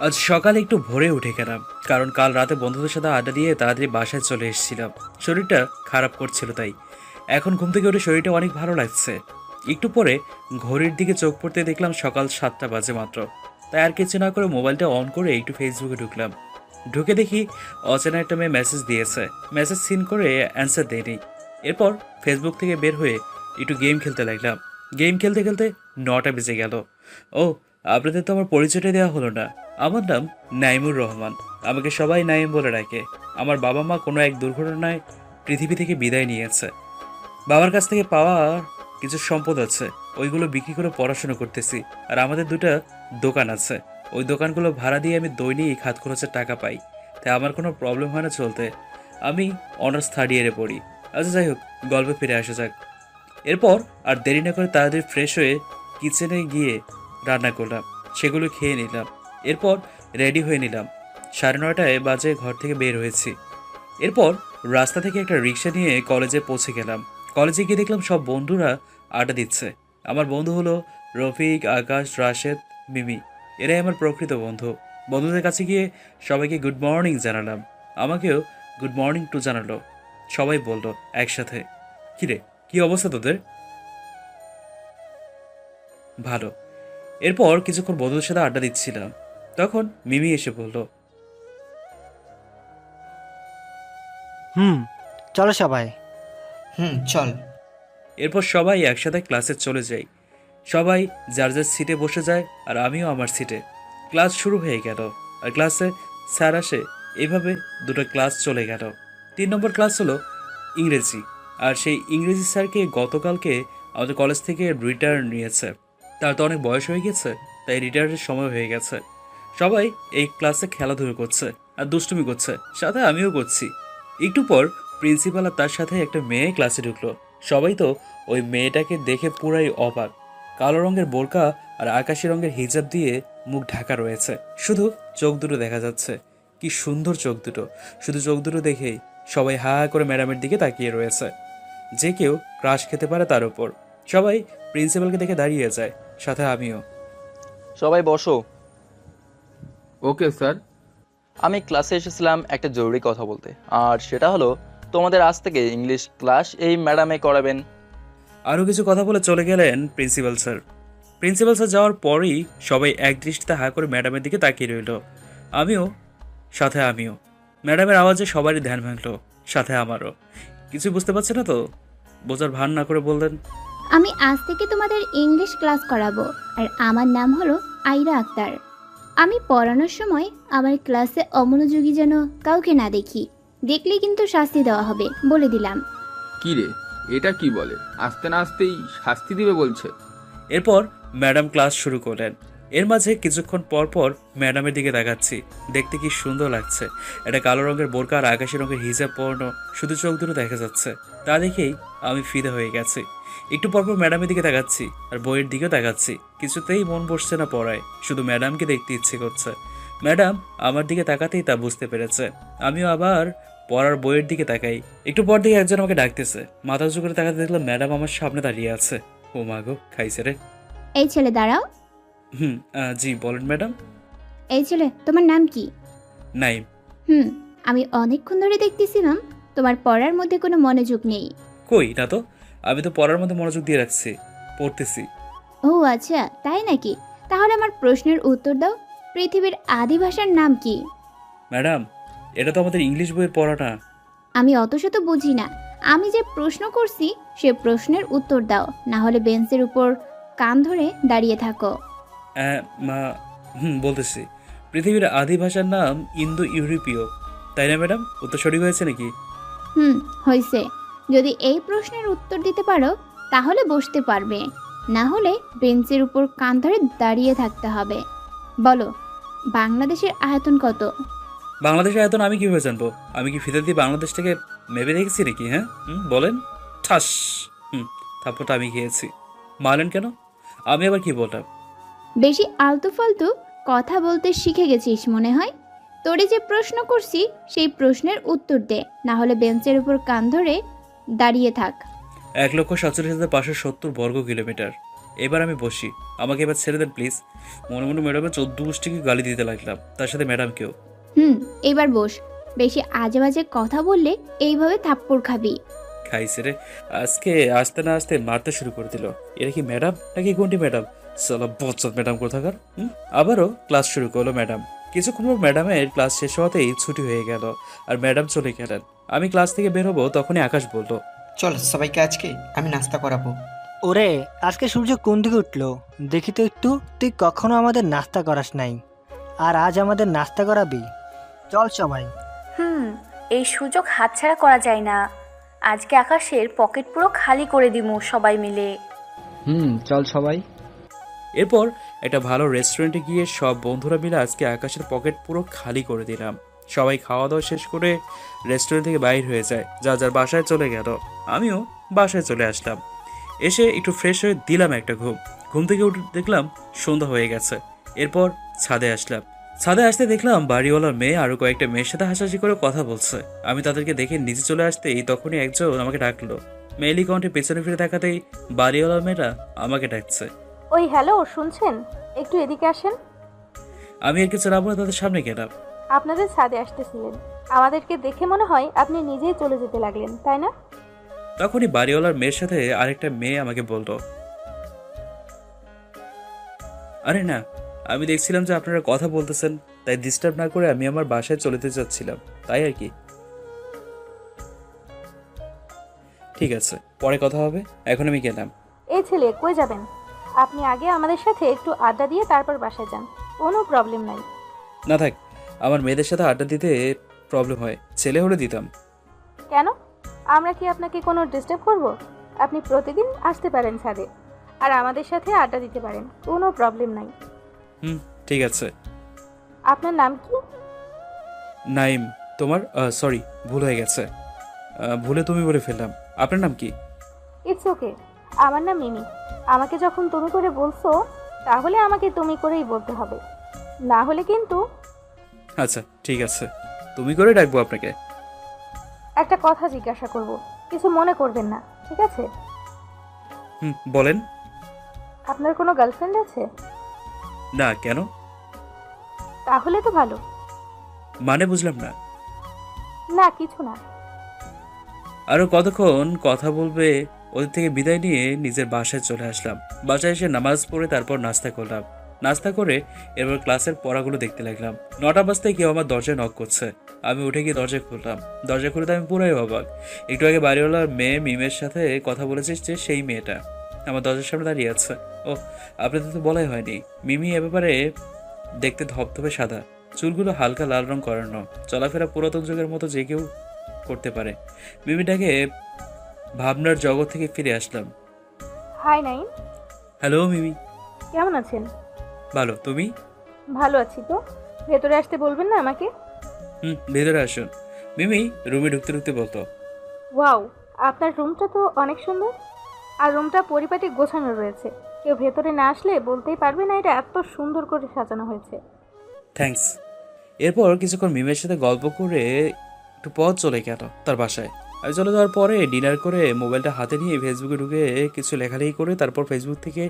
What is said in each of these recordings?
আজ সকালে একটু ভোরে উঠে গেলাম, কারণ কাল রাতে বন্ধুদের সাথে আড্ডা দিয়ে তাড়াতাড়ি বাসায় চলে এসেছিলাম। শরীরটা খারাপ করছিল তাই। এখন ঘুম থেকে উঠে শরীরটা অনেক ভালো লাগছে। একটু পরে ঘড়ির দিকে চোখ পড়তে দেখলাম সকাল 7টা বাজে মাত্র। তাই আর কিছু না করে মোবাইলটা অন করে একটু ফেসবুকে ঢুকলাম। ঢুকে দেখি অচেনা একটা মেয়ে মেসেজ দিয়েছে। মেসেজ সিন করে অ্যান্সার দেয়নি। এরপর ফেসবুক থেকে বের হয়ে একটু গেম খেলতে লাগলাম। গেম খেলতে খেলতে 9টা বেজে গেল। ও, আপনাদের তো আমার পরিচয়টা দেওয়া হলো না। আমার নাম নাইমুর রহমান। আমাকে সবাই নাইম বলে ডাকে। আমার বাবা মা কোনো এক দুর্ঘটনায় পৃথিবী থেকে বিদায় নিয়েছে। বাবার কাছ থেকে পাওয়া কিছু সম্পদ আছে, ওইগুলো বিক্রি করে পড়াশোনা করতেছি। আর আমাদের দুটো দোকান আছে, ওই দোকানগুলো ভাড়া দিয়ে আমি দৈনিক হাত খরচের টাকা পাই। তাই আমার কোনো প্রবলেম হয় না চলতে। আমি অনার্স 3rd ইয়ারে পড়ি। আচ্ছা যাই হোক, গল্পে ফিরে আসা যাক। এরপর আর দেরি না করে তাড়াতাড়ি ফ্রেশ হয়ে কিচেনে গিয়ে রান্না করলাম, সেগুলো খেয়ে নিলাম। এরপর রেডি হয়ে নিলাম। 9:30 বাজে ঘর থেকে বের হয়েছি। এরপর রাস্তা থেকে একটা রিক্সা নিয়ে কলেজে পৌঁছে গেলাম। কলেজে গিয়ে দেখলাম সব বন্ধুরা আড্ডা দিচ্ছে। আমার বন্ধু হলো রফিক, আকাশ, রাশেদ, মিমি। এরাই আমার প্রকৃত বন্ধু। বন্ধুদের কাছে গিয়ে সবাইকে গুড মর্নিং জানালাম। আমাকেও গুড মর্নিং টু জানালো। সবাই বলল একসাথে, কিরে, কি অবস্থা তোদের? ভালো। এরপর কিছুক্ষণ বন্ধুদের সাথে আড্ডা দিচ্ছিলাম, তখন মিমি এসে বলল, হুম, চলো সবাই। হুম, চল। এরপর সবাই একসাথে ক্লাসে চলে যাই। সবাই যার যার সিটে বসে যায় আর আমিও আমার সিটে। ক্লাস শুরু হয়ে গেল আর ক্লাসে স্যার আসে। এইভাবে দুটো ক্লাস চলে গেল। 3 নম্বর ক্লাস হলো ইংরেজি। আর সেই ইংরেজি স্যারকে গতকালকে আমাদের কলেজ থেকে রিটায়ার নিয়েছে। তার তো অনেক বয়স হয়ে গেছে, তাই রিটায়ারের সময় হয়ে গেছে। সবাই এই ক্লাসে খেলাধুলো করছে আর দুষ্টুমি করছে, সাথে আমিও করছি। একটু পর প্রিন্সিপাল আর তার সাথে একটা মেয়ে ক্লাসে ঢুকলো। সবাই তো ওই মেয়েটাকে দেখে পুরাই অবাক। কালো রঙের বোরকা আর আকাশি রঙের হিজাব দিয়ে মুখ ঢাকা রয়েছে, শুধু চোখ দুটো দেখা যাচ্ছে। কি সুন্দর চোখ দুটো! শুধু চোখ দুটো দেখেই সবাই হা হা করে ম্যাডামের দিকে তাকিয়ে রয়েছে। যে কেউ ক্রাশ খেতে পারে তার উপর। সবাই প্রিন্সিপালকে দেখে দাঁড়িয়ে যায়, সাথে আমিও। সবাই বসো। Okay sir. আমি ক্লাসে এসেছিলাম একটা জরুরি কথা বলতে, আর সেটা হলো তোমাদের আজ থেকে ইংলিশ ক্লাস এই ম্যাডামে করাবেন। আরও কিছু কথা বলে চলে গেলেন প্রিন্সিপাল স্যার। প্রিন্সিপাল স্যার যাওয়ার পরই সবাই এক দৃষ্টিতে হা করে ম্যাডামের দিকে তাকিয়ে রইল। আমিও, সাথে আমিও। ম্যাডামের আওয়াজে সবারই ধ্যান ভাঙলো, সাথে আমারও। কিছু বুঝতে পারছে না তো? বোঝার ভান না করে বললেন, আমি আজ থেকে তোমাদের ইংলিশ ক্লাস করাবো। আর আমার নাম হলো আইরা আক্তার। আমি পড়ানোর সময় আমার ক্লাসে অমনোযোগী যেন কাউকে না দেখি। দেখলে কিন্তু শাস্তি দেওয়া হবে, বলে দিলাম। কি রে, এটা কি বলে? আসতে না আসতেই শাস্তি দিবে বলছে? এরপর ম্যাডাম ক্লাস শুরু করলেন। এর মাঝে কিছুক্ষণ পর পর ম্যাডামের দিকে তাকাচ্ছি। দেখতে কি সুন্দর লাগছে! একটা কালো রঙের বোরকা আর আকাশি রঙের হিজাব পরানো, শুধু চোখ দুটো দেখা যাচ্ছে। তা দেখেই আমি ফিদা হয়ে গেছি। একটু পরপর ম্যাডামের দিকে তাকাচ্ছি আর বইয়ের দিকেও তাকাচ্ছি। কিছুতেই মন বসছে না পড়ায়, শুধু ম্যাডামকে দেখতে ইচ্ছে করছে। ম্যাডাম আমার দিকে তাকাতেই তা বুঝতে পেরেছে। আমিও আবার পড়ার বইয়ের দিকে তাকাই। একটু পর দিকে একজন আমাকে ডাকতেছে। মাথা উঁচু করে তাকাতে দেখলাম ম্যাডাম আমার সামনে দাঁড়িয়ে আছে। ও মা গো, খাইছে রে! এই ছেলে দাঁড়াও। জি বলেন ম্যাডাম। এই ছেলে, তোমার নাম কি? নাইম। হুম, আমি অনেকক্ষণ ধরে দেখতেছিলাম তোমার পড়ার মধ্যে কোনো মনোযোগ নেই। কই না তো, আমি তো পড়ার মধ্যে মনোযোগ দিয়ে রাখছি, পড়তেছি। ও আচ্ছা, তাই নাকি? তাহলে আমার প্রশ্নের উত্তর দাও। পৃথিবীর আদি ভাষার নাম কি? ম্যাডাম, এটা তো আমাদের ইংলিশ বইয়ের পড়া না। আমি অত শত বুঝি না। আমি যে প্রশ্ন করছি সে প্রশ্নের উত্তর দাও, না হলে বেঞ্চের উপর কান ধরে দাঁড়িয়ে থাকো। মা, বলতেছি। পৃথিবীর আদি ভাষার নাম ইন্দো ইউরোপীয়, তাই না ম্যাডাম? উত্তর সঠিক হয়েছে নাকি? হুম, হয়েছে। যদি এই প্রশ্নের উত্তর দিতে পারো তাহলে বসতে পারবে, না হলে বেঞ্চের উপর কান ধরে দাঁড়িয়ে থাকতে হবে। বলো, বাংলাদেশের আয়তন কত? বাংলাদেশের আয়তন আমি কিভাবে জানবো? আমি কি ফিতে দিয়ে বাংলাদেশটাকে মেপে দেখেছি নাকি? হ্যাঁ, বলেন। ঠাস! হুম, থাপ্পড়টা আমি খেয়েছি। মারলেন কেন? আমি আবার কি বললাম? বেশি আলতু ফালতু কথা বলতে শিখে গেছিস মনে হয়। তোরে যে প্রশ্ন করছি সেই প্রশ্নের উত্তর দে, না হলে বেঞ্চের উপর কান ধরে দাঁড়িয়ে থাক। 1,47,570 বর্গ কিলোমিটার। এবার আমি বসি, আমাকে এবার ছেড়ে দেন প্লিজ। মনে মনে ম্যাডামের 14 গোষ্ঠীকে গালি দিতে লাগলাম, তার সাথে ম্যাডামকেও। এবার বস। বেশি আজে বাজে কথা বললে এইভাবে থাপ্পড় খাবি। খাইছে রে, আজকে আসতে না আসতে মারতে শুরু করে দিল। এরা কি ম্যাডাম নাকি কোনটি ম্যাডাম? চলো বচ্চত ম্যাডাম কোথাকার। আবারও ক্লাস শুরু করলো ম্যাডাম। কিছুক্ষণ পর ম্যাডামের ক্লাস শেষ হওয়াতেই ছুটি হয়ে গেল আর ম্যাডাম চলে গেলেন। আমি ক্লাস থেকে বের হবো, তখনই আকাশ বলল, চল সবাইকে আজকে আমি নাস্তা করাবো। ওরে, আজকে সূর্য কোন দিকে উঠলো দেখি তো একটু। তুই কখনো আমাদের নাস্তা করাস নাই, আর আজ আমাদের নাস্তা করাবি? চল সবাই। এই সুযোগ হাতছাড়া করা যায় না। আজকে আকাশের পকেট পুরো খালি করে দিমু সবাই মিলে। চল সবাই। এরপর একটা ভালো রেস্টুরেন্টে গিয়ে সব বন্ধুরা মিলে আজকে আকাশের পকেট পুরো খালি করে দিলাম। সবাই খাওয়া দাওয়া শেষ করে রেস্টুরেন্ট থেকে বাইর হয়ে যায়, যা যার বাসায় চলে গেল। আমিও বাসায় চলে আসলাম। এসে একটু ফ্রেশ হয়ে দিলাম একটা ঘুম থেকে উঠে দেখলাম সন্ধ্যা হয়ে গেছে। এরপর ছাদে আসলাম। ছাদে আসতে দেখলাম বাড়িওয়ালার মেয়ে আরো কয়েকটা মেয়ের সাথে হাসাহাসি করে কথা বলছে। আমি তাদেরকে দেখে নিচে চলে আসতেই তখনই একজন আমাকে ডাকলো। মেয়েলি কণ্ঠে পেছনে ফিরে তাকাতেই বাড়িওয়ালার মেয়েরা আমাকে ডাকছে। ওই হ্যালো, শুনছেন? একটু এদিকে আসেন। আমি আর কিছু না বলে তাদের সামনে গেলাম। আপনাদের ছাদে আসতেছিলেন, আমাদেরকে দেখে মনে হয় আপনি নিজেই চলে যেতে লাগলেন, তাই না? তখনই বাড়িওয়ালার মেয়ের সাথে আরেকটা মেয়ে আমাকে বলল, আরে না, আমি দেখছিলাম যে আপনারা কথা বলতেছেন, তাই ডিস্টার্ব না করে আমি আমার বাসায় চলে যেতে চাচ্ছিলাম, তাই আর কি। ঠিক আছে, পরে কথা হবে, এখন আমি গেলাম। এই ছেলে, কই যাবেন? আপনি আগে আমাদের সাথে একটু আড্ডা দিয়ে তারপর বাসায় যান, কোনো প্রবলেম নাই। না থাক, আমার মেয়েদের সাথে আড্ডা দিতে প্রবলেম হয়, ছেলে হলে দিতাম। কেন? আমরা কি আপনাকে কোনো ডিস্টার্ব করব? আপনি প্রতিদিন আসতে পারেন ছাদে, আর আমাদের সাথে আড্ডা দিতে পারেন, কোনো প্রবলেম নাই। ঠিক আছে। আপনার নাম কি? নাইম। তোমার? সরি, ভুল হয়ে গেছে, ভুলে তুমি বলে ফেললাম। আপনার নাম কি? ইটস ওকে, আমার নাম মিমি। আমাকে যখন তুমি করে বলছো, তাহলে আমাকে তুমি করেই বলতে হবে, না হলে কিন্তু। আচ্ছা ঠিক আছে, তুমি করে ডাকবো আপনাকে। একটা কথা জিজ্ঞাসা করব, কিছু মনে করবেন না, ঠিক আছে? বলেন। আপনার কোনো গার্লফ্রেন্ড আছে? না, কেন? তাহলে তো ভালো। মানে বুঝলাম না। না, কিছু না। আরো কতক্ষণ কথা বলবে, ওদের থেকে বিদায় নিয়ে নিজের বাসায় চলে আসলাম। বাসায় এসে নামাজ পড়ে তারপর নাস্তা করলাম। নাস্তা করে এরপর ক্লাসের পড়াগুলো দেখতে লাগলাম। 9টা বাজতে কেউ আমার দরজায় নক করছে। আমি উঠে গিয়ে দরজা খুললাম। দরজা খুলে তো আমি পুরাই অবাক। একটু আগে বাড়িওয়ালার মেয়ে মিমের সাথে কথা বলেছিস যে সেই মেয়েটা আমার দরজার সামনে দাঁড়িয়ে আছে। ও, আপনাদের তো বলাই হয়নি, মিমি এ ব্যাপারে দেখতে ধপধপে সাদা, চুলগুলো হালকা লাল রং করানো, চলাফেরা পুরাতন যুগের মতো যে কেউ করতে পারে। মিমিটাকে ভাবনার জগৎ থেকে ফিরে আসলাম। হাই নাইম। হ্যালো মিমি। কেমন আছেন? ভালো, তুমি? ভালো আছি তো। ভেতরে আসতে বলবেন না আমাকে? ভেতরে আসুন। মিমি রুমে ঢুকতে ঢুকতে বলতো, ওয়াও, আপনার রুমটা তো অনেক সুন্দর, আর রুমটা পরিপাটি গোছানো রয়েছে। কেউ ভেতরে না আসলে বলতেই পারবে না এটা এত সুন্দর করে সাজানো হয়েছে। থ্যাঙ্কস। এরপর কিছুক্ষণ মিমের সাথে গল্প করে একটু পথ চলে গেল তার বাসায়। আমি চলে যাওয়ার পরে ডিনার করে মোবাইলটা হাতে নিয়ে ফেসবুকে ঢুকে কিছু লেখালেখি করে তারপর ফেসবুক থেকে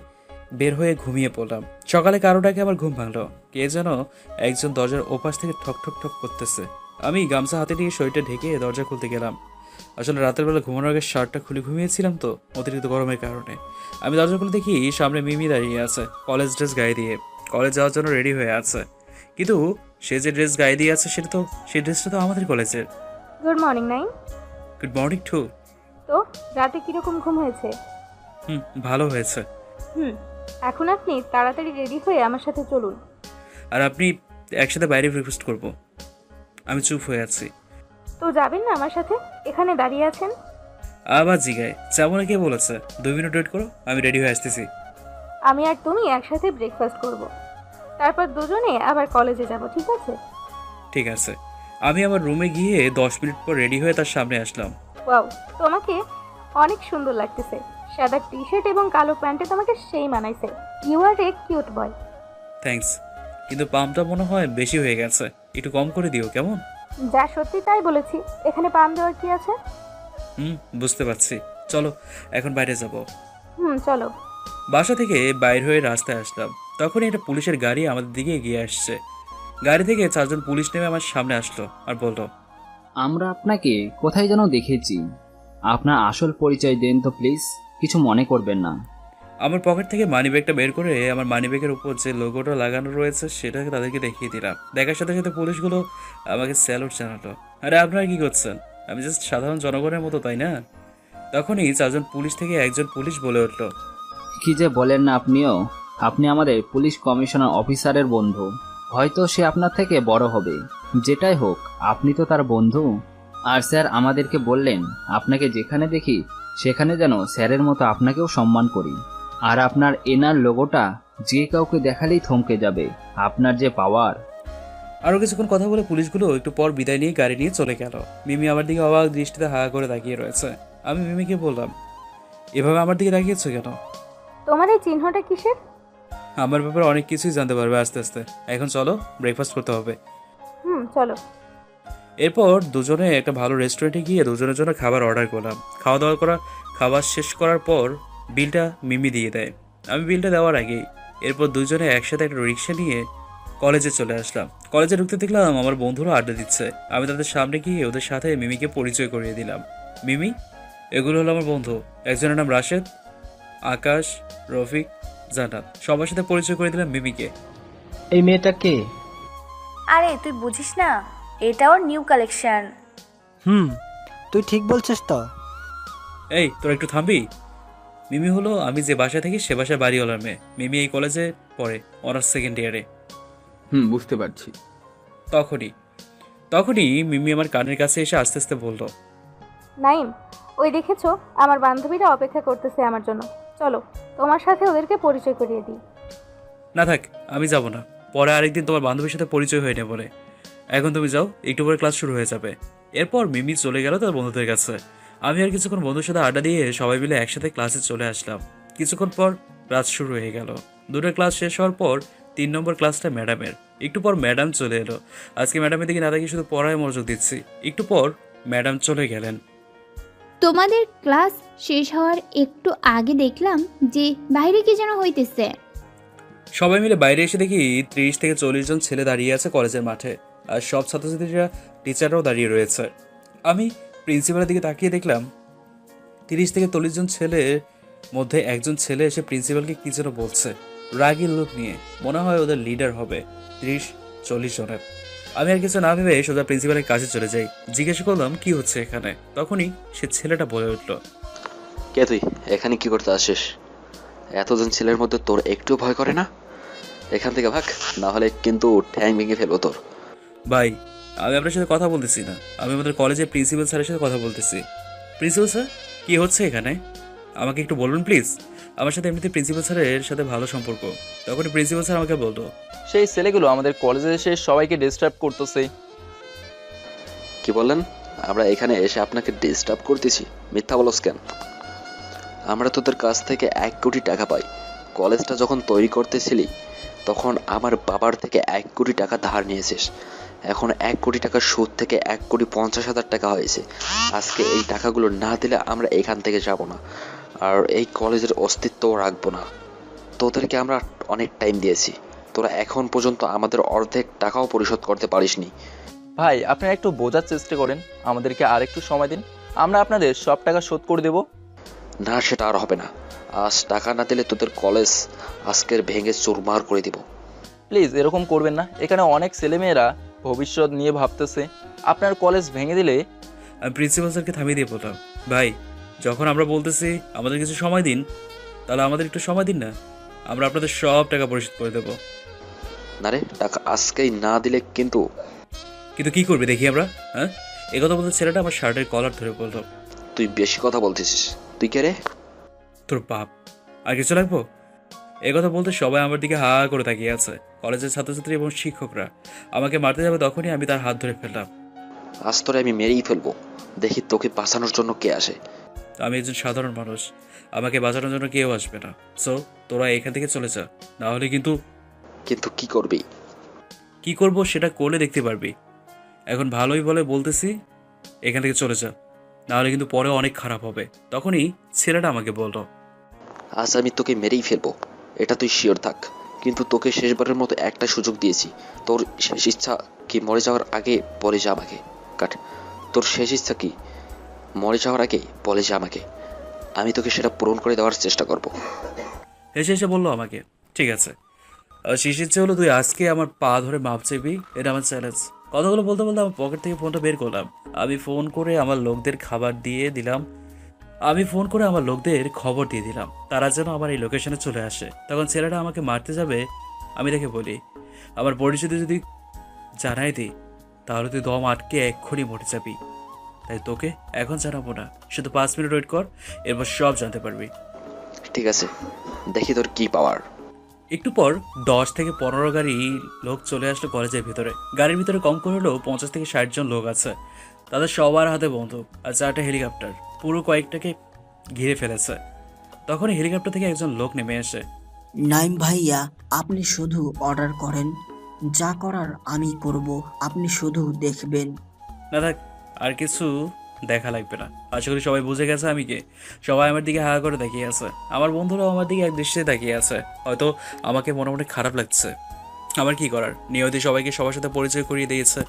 বের হয়ে ঘুমিয়ে পড়লাম। সকালে কারোটাকে আমার ঘুম ভাঙলো। কে যেন একজন দরজার ওপাশ থেকে ঠক ঠক ঠক করতেছে। আমি গামছা হাতে নিয়ে শরীরটা ঢেকে দরজা খুলতে গেলাম। আসলে রাতের বেলা ঘুমানোর আগে শার্টটা খুলে ঘুমিয়েছিলাম তো অতিরিক্ত গরমের কারণে। আমি দরজা খুলে দেখি সামনে মিমি দাঁড়িয়ে আছে, কলেজ ড্রেস গায়ে দিয়ে, কলেজ যাওয়ার জন্য রেডি হয়ে আছে। কিন্তু সে যে ড্রেস গায়ে দিয়ে আছে সেই ড্রেসটা তো আমাদের কলেজের। Good morning Naim. Good morning to. তো রাতে কিরকম ঘুম হয়েছে? ভালো হয়েছে। এখন আপনি তাড়াতাড়ি রেডি হয়ে আমার সাথে চলুন। আর আপনি একসাথে বাইরে ব্রেকফাস্ট করব। আমি চুপ হয়ে আছি। তো যাবেন না আমার সাথে? এখানে দাঁড়িয়ে আছেন। আবার জিগায় যাবো না, কে বলেছে? 2 মিনিট ওয়েট করো, আমি রেডি হয়ে আসতেছি। আমি আর তুমি একসাথে ব্রেকফাস্ট করব, তারপর দুজনে আবার কলেজে যাব, ঠিক আছে? ঠিক আছে। আমি আমার রুমে গিয়ে 10 মিনিট পর রেডি হয়ে তার সামনে আসলাম। ওয়াও, তোমাকে অনেক সুন্দর লাগতেছে। সাদা টি শার্ট এবং কালো প্যান্টে তোমাকে সেই মানাইছে। You are a cute boy. Thanks, কিন্তু পাম্পটা মনে হয় বেশি হয়ে গেছে, একটু কম করে দিও কেমন? যা সত্যি তাই বলেছি, এখানে পাম দেওয়ার কি আছে? বুঝতে পারছি। চলো এখন বাইরে যাব। চলো। বাসা থেকে বাইর হয়ে রাস্তায় আসলাম, তখনই একটা পুলিশের গাড়ি আমাদের দিকে এগিয়ে আসছে। গাড়ি থেকে 4জন পুলিশ নেমে আমার সামনে আসলো আর বলল, আমরা আপনাকে কোথায় যেন দেখেছি। আপনার আসল পরিচয় দেন তো প্লিজ, কিছু মনে করবেন না। আমার পকেট থেকে মানিব্যাগটা বের করে আমার মানিব্যাগের উপর যে লোগোটা লাগানো রয়েছে সেটাকে তাদেরকে দেখিয়ে দিলাম। দেখার সাথে সাথে পুলিশগুলো আমাকে স্যালুট জানালো। আরে আপনারা কি করছেন? আমি জাস্ট সাধারণ জনগণের মতো, তাই না? তখনই 4জন পুলিশ থেকে একজন পুলিশ বলে উঠল, কি যে বলেন না আপনিও, আপনি আমাদের পুলিশ কমিশনার অফিসারের বন্ধু। হয়তো সে আপনার থেকে বড় হবে, যেটাই হোক আপনি তো তার বন্ধু। আর স্যার আমাদেরকে বললেন আপনাকে যেখানে দেখি সেখানে যেন স্যারের মতো আপনাকেও সম্মান করি। আর আপনার এনার লোগোটা যে কাউকে দেখালেই থমকে যাবে, আপনার যে পাওয়ার। আরও কিছুক্ষণ কথা বলে পুলিশগুলো একটু পর বিদায় নিয়ে গাড়ি নিয়ে চলে গেল। মিমি আমার দিকে অবাক দৃষ্টিতে হা করে তাকিয়ে রয়েছে। আমি মিমিকে বললাম, এভাবে আমার দিকে তাকিয়েছো কেন? তোমার এই চিহ্নটা কিসের? আমার ব্যাপারে অনেক কিছুই জানতে পারবে আস্তে আস্তে। এখন চলো, ব্রেকফাস্ট করতে হবে। চলো। এরপর দুজনে একটা ভালো রেস্টুরেন্টে গিয়ে দুজনের জন্য খাবার অর্ডার করলাম। খাবার শেষ করার পর বিলটা মিমি দিয়ে দেয়। আমি বিলটা দেওয়ার আগেই এরপর দুজনে একসাথে একটা রিক্সা নিয়ে কলেজে চলে আসলাম। কলেজে ঢুকতে দেখলাম আমার বন্ধুরা আড্ডা দিচ্ছে। আমি তাদের সামনে গিয়ে ওদের সাথে মিমিকে পরিচয় করিয়ে দিলাম। মিমি, এগুলো হলো আমার বন্ধু। একজনের নাম রাশেদ, আকাশ, রফিক, জান্নাত। সবার সাথে পরিচয় করে দিলাম মিমিকে। এই মেয়েটা কে? আরে তুই বুঝিস না, এটা ওর নিউ কালেকশন। তুই ঠিক বলছিস তো? এই তোর একটু থামবি? মিমি হলো আমি যে বাসা থেকে সে বাসার বাড়িওয়ালার মেয়ে। মিমি এই কলেজে পড়ে, অনার্স সেকেন্ড ইয়ারে। বুঝতে পারছি। তখনই মিমি আমার কানের কাছে এসে আস্তে আস্তে বলল, নাইম, ওই দেখেছো আমার বান্ধবীরা অপেক্ষা করতেছে আমার জন্য। চলো তোমার সাথে ওদেরকে পরিচয় করিয়ে দিই। না থাক, আমি যাব না। পরে আরেকদিন তোমার বান্ধবীর সাথে পরিচয় হয়ে নেবো। এখন তুমি যাও, একটু পরে ক্লাস শুরু হয়ে যাবে। এরপর মিমি চলে গেল তার বন্ধুদের কাছে। আমি আর কিছুক্ষণ বন্ধুর সাথে আড্ডা দিয়ে সবাই মিলে একসাথে ক্লাসে চলে আসলাম। কিছুক্ষণ পর ক্লাস শুরু হয়ে গেল। দুটো ক্লাস শেষ হওয়ার পর 3 নম্বর ক্লাসটা ম্যাডামের। একটু পর ম্যাডাম চলে এলো। আজকে ম্যাডামের দিকে না তাকিয়ে শুধু পড়ায় মনোযোগ দিচ্ছি। একটু পর ম্যাডাম চলে গেলেন। তোমাদের ক্লাস শেষ হওয়ার একটু আগে দেখলাম যে বাইরে কি যেন হইতেছে। সবাই মিলে বাইরে এসে দেখি 30 থেকে 40 জন ছেলে দাঁড়িয়ে আছে কলেজের মাঠে। আর সব ছাত্রছাত্রীরা, টিচাররাও দাঁড়িয়ে রয়েছে। আমি প্রিন্সিপালের দিকে তাকিয়ে দেখলাম 30 থেকে 40 জন ছেলের মধ্যে একজন ছেলে এসে প্রিন্সিপালকে কি যেন বলছে রাগী লোক নিয়ে। মনে হয় ওদের লিডার হবে 30-40 জনের। আমি আর কিছু না ভেবে সোজা প্রিন্সিপালের কাছে চলে যাই। জিজ্ঞেস করলাম কি হচ্ছে এখানে। তখনই সে ছেলেটা বলে উঠল, কে তুই? এখানে কি করতে আসিস? এতজন ছেলের মধ্যে তোর একটু ভয় করে না? এখান থেকে ভাগ, না হলে কিন্তু ঠ্যাং ভেঙে ফেলবো তোর। ভাই, আমি আপনার সাথে কথা বলতেছি না, আমি আমাদের কলেজের প্রিন্সিপাল স্যারের সাথে কথা বলতেছি। প্রিন্সিপাল স্যার, কি হচ্ছে এখানে? আমাকে একটু বলুন প্লিজ। আমার সাথে এমনিতে প্রিন্সিপাল স্যারের সাথে ভালো সম্পর্ক। তখনই প্রিন্সিপাল স্যার আমাকে বলতো, সেই ছেলেগুলো আমাদের কলেজে এসে সবাইকে ডিস্টার্ব করতেছে। কি বললেন? আমরা এখানে এসে আপনাকে ডিস্টার্ব করতেছি? মিথ্যা বলস কেন? আমরা তোদের কাছ থেকে 1 কোটি টাকা পাই। কলেজটা যখন তৈরি করতেছিলি তখন আমার বাবার থেকে 1 কোটি টাকা ধার নিয়েছিস। এখন 1 কোটি টাকার সুদ থেকে 1,50,000 টাকা হয়েছে। আজকে এই টাকাগুলো না দিলে আমরা এখান থেকে যাব না, আর এই কলেজের অস্তিত্বও রাখবো না। তোদেরকে আমরা অনেক টাইম দিয়েছি, তোরা এখন পর্যন্ত আমাদের অর্ধেক টাকাও পরিশোধ করতে পারিসনি। ভাই, আপনারা একটু বোঝার চেষ্টা করেন, আমাদেরকে আর একটু সময় দিন, আমরা আপনাদের সব টাকা শোধ করে দেব। না, সেটা আর হবে না। আজ টাকা না দিলে তোদের কলেজ আজকের ভেঙে চুরমার করে দিব। প্লিজ এরকম করবেন না, এখানে অনেক ছেলেমেয়েরা ভবিষ্যৎ নিয়ে ভাবতেছে। আপনার কলেজ ভেঙে দিলে। আমি প্রিন্সিপাল স্যারকে থামিয়ে দিয়ে বললাম, ভাই, যখন আমরা বলতেছি আমাদের কিছু সময় দিন, তাহলে আমাদের একটু সময় দিন না, আমরা আপনাদের সব টাকা পরিশোধ করে দেবো। না রে, টাকা আজকেই না দিলে কিন্তু কি করবে দেখি আমরা? হ্যাঁ, একথা বলতে ছেলেটা আমার শার্টের কলার ধরে বলল, তুই বেশি কথা বলতেছিস। তুই কে রে? তোর বাপ। আর কিছু লাগবো? একথা বলতে সবাই আমার দিকে হা করে তাকিয়ে আছে। কলেজের ছাত্রছাত্রী এবং শিক্ষকরা আমাকে মারতে যাবে, তখনই আমি তার হাত ধরে ফেললাম। আজ তোরে আমি মেরেই ফেলবো, দেখি তোকে বাঁচানোর জন্য কে আসে। আমি একজন সাধারণ মানুষ, আমাকে বাঁচানোর জন্য কেউ আসবে না। সো তোরা এখান থেকে চলে যা, না হলে কিন্তু। কিন্তু কি করবি? কি করব সেটা করলে দেখতে পারবি। এখন ভালোই বলে বলতেছি, এখান থেকে চলে যা, না হলে কিন্তু পরে অনেক খারাপ হবে। তখনই ছেলেটা আমাকে বলল, আজ আমি তোকে মেরেই ফেলবো, এটা তুই শিওর থাক। কিন্তু তোকে শেষবারের মতো একটা সুযোগ দিয়েছি। তোর শেষ ইচ্ছা কি মরে যাওয়ার আগে বলে যা আমাকে। কাট। তোর শেষ ইচ্ছা কি মরে যাওয়ার আগে বলে যা আমাকে, আমি তোকে সেটা পূরণ করে দেওয়ার চেষ্টা করব। হেসে হেসে বললো আমাকে, ঠিক আছে। শেষ ইচ্ছে হলো তুই আজকে আমার পা ধরে মাপ চাইবি, এটা আমার চ্যালেঞ্জ। কথাগুলো বলতে বলতে আমার পকেট থেকে ফোনটা বের করলাম। আমি ফোন করে আমার লোকদের খবর দিয়ে দিলাম তারা যেন আমার এই লোকেশনে চলে আসে। তখন ছেলেটা আমাকে মারতে যাবে, আমি দেখে বলি, আমার পরিচিতি যদি জানাই দিই তাহলে তুই দম আটকে এক্ষুনি মরে যাবি। তাই তোকে এখন জানাবো না, শুধু 5 মিনিট ওয়েট কর, এরপর সব জানতে পারবি। ঠিক আছে, দেখি তোর কি পাওয়ার। একটু পর 10 থেকে 15 গাড়ি লোক চলে আসলো কলেজের ভিতরে। গাড়ির ভিতরে কম করে হলেও 50 থেকে 60 জন লোক আছে। তাদের সবার হাতে বন্দুক আর 4টা হেলিকপ্টার পুরো কয়েকটাকে ঘিরে ফেলেছে। তখন হেলিকপ্টার থেকে একজন লোক নেমে আসে। নাইম ভাইয়া, আপনি শুধু অর্ডার করেন, যা করার আমি করব, আপনি শুধু দেখবেন। না থাক, আর কিছু দেখা লাগবে না। আশা করি সবাই বুঝে গেছে আমি কে। সবাই আমার দিকে হা করে তাকিয়ে আছে। আমার বন্ধুরাও আমার দিকে এক দৃষ্টিতে তাকিয়ে আছে। হয়তো আমাকে মনে মনে খারাপ লাগছে। আমার কি করার, নিয়তি সবাইকে সবার সাথে পরিচয় করিয়ে দিয়েছে।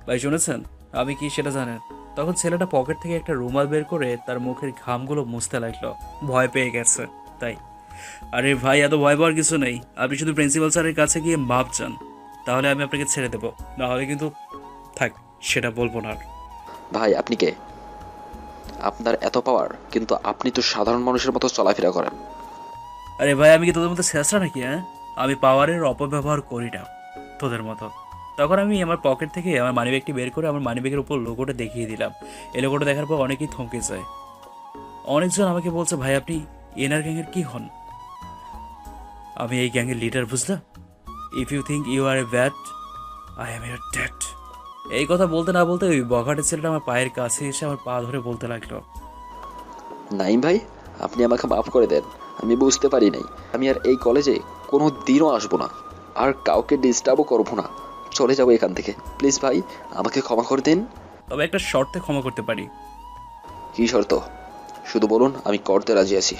ভাই শুনেছেন আমি কি সেটা জানেন? তখন ছেলেটা পকেট থেকে একটা রুমাল বের করে তার মুখের ঘামগুলো মুছতে লাগলো। ভয় পেয়ে গেছে তাই। আরে ভাই, এত ভয় পাওয়ার কিছু নেই। আপনি শুধু প্রিন্সিপাল স্যারের কাছে গিয়ে মাপ চান, তাহলে আমি আপনাকে ছেড়ে দেবো। নাহলে কিন্তু থাক, সেটা বলবো না আর। ভাই আপনি কে? আপনার এত পাওয়ার, কিন্তু আপনি তো সাধারণ মানুষের মতো চলাফেরা করেন। আরে ভাই, আমি কি তোদের মতো শেষরা নাকি? হ্যাঁ, আমি পাওয়ারের অপব্যবহার করি না তোদের মতো। তখন আমি আমার পকেট থেকে আমার মানিব্যাগটি বের করে আমার মানিব্যাগের উপর লোগোটা দেখিয়ে দিলাম। এই লোগোটা দেখার পর অনেকেই থমকে যায়। অনেকজন আমাকে বলছে, ভাই আপনি এনআর গ্যাংয়ের কি হন? আমি এই গ্যাংয়ের লিডার, বুঝলা? If you think you are a bad, I am your dad. এই কথা বলতে না বলতে ওই বখাটে ছেলেটা আমার পায়ের কাছে এসে আমার পা ধরে বলতে লাগলো, নাইম ভাই, আপনি আমাকে মাফ করে দেন। আমি বুঝতে পারি নাই। আমি আর এই কলেজে কোনো দিনও আসবো না, আর কাউকে ডিস্টার্বও করবো না। চলে যাবো এখান থেকে। প্লিজ ভাই, আমাকে ক্ষমা করে দিন। তবে একটা শর্তে ক্ষমা করতে পারি। কি শর্ত? শুধু বলুন, আমি করতে রাজি আছি।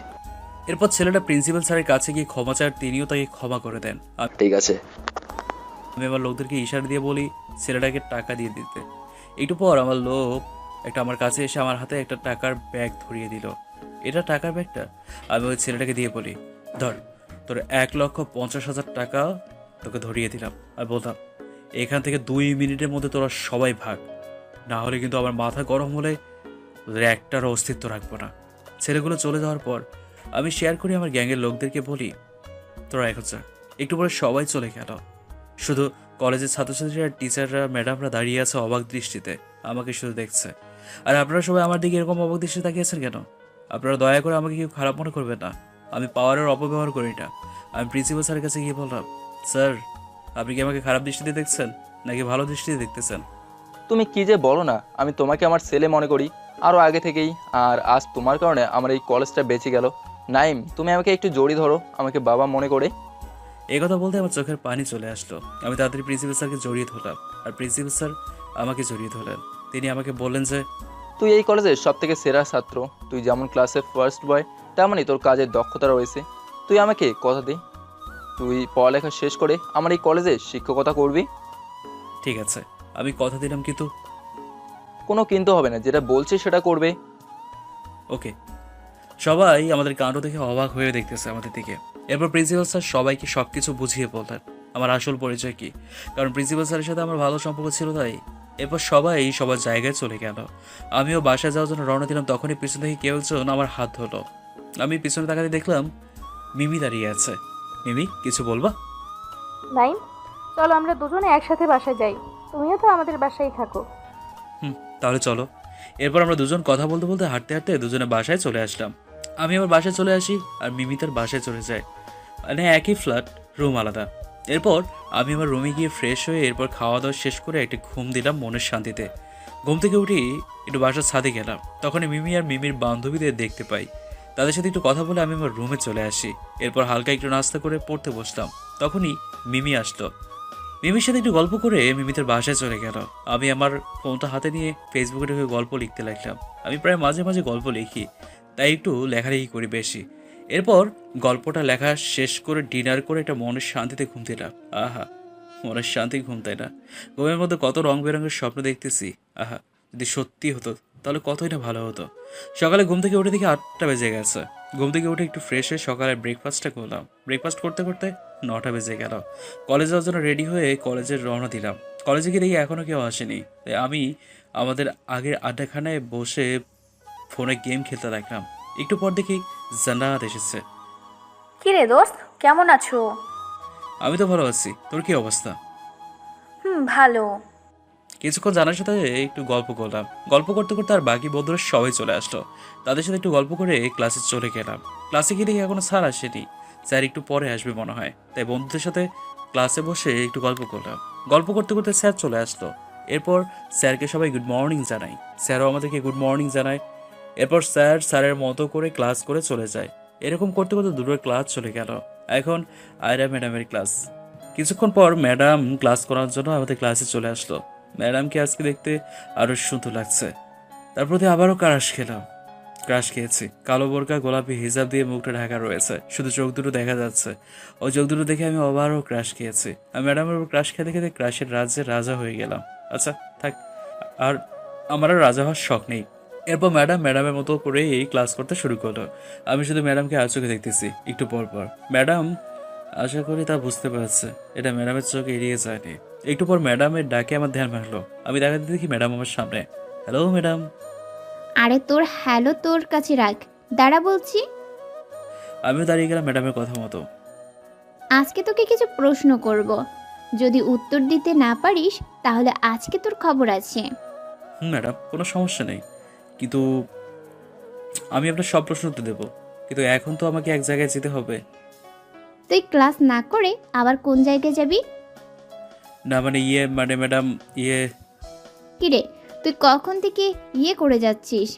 এরপর ছেলেটা প্রিন্সিপাল স্যারের কাছে গিয়ে ক্ষমা চায়, তিনিও তাকে ক্ষমা করে দেন। ঠিক আছে। আমি আমার লোকদেরকে ইশারা দিয়ে বলি ছেলেটাকে টাকা দিয়ে দিতে। একটু পর আমার লোক একটা আমার কাছে এসে আমার হাতে একটা টাকার ব্যাগ ধরিয়ে দিল। এটা টাকার ব্যাগটা আমি ওই ছেলেটাকে দিয়ে বলি, ধর, তোর 1,50,000 টাকা তোকে ধরিয়ে দিলাম। আর বলতাম, এখান থেকে 2 মিনিটের মধ্যে তোরা সবাই ভাগ, না হলে কিন্তু আমার মাথা গরম হলে তোদের একটারও অস্তিত্ব রাখবো না। ছেলেগুলো চলে যাওয়ার পর আমি শেয়ার করি আমার গ্যাংয়ের লোকদেরকে, বলি, তোরা এখন যা। একটু পরে সবাই চলে গেল। শুধু কলেজের ছাত্রছাত্রীরা, টিচাররা, ম্যাডামরা দাঁড়িয়ে আছে অবাক দৃষ্টিতে, আমাকে শুধু দেখছে। আর আপনারা সবাই আমার দিকে এরকম অবাক দৃষ্টিতে তাকিয়েছেন কেন? আপনারা দয়া করে আমাকে কেউ খারাপ মনে করবেন না। আমি পাওয়ারের অপব্যবহার করি না। আমি প্রিন্সিপাল স্যারের কাছে গিয়ে বললাম, স্যার আপনি কি আমাকে খারাপ দৃষ্টিতে দেখছেন নাকি ভালো দৃষ্টিতে দেখতেছেন? তুমি কি যে বলো না, আমি তোমাকে আমার ছেলে মনে করি আরও আগে থেকেই। আর আজ তোমার কারণে আমার এই কলেজটা বেঁচে গেল। নাইম, তুমি আমাকে একটু জড়িয়ে ধরো, আমাকে বাবা মনে করে। এই কথা বলতে আমার চোখের পানি চলে আসলো। আমি তাড়াতাড়ি প্রিন্সিপাল স্যারকে জড়িয়ে ধরলাম, আর প্রিন্সিপাল স্যার আমাকে জড়িয়ে ধরলেন। তিনি আমাকে বললেন যে, তুই এই কলেজের সব থেকে সেরা ছাত্র। তুই যেমন ক্লাসে ফার্স্ট বয়, তেমনই তোর কাজের দক্ষতা রয়েছে। তুই আমাকে কথা দে, তুই পড়ালেখা শেষ করে আমার এই কলেজে শিক্ষকতা করবি। ঠিক আছে, আমি কথা দিলাম, কিন্তু কোনো কিন্তু হবে না, যেটা বলছে সেটা করবে। ওকে। সবাই আমাদের কাণ্ড দেখে অবাক হয়ে দেখতেছে আমাদের দিকে। এরপর প্রিন্সিপাল স্যার সবাইকে সব কিছু বুঝিয়ে বললেন আমার আসল পরিচয় কি, কারণ প্রিন্সিপাল স্যারের সাথে আমার ভালো সম্পর্ক ছিল তাই। এরপর সবাই সবার জায়গায় চলে গেল। আমিও বাসায় যাওয়ার জন্য রওনা দিলাম। তখনই পিছন থেকে কেউ একজন আমার হাত ধরলো। আমি পিছনে তাকাতে দেখলাম মিমি দাঁড়িয়ে আছে। মিমি, কিছু বলবা? নাইম, চলো আমরা দুজনে একসাথে বাসায় যাই। তুমিও তো আমাদের বাসায় থাকো। তাহলে চলো। এরপর আমরা দুজন কথা বলতে বলতে হাঁটতে হাঁটতে দুজনে বাসায় চলে আসলাম। আমি আমার বাসায় চলে আসি আর মিমি তার বাসায় চলে যায়। মানে একই ফ্ল্যাট, রুম আলাদা। এরপর আমি আমার রুমে গিয়ে ফ্রেশ হয়ে এরপর খাওয়া দাওয়া শেষ করে একটা ঘুম দিলাম মনের শান্তিতে। ঘুম থেকে উঠি একটু বাসার ছাদে গেলাম। তখনই মিমি আর মিমির বান্ধবীদের দেখতে পাই। তাদের সাথে একটু কথা বলে আমি আমার রুমে চলে আসি। এরপর হালকা একটু নাস্তা করে পড়তে বসলাম। তখনই মিমি আসলো। মিমির সাথে একটু গল্প করে মিমি তার বাসায় চলে গেল। আমি আমার ফোনটা হাতে নিয়ে ফেসবুকে ঢুকে গল্প লিখতে লাগলাম। আমি প্রায় মাঝে মাঝে গল্প লিখি, তাই একটু লেখালেখি করি বেশি। এরপর গল্পটা লেখা শেষ করে ডিনার করে একটা মনের শান্তিতে ঘুম দিলাম। আহা, মনের শান্তি ঘুম, তাই না? ঘুমের মধ্যে কত রং বেরঙের স্বপ্ন দেখতেছি। আহা, যদি সত্যি হতো তাহলে কতই না ভালো হতো। সকালে ঘুম থেকে উঠে দেখি 8টা বেজে গেছে। ঘুম থেকে উঠে একটু ফ্রেশ হয়ে সকালে ব্রেকফাস্টটা করলাম। ব্রেকফাস্ট করতে করতে 9টা বেজে গেল। কলেজ যাওয়ার জন্য রেডি হয়ে কলেজে রওনা দিলাম। কলেজে গিয়ে দেখি এখনও কেউ আসেনি। তাই আমি আমাদের আগের আড্ডাখানায় বসে ফোনে গেম খেলতে লাগলাম। একটু পর দেখি জান্নাত এসেছে। কি রে দোস্ত, কেমন আছো? আমি তো ভালো আছি, তোর কি অবস্থা? ভালো। কিছুক্ষণ জানার সাথে একটু গল্প করলাম। গল্প করতে করতে আর বাকি বন্ধুরা সবাই চলে আসলো। তাদের সাথে একটু গল্প করে ক্লাসে চলে গেলাম। ক্লাসে গিয়ে দেখি এখনো স্যার আসেনি। স্যার একটু পরে আসবে মনে হয়। তাই বন্ধুদের সাথে ক্লাসে বসে একটু গল্প করলাম। গল্প করতে করতে স্যার চলে আসলো। এরপর স্যারকে সবাই গুড মর্নিং জানাই। স্যারও আমাদেরকে গুড মর্নিং জানায়। এরপর স্যারের মতো করে ক্লাস করে চলে যায়। এরকম করতে করতে দুটো ক্লাস চলে গেল। এখন আয়রা ম্যাডামের ক্লাস। কিছুক্ষণ পর ম্যাডাম ক্লাস করার জন্য আমাদের ক্লাসে চলে আসলো। ম্যাডামকে আজকে দেখতে আরও সুন্দর লাগছে। তার প্রতি আবারও ক্রাশ খেয়েছি। কালো বোরকা গোলাপি হিজাব দিয়ে মুখটা ঢাকা রয়েছে, শুধু চোখ দুটো দেখা যাচ্ছে। ওই চোখ দুটো দেখে আমি আবারও ক্রাশ খেয়েছি। আমি ম্যাডামের উপর ক্রাশ খেতে খেতে ক্রাশের রাজ্যে রাজা হয়ে গেলাম। আচ্ছা থাক, আর আমার আর রাজা হওয়ার শখ নেই। এরপর ম্যাডামের মতো করে এই ক্লাস করতে শুরু করলো। আমি শুধু ম্যাডামকে আর চোখে দেখতেছি। একটু পর পর ম্যাডাম, আশা করি তা বুঝতে পারছে এটা ম্যাডামের চোখ এড়িয়ে যায়নি। একটু পর ম্যাডামের ডাকে আমার ধ্যান ভাঙলো। আমি দেখাতে দেখি ম্যাডাম আমার সামনে। Hello madam. আরে তোর হ্যালো তোর কাছে রাখ, দাঁড়া বলছি। আমিও দাঁড়িয়ে গেলাম ম্যাডামের কথা মতো। আজকে তোকে কিছু প্রশ্ন করব, যদি উত্তর দিতে না পারিস তাহলে আজকে তোর খবর আছে। ম্যাডাম, কোনো সমস্যা নেই, কিন্তু আমি আপনার সব প্রশ্ন উত্তর দেবো, কিন্তু এখন তো আমাকে এক জায়গায় যেতে হবে। তুই ক্লাস না করে আবার কোন জায়গায় যাবি? না মানে ম্যাডাম কিরে, তুই কখন থেকে করে যাচ্ছিস?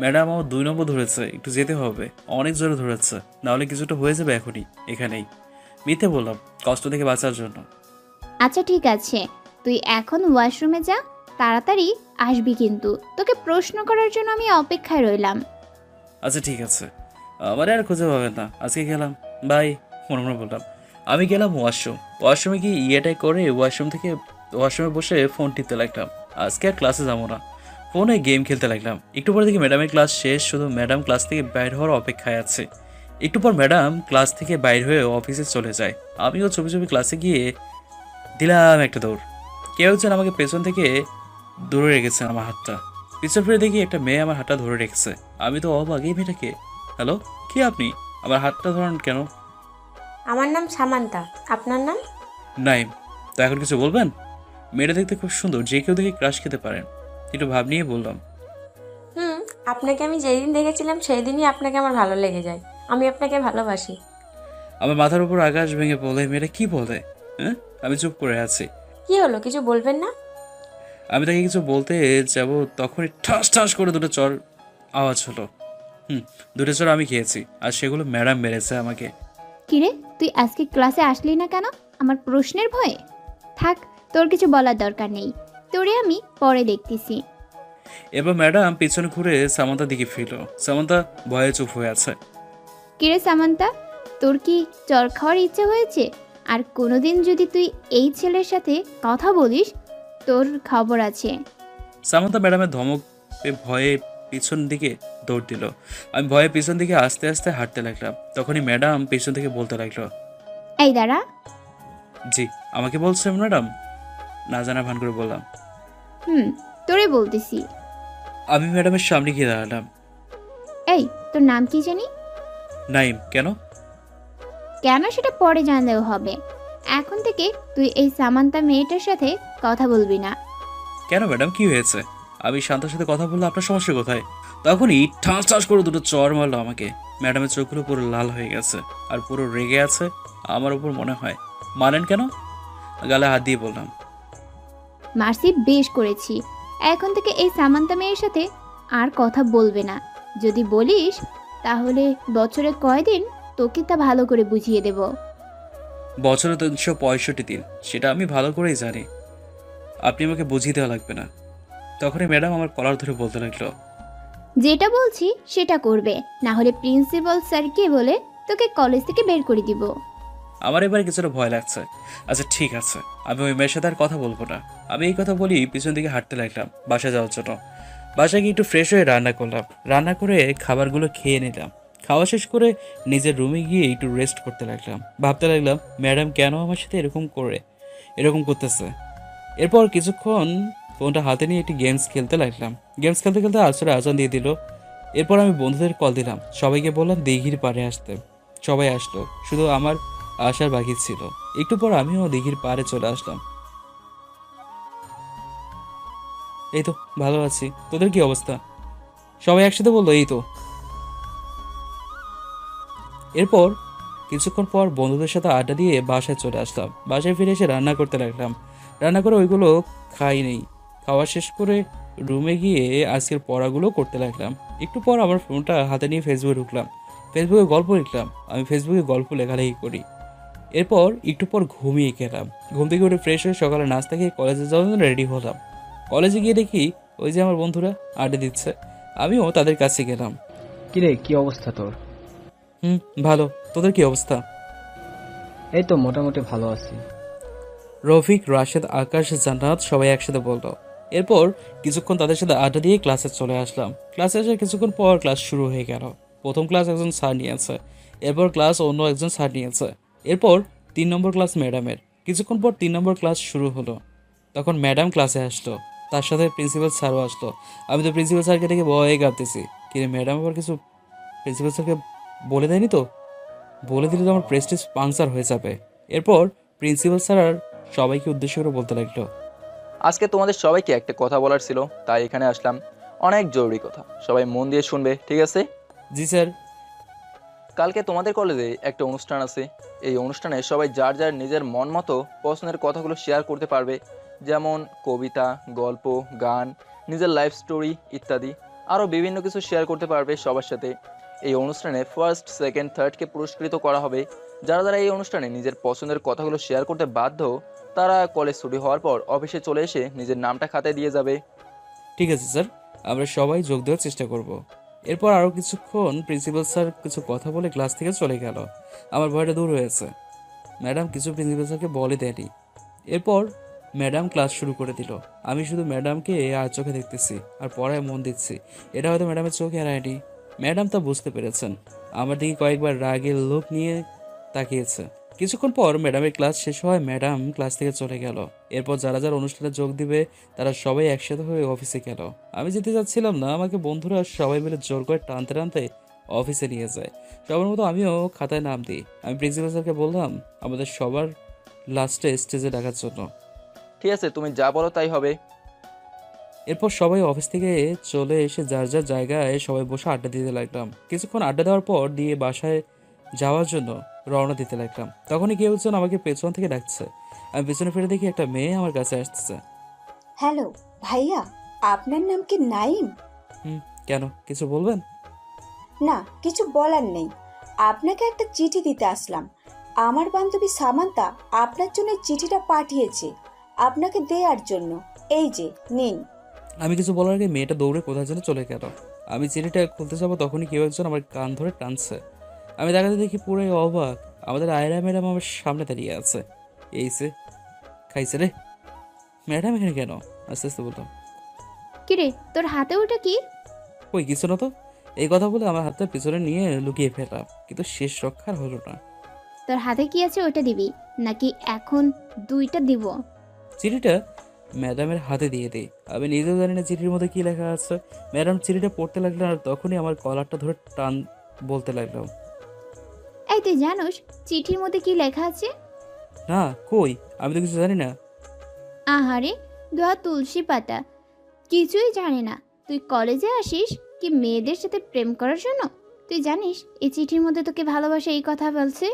ম্যাডাম আমার 2 নম্বর ধরেছে, একটু যেতে হবে, অনেক জোরে ধরেছে, নাহলে কিছুটা হয়ে যাবে এখনই এখানেই। মিথ্যে বললাম কষ্ট থেকে বাঁচার জন্য। আচ্ছা ঠিক আছে, তুই এখন ওয়াশরুমে যা, তাড়াতাড়ি আসবি কিন্তু। তোকে প্রশ্ন করার জন্য আমি অপেক্ষায় রইলাম। আচ্ছা ঠিক আছে, আমার আর খুঁজে পাবেন না, আজকে গেলাম, বাই। মনে বললাম। আমি গেলাম ওয়াশরুমে গিয়ে ইয়েটাই করে ওয়াশরুমে বসে ফোন টিপতে লাগলাম। আজকে আর ক্লাসে যাবো না, ফোনে গেম খেলতে লাগলাম। একটু পরে দেখি ম্যাডামের ক্লাস শেষ, শুধু ম্যাডাম ক্লাস থেকে বাইর হওয়ার অপেক্ষায় আছে। একটু পর ম্যাডাম ক্লাস থেকে বাইর হয়ে অফিসে চলে যায়। আমিও চুপি চুপি ক্লাসে গিয়ে দিলাম একটা দৌড়। কেউ একজন আমাকে পেছন থেকে ধরে রেখেছে আমার হাতটা। পিছন ফিরে দেখি একটা মেয়ে আমার হাতটা ধরে রেখেছে। আমি তো অবাক, এই মেয়েটাকে। হ্যালো, কি আপনি? আমার হাতটা ধরেন কেন? আমার নাম সামান্তা, আপনার নাম? নাইম। তো এখন কিছু বলবেন? মেয়েটা দেখতে খুব সুন্দর, যে কেউ দেখে ক্রাশ খেতে পারেন। একটু ভাব নিয়ে বললাম। আপনাকে আমি যেদিন দেখেছিলাম সেই দিনই আপনাকে আমার ভালো লেগে যায়। আমি আপনাকে ভালোবাসি। আমার মাথার উপর আকাশ ভেঙে পড়লে মেয়েটা কি বলে। হ্যাঁ, আমি চুপ করে আছি। কি হলো, কিছু বলবেন না? আমি তাকে কিছু বলতে যাব, তখনই ঠাস ঠাস করে দুটো চর আওয়াজ হলো। দুটো চর আমি খেয়েছি, আর সেগুলো ম্যাডাম মেরেছে আমাকে। কিরে, তুই আজকে ক্লাসে আসলি না কেন? আমার প্রশ্নের ভয়ে? থাক, তোর কিছু বলার দরকার নেই, তোরে আমি পরে দেখতেছি। এবার ম্যাডাম পিছনে ঘুরে সামান্তার দিকে ফিরল। সামান্তা ভয়ে চুপ হয়ে আছে। কিরে সামান্তা, তোর কি চর খাওয়ার ইচ্ছে হয়েছে? আর কোনোদিন যদি তুই এই ছেলের সাথে কথা বলিস, তোর খবর আছে। সামান্তা ম্যাডামের ধমকে ভয়ে পিছন দিকে দৌড় দিল। আমি ভয়ে পিছন দিকে আস্তে আস্তে হাঁটতে লাগলাম। তখনই ম্যাডাম পিছন থেকে বলতে লাগলো, এই দাঁড়া। জি, আমাকে বলছেন ম্যাডাম? না জানা ভান করে বললাম। তোরে বলতেছি। আমি ম্যাডামের সামনে গিয়ে দাঁড়ালাম। এই, তোর নাম কি জানি? নাইম। কেন? কেন সেটা পরে জানলেও হবে। এখন থেকে তুই এই সামান্তা মেয়েটার সাথে কথা বলবি না। কেন ম্যাডাম, কি হয়েছে? আমি শান্তার সাথে কথা বললে আপনার সমস্যা কোথায়? তখনই ঠাস ঠাস করে দুটো চর মারলো আমাকে। ম্যাডামের চোখগুলো পুরো লাল হয়ে গেছে আর পুরো রেগে আছে আমার উপর মনে হয়। মানেন কেন? গালে হাত দিয়ে বললাম। মার্সি, বেশ করেছি। এখন থেকে এই সামান্তা মেয়ের সাথে আর কথা বলবে না। যদি বলিস তাহলে বছরে কয়দিন তোকে তা ভালো করে বুঝিয়ে দেব। বছরে 365 দিন, সেটা আমি ভালো করেই জানি, আপনি আমাকে বুঝিয়ে দেওয়া লাগবে না। তখনই ম্যাডাম আমার কলার ধরে বলতে লাগলো, যেটা বলছি সেটা করবে, না হলে প্রিন্সিপাল স্যারকে বলে তোকে কলেজ থেকে বের করে দিব। আমার এবার কিছুটা ভয় লাগছে। আচ্ছা ঠিক আছে, আমি ওই মেয়ের সাথে আর কথা বলবো না। আমি এই কথা বলি পিছন দিকে হাঁটতে লাগলাম বাসায় যাওয়ার জন্য। বাসায় গিয়ে একটু ফ্রেশ হয়ে রান্না করলাম, রান্না করে খাবারগুলো খেয়ে নিলাম। খাওয়া শেষ করে নিজের রুমে গিয়ে একটু রেস্ট করতে লাগলাম। ভাবতে লাগলাম ম্যাডাম কেন আমার সাথে এরকম করতেছে। এরপর কিছুক্ষণ ফোনটা হাতে নিয়ে একটি গেমস খেলতে লাগলাম। গেমস খেলতে খেলতে আসরে আজান দিয়ে দিল। এরপর আমি বন্ধুদের কল দিলাম, সবাইকে বললাম দিঘির পাড়ে আসতে। সবাই আসলো, শুধু আমার আসার বাকি ছিল। একটু পর আমিও দিঘির পাড়ে চলে আসলাম। এই তো ভালো আছি, তোদের কি অবস্থা? সবাই একসাথে বললো এই তো। এরপর কিছুক্ষণ পর বন্ধুদের সাথে আড্ডা দিয়ে বাসায় চলে আসলাম। বাসায় ফিরে এসে রান্না করতে লাগলাম। রান্না করে ওইগুলো খাই নেই। খাওয়া শেষ করে রুমে গিয়ে আজকের পড়াগুলো করতে লাগলাম। একটু পর আমার ফোনটা হাতে নিয়ে ফেসবুকে ঢুকলাম। ফেসবুকে গল্প লিখলাম। আমি ফেসবুকে গল্প লেখালেখি করি। এরপর একটু পর ঘুমিয়ে গেলাম। ঘুম থেকে উঠে ফ্রেশ হয়ে সকালে নাস্তা খেয়ে কলেজে যাওয়ার জন্য রেডি হলাম। কলেজে গিয়ে দেখি ওই যে আমার বন্ধুরা আড্ডা দিচ্ছে। আমিও তাদের কাছে গেলাম। কিরে, কি অবস্থা তোর? ভালো, তোদের কি অবস্থা? এই তো মোটামুটি ভালো আছি। রফিক, রাশেদ, আকাশ, জান্নাত সবাই একসাথে বলল। এরপর কিছুক্ষণ তাদের সাথে আড্ডা দিয়ে ক্লাসে চলে আসলাম। ক্লাসে আসার কিছুক্ষণ পর ক্লাস শুরু হয়ে গেল। প্রথম ক্লাস একজন স্যার নিয়েছে, এরপর ক্লাস অন্য একজন স্যার নিয়েছে। এরপর 3 নম্বর ক্লাস ম্যাডামের। কিছুক্ষণ পর 3 নম্বর ক্লাস শুরু হলো। তখন ম্যাডাম ক্লাসে আসলো, তার সাথে প্রিন্সিপাল স্যারও আসলো। আমি তো প্রিন্সিপাল স্যারকে দেখে ভয়ে কাঁপতেছি। কিন্তু ম্যাডাম আবার কিছু প্রিন্সিপাল স্যারকে বলে দেয়নি তো? বলে দিলে তো আমার প্রেস্টিজ পাংচার হয়ে যাবে। এরপর প্রিন্সিপাল স্যার আর সবাইকে উদ্দেশ্য করে বলতে লাগলো, আজকে তোমাদের সবাইকে একটা কথা বলার ছিল, তাই এখানে আসলাম। অনেক জরুরি কথা, সবাই মন দিয়ে শুনবে, ঠিক আছে? জি স্যার। কালকে তোমাদের কলেজে একটা অনুষ্ঠান আছে। এই অনুষ্ঠানে সবাই যার যার নিজের মন মতো পছন্দের কথাগুলো শেয়ার করতে পারবে, যেমন কবিতা, গল্প, গান, নিজের লাইফ স্টোরি ইত্যাদি। আরও বিভিন্ন কিছু শেয়ার করতে পারবে সবার সাথে। এই অনুষ্ঠানে ফার্স্ট, সেকেন্ড, থার্ডকে পুরস্কৃত করা হবে। যারা যারা এই অনুষ্ঠানে নিজের পছন্দের কথাগুলো শেয়ার করতে বাধ্য, তারা কলেজ ছুটি হওয়ার পর অফিসে চলে এসে নিজের নামটা খাতায় দিয়ে যাবে। ঠিক আছে স্যার, আমরা সবাই যোগ দেওয়ার চেষ্টা করব। এরপর আরও কিছুক্ষণ প্রিন্সিপাল স্যার কিছু কথা বলে ক্লাস থেকে চলে গেল। আমার ভয়টা দূর হয়েছে। ম্যাডাম কিছু প্রিন্সিপাল স্যারকে বলে দেয়নি। এরপর ম্যাডাম ক্লাস শুরু করে দিল। আমি শুধু ম্যাডামকে আর চোখে দেখতেছি আর পড়ায় মন দিচ্ছি। এটা হয়তো ম্যাডামের চোখে এড়ায়নি। ম্যাডাম তা বুঝতে পেরেছেন। আমার দিকে কয়েকবার রাগের লোক নিয়ে তাকিয়েছে। কিছুক্ষণ পর ম্যাডামের ক্লাস শেষ হয়, ম্যাডাম ক্লাস থেকে চলে গেল। এরপর যারা যারা অনুষ্ঠানে যোগ দিবে তারা সবাই একসাথে হয়ে অফিসে গেল। আমি যেতে যাচ্ছিলাম না, আমাকে বন্ধুরা সবাই মিলে জোর করে টানতে টানতে অফিসে নিয়ে যায়। সবার মতো আমিও খাতায় নাম দিই। আমি প্রিন্সিপাল স্যারকে বললাম আমাদের সবার লাস্টে স্টেজে ডাকার জন্য। ঠিক আছে, তুমি যা বলো তাই হবে। এরপর সবাই অফিস থেকে চলে এসে যার যার জায়গায় সবাই বসে আড্ডা দিতে লাগলাম। কিছুক্ষণ আড্ডা দেওয়ার পর দিয়ে বাসায় যাওয়ার জন্য রওনা দিতে লাগলাম। তখনই কেউ একজন আমাকে পেছন থেকে ডাকছে। আমি পেছনে ফিরে দেখি একটা মেয়ে আমার কাছে আসতেছে। হ্যালো ভাইয়া, আপনার নাম কি নাইম? কেন, কিছু বলবেন? না, কিছু বলার নেই। আপনাকে একটা চিঠি দিতে আসলাম। আমার বান্ধবী সামান্তা আপনার জন্য চিঠিটা পাঠিয়েছে আপনাকে দেওয়ার জন্য। এই যে নিন। আমি কিছু বলার আগে মেয়েটা দৌড়ে কোথায় যেন চলে গেল। আমি চিঠিটা খুলতে যাবো, তখনই কেউ একজন আমার কান ধরে টানছে। আমি দেখাতে দেখি পুরো অবাক, আমাদের আয়রা ম্যাডাম আমার সামনে দাঁড়িয়ে আছে। এই সে খাইছে রে। ম্যাডাম এখানে কেন? আস্তে আস্তে বললাম। কিরে, তোর হাতে ওটা কি? ওই কিছু না তো। এই কথা বলে আমার হাতটা পিছনে নিয়ে লুকিয়ে ফেললাম, কিন্তু শেষ রক্ষার হলো না। তোর হাতে কি আছে ওটা দিবি, নাকি এখন দুইটা দিব? চিঠিটা ম্যাডামের হাতে দিয়ে দিই। আমি নিজেও জানি না চিঠির মধ্যে কি লেখা আছে। ম্যাডাম চিঠিটা পড়তে লাগলেন আর তখনই আমার কলারটা ধরে টান বলতে লাগলাম, এই তুই জানোস চিঠির মধ্যে কি লেখা আছে? না কই, আমি তো কিছু জানি না। আহারে দোয়া তুলসী পাতা, কিছুই জানে না। তুই কলেজে আসিস কি মেয়েদের সাথে প্রেম করার জন্য? তুই জানিস এই চিঠির মধ্যে তোকে ভালোবাসে এই কথা বলছে।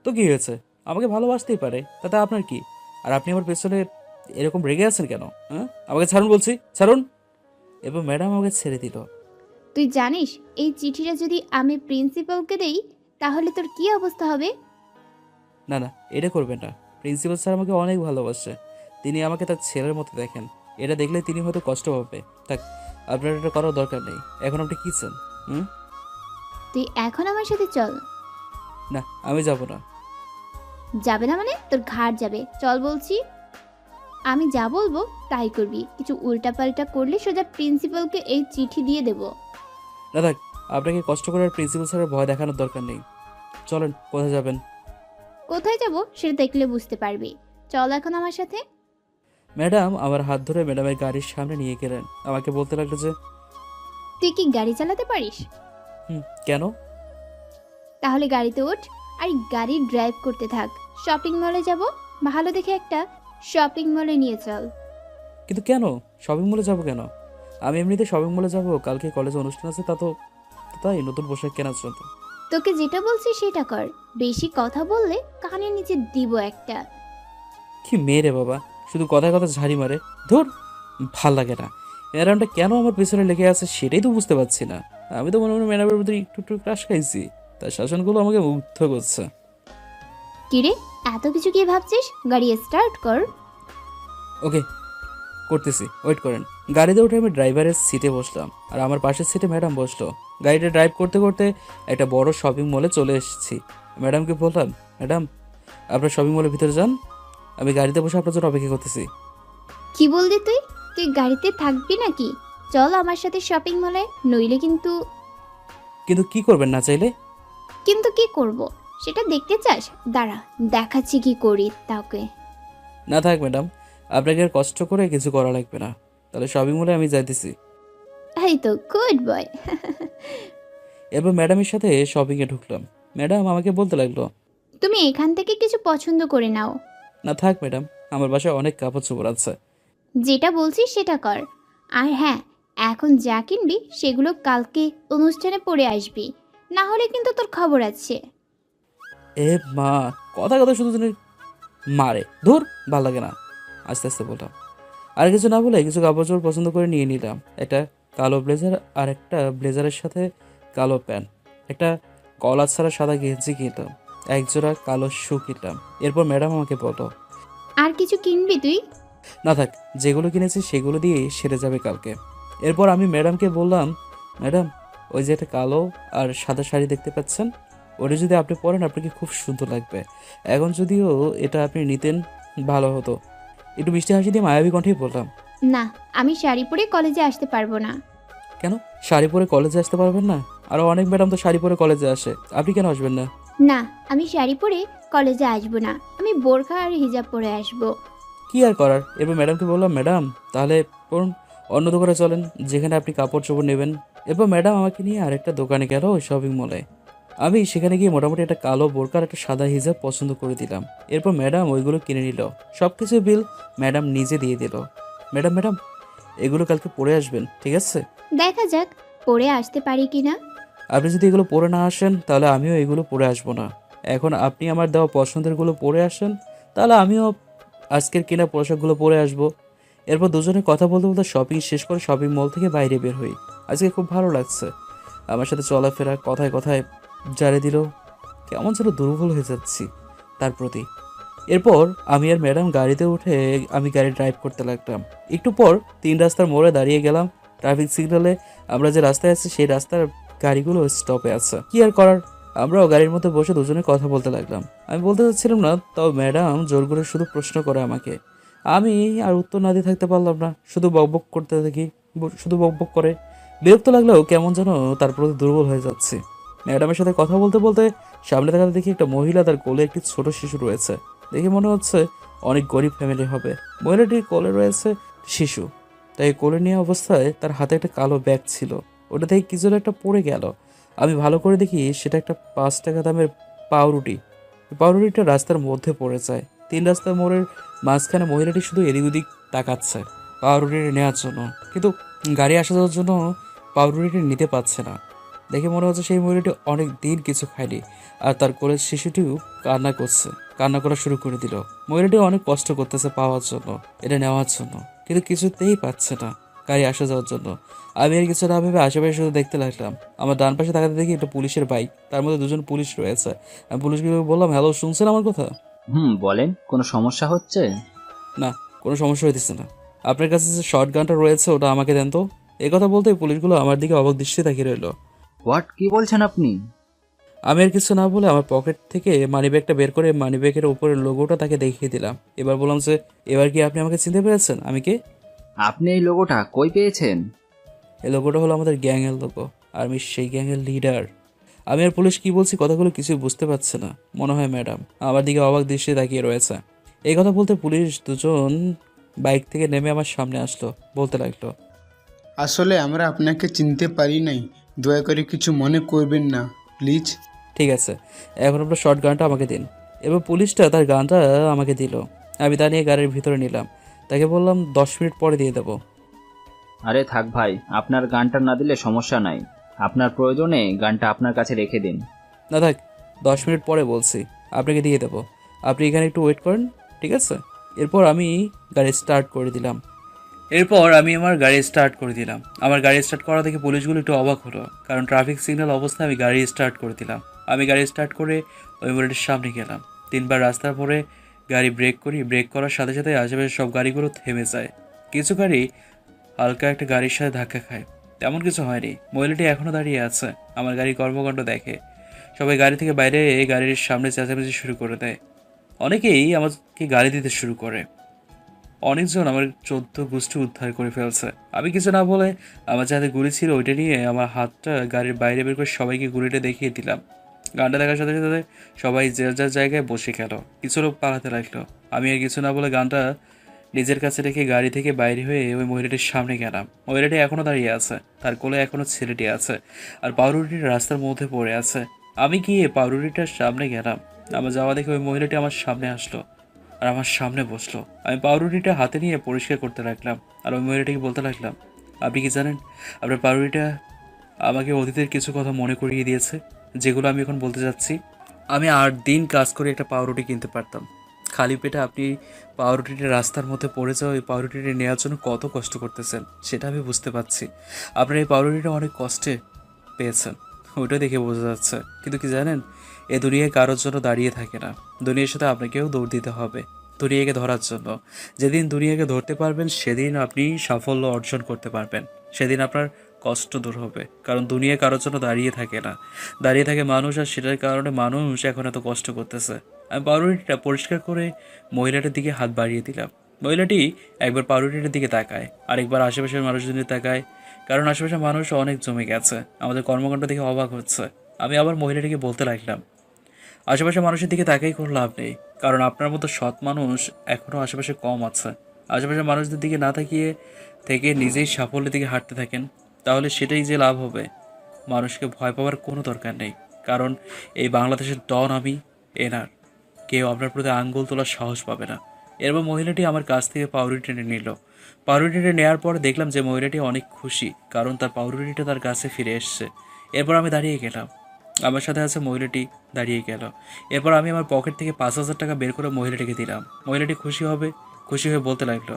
তো কি হয়েছে, আমাকে ভালোবাসতেই পারে, তাতে আপনার কি? আর আপনি আমার পেছনে এরকম রেগে আছেন কেন? হ্যাঁ, আমাকে ছাড়ুন বলছি, ছাড়ুন। এবং ম্যাডাম আমাকে ছেড়ে দিল। তুই জানিস এই চিঠিটা যদি আমি প্রিন্সিপালকে দেই তাহলে তোর কি অবস্থা হবে? না না, এটা করবেন না। প্রিন্সিপাল স্যার আমাকে অনেক ভালোবাসে। তিনি আমাকে তার ছেলের মতো দেখেন। এটা দেখলে তিনি হয়তো কষ্ট পাবে। থাক, আপনার এটা করার দরকার নেই। এখন আপনি কী চান? তুই এখন আমার সাথে চল। না, আমি যাব না। যাবে না মানে? তোর ঘাড় যাবে, চল বলছি। আমি যা বলবো তাই করবি, কিছু উল্টাপাল্টা করলে সোজা প্রিন্সিপালকে এই চিঠি দিয়ে দেব। না থাক, আপনাকে কষ্ট করে প্রিন্সিপাল স্যারের ভয় দেখানোর দরকার নেই। চলেন, কোথায় যাবেন? কোথায় যাব সেটা দেখলে বুঝতে পারবি। চল এখন আমার সাথে। ম্যাডাম আমার হাত ধরে ম্যাডামের গাড়ির সামনে নিয়ে গেলেন। আমাকে বলতে লাগলো যে, তুই কি গাড়ি চালাতে পারিস? কেন? তাহলে গাড়িতে ওঠ আর গাড়ি ড্রাইভ করতে থাক। শপিং মলে যাব, ভালো দেখে একটা শপিং মলে নিয়ে চল। কিন্তু কেন শপিং মলে যাব কেন? আমি এমনিতে শপিং মলে যাব, কালকে কলেজে অনুষ্ঠান আছে, তাই নতুন পোশাক কেনার জন্য। তোকে যেটা বলছি সেটা কর, বেশি কথা বললে কানের নিচে দিব একটা। কি মেয়ে রে বাবা, শুধু কথায় কথা ঝাড়ি মারে। ধুর, ভাল লাগে না। ম্যাডামটা কেন আমার পেছনে লেগে আছে সেটাই তো বুঝতে পারছি না। আমি তো মনে মনে ম্যাডামের ভিতরে একটু একটু ক্রাশ খাইছি, তার শাসনগুলো আমাকে মুগ্ধ করছে। কিরে, এত কিছু কি ভাবছিস? গাড়ি স্টার্ট কর। ওকে, করতেছি, ওয়েট করেন। গাড়িতে উঠে আমি ড্রাইভারের সিটে বসলাম, আর আমার পাশের সিটে ম্যাডাম বসলো। গাড়িটা ড্রাইভ করতে করতে একটা বড় শপিং মলে চলে এসেছি। ম্যাডামকে বললাম, ম্যাডাম আপনার শপিং মলের ভিতরে যান, আমি গাড়িতে বসে আপনার জন্য অপেক্ষা করতেছি। কি বললি তুই? তুই গাড়িতে থাকবি নাকি? চল আমার সাথে শপিং মলে, নইলে কিন্তু। কিন্তু কি করবেন না চাইলে? কিন্তু কি করব সেটা দেখতে চাস? দাঁড়া, দেখাচ্ছি কি করি তাকে। না থাক ম্যাডাম, আপনাকে আর কষ্ট করে কিছু করা লাগবে না। তাহলে শপিং মলে আমি যাইতেছি। এই তো গুড বয়। এরপর ম্যাডামের সাথে শপিংয়ে ঢুকলাম। ম্যাডাম আমাকে বলতে লাগলো, তুমি এখান থেকে কিছু পছন্দ করে নাও। না থাক ম্যাডাম, আমার বাসায় অনেক কাপড় চোপড় আছে। যেটা বলছিস সেটা কর। আর হ্যাঁ, এখন যা কিনবি সেগুলো কালকে অনুষ্ঠানে পরে আসবি, না হলে কিন্তু তোর খবর আছে। এ মা, কথা কথা শুধু তুমি মারে। ধুর, ভাল লাগে না। আস্তে আস্তে বললাম। আর কিছু না বলে কিছু কাপড় চোপড় পছন্দ করে নিয়ে নিলাম। একটা কালো ব্লেজার আর একটা ব্লেজারের সাথে কালো প্যান্ট, একটা কলার ছাড়া সাদা গেঞ্জি কিনলাম, একজোড়া কালো শু কিনলাম। এরপর ম্যাডাম আমাকে বলো, আর কিছু কিনবি তুই? না থাক, যেগুলো কিনেছি সেগুলো দিয়ে সেরে যাবে কালকে। এরপর আমি ম্যাডামকে বললাম, ম্যাডাম ওই যে একটা কালো আর সাদা শাড়ি দেখতে পাচ্ছেন, ওটা যদি আপনি পরেন আপনাকে খুব সুন্দর লাগবে। এখন যদিও এটা আপনি নিতেন ভালো হতো। একটু মিষ্টি হাসি দিয়ে মায়াবী কণ্ঠেই বললাম, না, আমি শাড়ি পরে কলেজে আসতে পারবো না। কেন শাড়ি পরে কলেজে আসতে পারবেন না? আরও অনেক ম্যাডাম তো শাড়ি পরে কলেজে আসে, আপনি কেন আসবেন না? না, আমি শাড়ি পরে কলেজে আসবো না, আমি বোরখা আর হিজাব পরে আসবো। কি আর করার। এরপর ম্যাডামকে বললাম, ম্যাডাম তাহলে করুন, অন্য দোকানে চলেন যেখানে আপনি কাপড় চোপড় নেবেন। এরপর ম্যাডাম আমাকে নিয়ে আরেকটা দোকানে গেল, ওই শপিং মলে। আমি সেখানে গিয়ে মোটামুটি একটা কালো বোরকা আর একটা সাদা হিজাব পছন্দ করে দিলাম। এরপর ম্যাডাম ওইগুলো কিনে নিল। সব কিছু বিল ম্যাডাম নিজে দিয়ে দিল। ম্যাডাম এগুলো কালকে পরে আসবেন, ঠিক আছে? দেখা যাক পরে আসতে পারি কিনা। আপনি যদি এগুলো পরে না আসেন তাহলে আমিও এগুলো পরে আসবো না। এখন আপনি আমার দেওয়া পছন্দেরগুলো পরে আসেন, তাহলে আমিও আজকের কেনা পোশাকগুলো পরে আসবো। এরপর দুজনে কথা বলতে বলতে শপিং শেষ করে শপিং মল থেকে বাইরে বের হই। আজকে খুব ভালো লাগছে, আমার সাথে চলাফেরা, কথায় কথায় জারে দিল। কেমন যেন দুর্বল হয়ে যাচ্ছি তার প্রতি। এরপর আমি আর ম্যাডাম গাড়িতে উঠে আমি গাড়ি ড্রাইভ করতে লাগলাম। একটু পর 3 রাস্তার মোড়ে দাঁড়িয়ে গেলাম। ট্রাফিক সিগন্যালে আমরা যে রাস্তায় আছি সেই রাস্তার গাড়িগুলো স্টপে আছে। কি আর করার, আমরাও গাড়ির মধ্যে বসে দুজনে কথা বলতে লাগলাম। আমি বলতে চাচ্ছিলাম না, তবে ম্যাডাম জোর করে শুধু প্রশ্ন করে আমাকে। আমি আর উত্তর না দিয়ে থাকতে পারলাম না, শুধু বকবক করতে থাকি, শুধু বকবক করে। বিরক্ত লাগলেও কেমন যেন তার প্রতি দুর্বল হয়ে যাচ্ছে। ম্যাডামের সাথে কথা বলতে বলতে সামনে তাকাতে দেখি একটা মহিলা, তার কোলে একটি ছোট শিশু রয়েছে। দেখে মনে হচ্ছে অনেক গরিব ফ্যামিলি হবে। মহিলাটির কোলে রয়েছে শিশু, তাই কোলে নেওয়া অবস্থায় তার হাতে একটা কালো ব্যাগ ছিল। ওটা থেকে কিছু একটা পড়ে গেল। আমি ভালো করে দেখি সেটা একটা 5 টাকা দামের পাউরুটি। পাউরুটিটা রাস্তার মধ্যে পড়ে যায়। 3 রাস্তার মোড়ের মাঝখানে মহিলাটি শুধু এদিক ওদিক তাকাচ্ছে পাউরুটিটা নেওয়ার জন্য, কিন্তু গাড়ি আসা যাওয়ার জন্য পাউরুটিটা নিতে পারছে না। দেখে মনে হচ্ছে সেই মহিলাটি অনেক দিন কিছু খায়নি, আর তার কোলের শিশুটিও কান্না করা শুরু করে দিল। মহিলাটি অনেক কষ্ট করতেছে পাওয়ার জন্য, এটা নেওয়ার জন্য, কিন্তু কিছুতেই পাচ্ছে না গাড়ি আসা যাওয়ার জন্য। আমি আর কিছু না ভেবে আশেপাশে শুধু দেখতে লাগলাম। আমার ডান পাশে তাকাতে দেখি একটা পুলিশের বাইক, তার মধ্যে 2জন পুলিশ রয়েছে। আমি পুলিশকে বললাম, হ্যালো, শুনছেন আমার কথা? বলেন, কোনো সমস্যা হচ্ছে? না, কোনো সমস্যা হইতেছে না। আপনার কাছে যে শর্ট গানটা রয়েছে ওটা আমাকে দেন তো। কথা বলতে পুলিশগুলো আমার দিকে অবাক দৃষ্টিতে তাকিয়ে রইল। হোয়াট, কি বলছেন আপনি? আমি আর কিছু না বলে আমার পকেট থেকে মানিব্যাগটা বের করে মানিব্যাগের উপরের লোগোটা তাকে দেখিয়ে দিলাম। এবার বললাম যে, এবার কি আপনি আমাকে চিনতে পেরেছেন? আমি কে? আপনি এই লোগোটা কই পেয়েছেন? এই লোগোটা হলো আমাদের গ্যাংয়ের লোগো, আর আমি সেই গ্যাংয়ের লিডার। আমি আর পুলিশ কি বলছি কথাগুলো কিছুই বুঝতে পারছে না। মনে হয় ম্যাডাম আমার দিকে অবাক দৃষ্টিতে তাকিয়ে রয়েছে। এই কথা বলতে পুলিশ দুজন বাইক থেকে নেমে আমার সামনে আসলো, বলতে লাগলো, আসলে আমরা আপনাকে চিনতে পারি নাই, দয়া করে কিছু মনে করবেন না প্লিজ। ঠিক আছে, এখন আপনার শর্ট গানটা আমাকে দিন। এবার পুলিশটা তার গানটা আমাকে দিল। আমি তা নিয়ে গাড়ির ভিতরে নিলাম। তাকে বললাম 10 মিনিট পরে দিয়ে দেবো। আরে থাক ভাই, আপনার গানটা না দিলে সমস্যা নাই, আপনার প্রয়োজনে গানটা আপনার কাছে রেখে দিন। না থাক, 10 মিনিট পরে বলছি, আপনাকে দিয়ে দেবো। আপনি এখানে একটু ওয়েট করেন, ঠিক আছে? এরপর আমি গাড়ি স্টার্ট করে দিলাম। আমার গাড়ি স্টার্ট করা দেখে পুলিশগুলো একটু অবাক হলো, কারণ ট্রাফিক সিগন্যাল অবস্থায় আমি গাড়ি স্টার্ট করে দিলাম। আমি গাড়ি স্টার্ট করে ওই মোড়ের সামনে গেলাম। 3বার রাস্তার পরে গাড়ি ব্রেক করি। ব্রেক করার সাথে সাথে আশেপাশে সব গাড়িগুলো থেমে যায়। কিছু গাড়ি হালকা একটা গাড়ির সাথে ধাক্কা খায়, তেমন কিছু হয়নি। মহিলাটি এখনও দাঁড়িয়ে আছে, আমার গাড়ি কর্মকাণ্ড দেখে। সবাই গাড়ি থেকে বাইরে গাড়ির সামনে চেঁচামেচি শুরু করে দেয়। অনেকেই আমাকে গালি দিতে শুরু করে। অনেকজন আমার 14 গোষ্ঠী উদ্ধার করে ফেলছে। আমি কিছু না বলে আমার যাতে গুলি ছিল ওইটা নিয়ে আমার হাতটা গাড়ির বাইরে বের করে সবাইকে গুলিটা দেখিয়ে দিলাম। গানটা দেখার সাথে সাথে সবাই যে যার জায়গায় বসে গেল। কিছু লোক পালাতে লাগলো। আমি আর কিছু না বলে গানটা নিজের কাছে রেখে গাড়ি থেকে বাইরে হয়ে ওই মহিলাটির সামনে গেলাম। মহিলাটি এখনও দাঁড়িয়ে আছে, তার কোলে এখনও ছেলেটি আছে, আর পাউরুটির রাস্তার মধ্যে পড়ে আছে। আমি গিয়ে পাউরুটিটার সামনে গেলাম। আমার যাওয়া দেখে ওই মহিলাটি আমার সামনে আসলো আর আমার সামনে বসলো। আমি পাউরুটিটা হাতে নিয়ে পরিষ্কার করতে লাগলাম, আর ওই মহিলাটিকে বলতে লাগলাম, আপনি কি জানেন আপনার পাউরুটিটা আমাকে অতীতের কিছু কথা মনে করিয়ে দিয়েছে, যেগুলো আমি এখন বলতে যাচ্ছি। আমি 8 দিন কাজ করে একটা পাউরুটি কিনতে পারতাম। খালি পেটে আপনি পাউরুটিটা রাস্তার মধ্যে পড়ে যাওয়া ওই পাউরুটিটা নেওয়ার জন্য কত কষ্ট করতেছেন সেটা আমি বুঝতে পারছি। আপনার এই পাউরুটিটা অনেক কষ্টে পেয়েছেন, ওইটা দেখে বোঝা যাচ্ছে। কিন্তু কি জানেন, এ দুনিয়ায় কারোর জন্য দাঁড়িয়ে থাকে না। দুনিয়ার সাথে আপনাকেও দৌড় দিতে হবে দুনিয়াকে ধরার জন্য। যেদিন দুনিয়াকে ধরতে পারবেন সেদিন আপনি সাফল্য অর্জন করতে পারবেন, সেদিন আপনার কষ্ট দূর হবে। কারণ দুনিয়া কারোর জন্য দাঁড়িয়ে থাকে না, দাঁড়িয়ে থাকে মানুষ, আর সেটার কারণে মানুষ এখন এত কষ্ট করতেছে। আমি পাউরুটিটা পরিষ্কার করে মহিলাটার দিকে হাত বাড়িয়ে দিলাম। মহিলাটি একবার পাউরুটিটার দিকে তাকায়, আরেকবার আশেপাশের মানুষজনের তাকায়, কারণ আশেপাশের মানুষ অনেক জমে গেছে। আমাদের কর্মকাণ্ড দেখে অবাক হচ্ছে। আমি আবার মহিলাটিকে বলতে লাগলাম, আশেপাশের মানুষের দিকে তাকাই কোনো লাভ নেই, কারণ আপনার মতো সৎ মানুষ এখনও আশেপাশে কম আছে। আশেপাশের মানুষদের দিকে না তাকিয়ে থেকে নিজেই সাফল্যের দিকে হাঁটতে থাকেন, তাহলে সেটাই যে লাভ হবে। মানুষকে ভয় পাওয়ার কোনো দরকার নেই, কারণ এই বাংলাদেশের ডন আমি, এনার কেউ আপনার প্রতি আঙ্গুল তোলার সাহস পাবে না। এরপর মহিলাটি আমার কাছ থেকে পাউরুটি টেনে নিল। পাউরুটিটা নেওয়ার পর দেখলাম যে মহিলাটি অনেক খুশি, কারণ তার পাউরুটিটা তার কাছে ফিরে এসছে। এরপর আমি দাঁড়িয়ে গেলাম, আমার সাথে আছে মহিলাটি দাঁড়িয়ে গেল। এরপর আমি আমার পকেট থেকে 5,000 টাকা বের করে মহিলাটিকে দিলাম। মহিলাটি খুশি হয়ে বলতে লাগলো,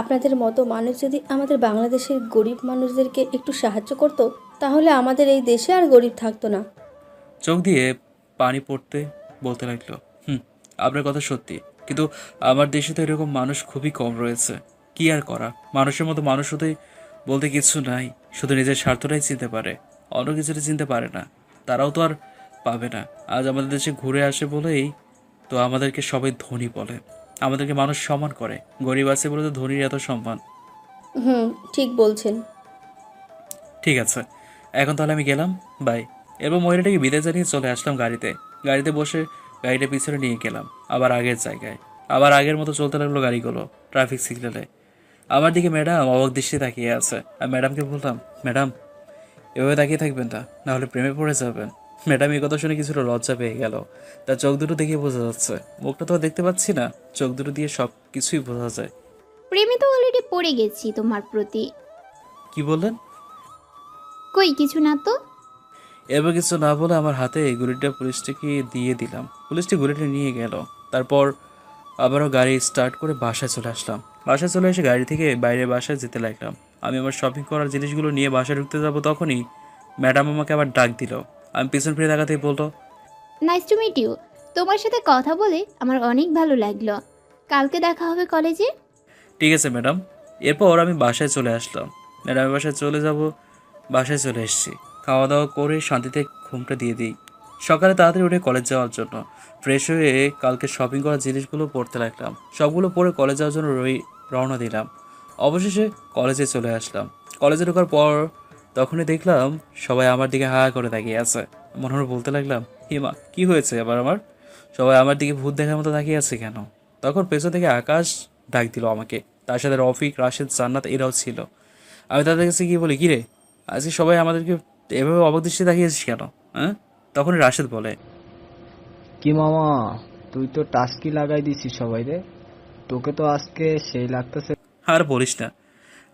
আপনাদের মতো মানুষ যদি আমাদের বাংলাদেশের গরিব মানুষদেরকে একটু সাহায্য করতো, তাহলে আমাদের এই দেশে আর গরিব থাকতো না। চোখ দিয়ে পানি পড়তে বলতে লাগলো, আপনার কথা সত্যি, কিন্তু আমার দেশে তো এরকম মানুষ খুবই কম রয়েছে। কি আর করা, মানুষের মতো মানুষ হতে বলতে কিছু নাই, শুধু নিজের স্বার্থটাই চিনতে পারে, অন্য কিছুটা চিনতে পারে না। তারাও তো আর পাবে না। আজ আমাদের দেশে ঘুরে আসে বলেই তো আমাদেরকে সবাই ধনী বলে, আমাদেরকে মানুষ সম্মান করে। গরিব আছে বলে তো ধনীর এত সম্মান। ঠিক বলছেন। ঠিক আছে, এখন তাহলে আমি গেলাম, বাই। এরপর মহিলাটাকে বিদায় জানিয়ে চলে আসলাম গাড়িতে বসে গাড়িটা পিছনে নিয়ে গেলাম আবার আগের জায়গায়। আবার আগের মতো চলতে লাগলো গাড়িগুলো ট্রাফিক সিগন্যালে। আমার দিকে ম্যাডাম অবাক দৃষ্টি তাকিয়ে আছে। আমি ম্যাডামকে বললাম, ম্যাডাম এভাবে তাকিয়ে থাকবেন না, নাহলে প্রেমে পড়ে যাবেন। ম্যাডাম এই কথা শুনে কিছুটা লজ্জা পেয়ে গেল। তার চোখ দুটো দেখে বোঝা যাচ্ছে, মুখটা তো দেখতে পাচ্ছি না, চোখ দুটো দিয়ে সব কিছুই বোঝা যায়। প্রেমে তো অলরেডি পড়ে গেছি তোমার প্রতি। কি বললেন? কই কিছু না তো। এবার কিছু না বলে আমার হাতে গুলিটা পুলিশটিকে দিয়ে দিলাম। পুলিশটি গুলিটা নিয়ে গেল। তারপর আবারও গাড়ি স্টার্ট করে বাসায় চলে আসলাম। বাসায় চলে এসে গাড়ি থেকে বাইরে বাসায় যেতে লাগলাম। আমি আমার শপিং করার জিনিসগুলো নিয়ে বাসায় ঢুকতে যাব, তখনই ম্যাডাম আমাকে আবার ডাক দিল। আমি পিছন ফিরে তাকাতেই বলতো, নাইস টু মিট ইউ। তোমার সাথে কথা বলে আমার অনেক ভালো লাগলো। কালকে দেখা হবে কলেজে। ঠিক আছে ম্যাডাম। এরপর আমি বাসায় চলে আসলাম। ম্যাডামের বাসায় চলে যাব, বাসায় চলে এসেছি। খাওয়া দাওয়া করে শান্তিতে ঘুমটা দিয়ে দিই। সকালে তাড়াতাড়ি উঠে কলেজ যাওয়ার জন্য ফ্রেশ হয়ে কালকে শপিং করার জিনিসগুলো পড়তে লাগলাম। সবগুলো পরে কলেজ যাওয়ার জন্য রওনা দিলাম। অবশেষে কলেজে চলে আসলাম। কলেজে ঢোকার পর তখনই দেখলাম সবাই আমার দিকে হা করে তাকিয়ে আছে। মনে মনে বলতে লাগলাম, হিমা কি হয়েছে আবার আমার? সবাই আমার দিকে ভূত দেখার মতো তাকিয়ে আছে কেন? তখন পেছন থেকে আকাশ ডাক দিল আমাকে। তার সাথে রফিক, রাশেদ, জান্নাত এরাও ছিল। আমি তাদের কাছে গিয়ে বলি, কিরে আজকে সবাই আমাদেরকে এভাবে অবাক দৃষ্টি তাকিয়েছিস কেন? হ্যাঁ? তখন রাশেদ বলে, কি মামা, তুই তো টাস্কি লাগাই দিছিস সবাই রে, তোকে তো আজকে সেই লাগতেছে। আর বলিস না,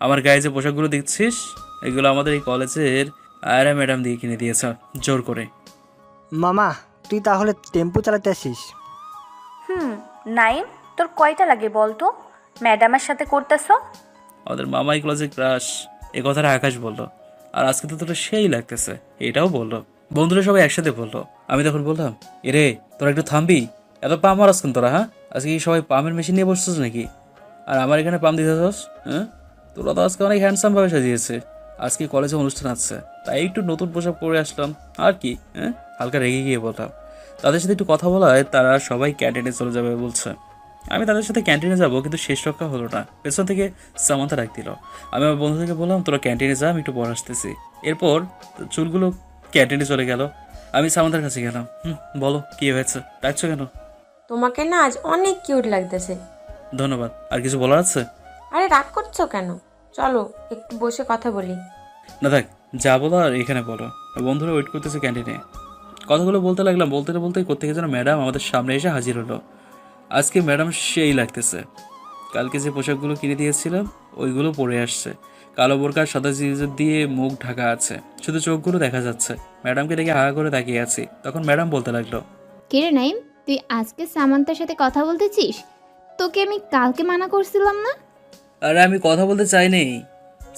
আমার গায়ে যে পোশাকগুলো দেখছিস এগুলো আমাদের এই কলেজের আয়রা ম্যাডাম দিয়ে কিনে দিয়েছে জোর করে। মামা তুই তাহলে টেম্পো চালাতে আসিস? নাইম, তোর কয়টা লাগে বল তো ম্যাডামের সাথে করতেছ? আমাদের মামাই কলেজের ক্রাশ, এ কথাটা আকাশ বলল। আর আজকে তো তোরা সেই লাগতেছে এটাও বললো। বন্ধুরা সবাই একসাথে বললো। আমি তখন বললাম, এরে তোরা একটু থামবি, এত পাম আর আসছেন তোরা? হ্যাঁ, আজকে কি সবাই পামের মেশিন নিয়ে বসছিস নাকি? আর আমার এখানে পাম দিতে চাস? হ্যাঁ, তোরা তো আজকে অনেক হ্যান্ডসামভাবে সাজিয়েছে। আজকে কলেজে অনুষ্ঠান আছে, তাই একটু নতুন পোশাক পরে আসলাম আর কি। হ্যাঁ, হালকা রেগে গিয়ে বললাম। তাদের সাথে একটু কথা বলায় তারা সবাই ক্যান্টিনে চলে যাবে বলছে। আমি তাদের সাথে ক্যান্টিনে যাব, কিন্তু শেষ রক্ষা হলো না। পেছন থেকে সামান্থা ডাক দিল। আমি আমার বন্ধুদেরকে বললাম, তোরা ক্যান্টিনে যা, আমি একটু পর আসতেছি। এরপর চুলগুলো ক্যান্টিনে চলে গেল। আমি সামান্থার কাছে গেলাম। বলো কি হয়েছে, ডাকছো কেন? তোমাকে না আজ অনেক কিউট লাগতেছে। ধন্যবাদ। আর কিছু বলার আছে? আরে রাগ করছো কেন? চলো একটু বসে কথা বলি। না থাক, যা বলো আর এখানে বলো। বন্ধুরা ওয়েট করতেছে ক্যান্টিনে। কথাগুলো বলতে লাগলাম। বলতে বলতেই কোত্থেকে যেন ম্যাডাম আমাদের সামনে এসে হাজির হলো। আজকে ম্যাডাম সেই লাগতেছে। কালকে যে পোশাকগুলো কিনে দিয়েছিলাম ওইগুলো পরে আসছে। কালো বোরকার সাদা জিজের দিয়ে মুখ ঢাকা আছে, শুধু চোখগুলো দেখা যাচ্ছে। ম্যাডামকে দেখে হা করে তাকিয়ে আছি। তখন ম্যাডাম বলতে লাগলো, কিরে নাইম, তুই আজকে সামান্তার সাথে কথা বলতেছিস? তোকে আমি কালকে মানা করছিলাম না? আরে আমি কথা বলতে চাইনি,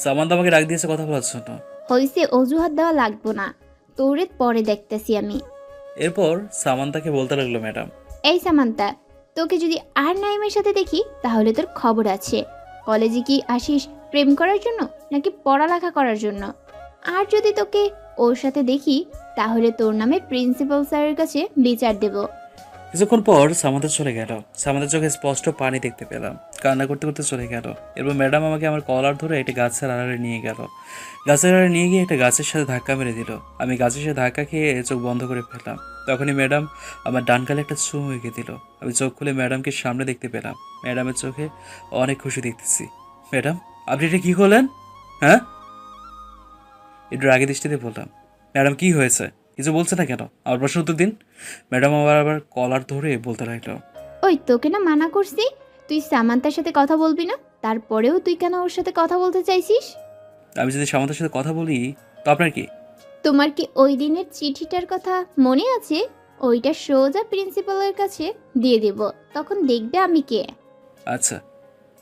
সামান্তা আমাকে ডাক দিয়েছে কথা বলার জন্য। হইছে, অজুহাত দেওয়া লাগবো না, তোরে পরে দেখতেছি আমি। এরপর সামান্তাকে বলতে লাগলো, ম্যাডাম এই সামান্তা, তোকে যদি আর নাইমের সাথে দেখি তাহলে তোর খবর আছে। কলেজে কি আসিস প্রেম করার জন্য নাকি পড়ালেখা করার জন্য? আর যদি তোকে ওর সাথে দেখি তাহলে তোর নামে প্রিন্সিপাল স্যারের কাছে বিচার দেব। কিছুক্ষণ পর সামান্তা চলে গেল। সামান্তার চোখে স্পষ্ট পানি দেখতে পেলাম। কান্না করতে করতে চলে গেল। এরপর ম্যাডাম আমাকে আমার কলার ধরে একটা গাছের আড়ালে নিয়ে গেল। গাছের আড়ালে নিয়ে গিয়ে একটা গাছের সাথে ধাক্কা মেরে দিল। আমি গাছের সাথে ধাক্কা খেয়ে চোখ বন্ধ করে ফেললাম। তখনই ম্যাডাম আমার ডান গালে একটা চুমু এঁকে দিল। আমি চোখ খুলে ম্যাডামকে সামনে দেখতে পেলাম। ম্যাডামের চোখে অনেক খুশি দেখতেছি। ম্যাডাম আপনি এটা কী করলেন? হ্যাঁ, একটু রাগে দৃষ্টিতে বললাম। ম্যাডাম কি হয়েছে, কিছু বলছে না কেন? আমার প্রশ্ন উত্তর দিন। ম্যাডাম আবার কলার ধরে বলতে লাগলো, ওই তোকে না মানা করছি তুই সামান্তার সাথে কথা বলবি না, তারপরেও তুই কেন ওর সাথে কথা বলতে চাইছিস? আমি যদি সামান্তার সাথে কথা বলি তো আপনার কি? তোমার কি ওই দিনের চিঠিটার কথা মনে আছে? ওইটা সোজা প্রিন্সিপালের কাছে দিয়ে দেব, তখন দেখবে আমি কে। আচ্ছা,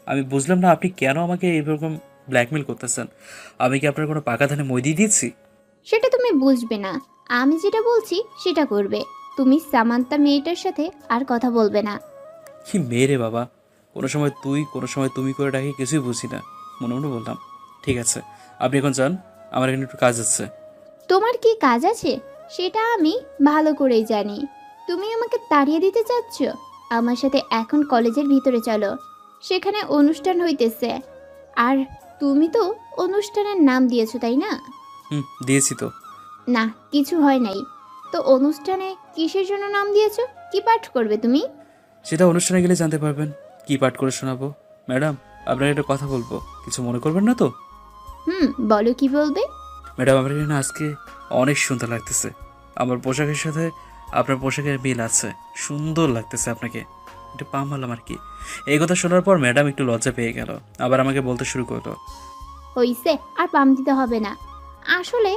আমি বুঝলাম না আপনি কেন আমাকে এরকম ব্ল্যাকমেল করতেছেন। আমি কি আপনার কোনো পাকা ধানে মই দিয়ে দিচ্ছি? সেটা তুমি বুঝবে না, আমি যেটা বলছি সেটা করবে। তুমি সামান্তা মেয়েটার সাথে আর কথা বলবে না। কি মেয়ে রে বাবা, কোনো সময় তুই কোনো সময় তুমি করে ডাকি, কিছুই বুঝি না। মনে মনে বললাম, ঠিক আছে আপনি এখন যান, আমার এখানে একটু কাজ আছে। তোমার কি কাজ আছে সেটা আমি ভালো করেই জানি। তুমি আমাকে তাড়িয়ে দিতে চাচ্ছ? আমার সাথে এখন কলেজের ভিতরে চলো, সেখানে অনুষ্ঠান হইতেছে। আর তুমি তো অনুষ্ঠানের নাম দিয়েছো তাই না? দিয়েছি তো। না, কিছু হয় নাই তো। অনুষ্ঠানে কিসের জন্য নাম দিয়েছো? কি পাঠ করবে তুমি? সেটা অনুষ্ঠানে গেলে জানতে পারবেন। কি পাঠ করে শোনাবো? ম্যাডাম আপনার একটা কথা বলবো, কিছু মনে করবেন না তো? বলো কি বলবে? ম্যাডাম আমার এখানে আজকে অনেক সুন্দর লাগতেছে। আমার পোশাকের সাথে আপনার পোশাকের মিল আছে, সুন্দর লাগতেছে আপনাকে। এটা পাম হলাম আর কি। এই কথা শোনার পর ম্যাডাম একটু লজ্জা পেয়ে গেল, আবার আমাকে বলতে শুরু করলো, হইছে, আর পাম দিতে হবে না। আসলে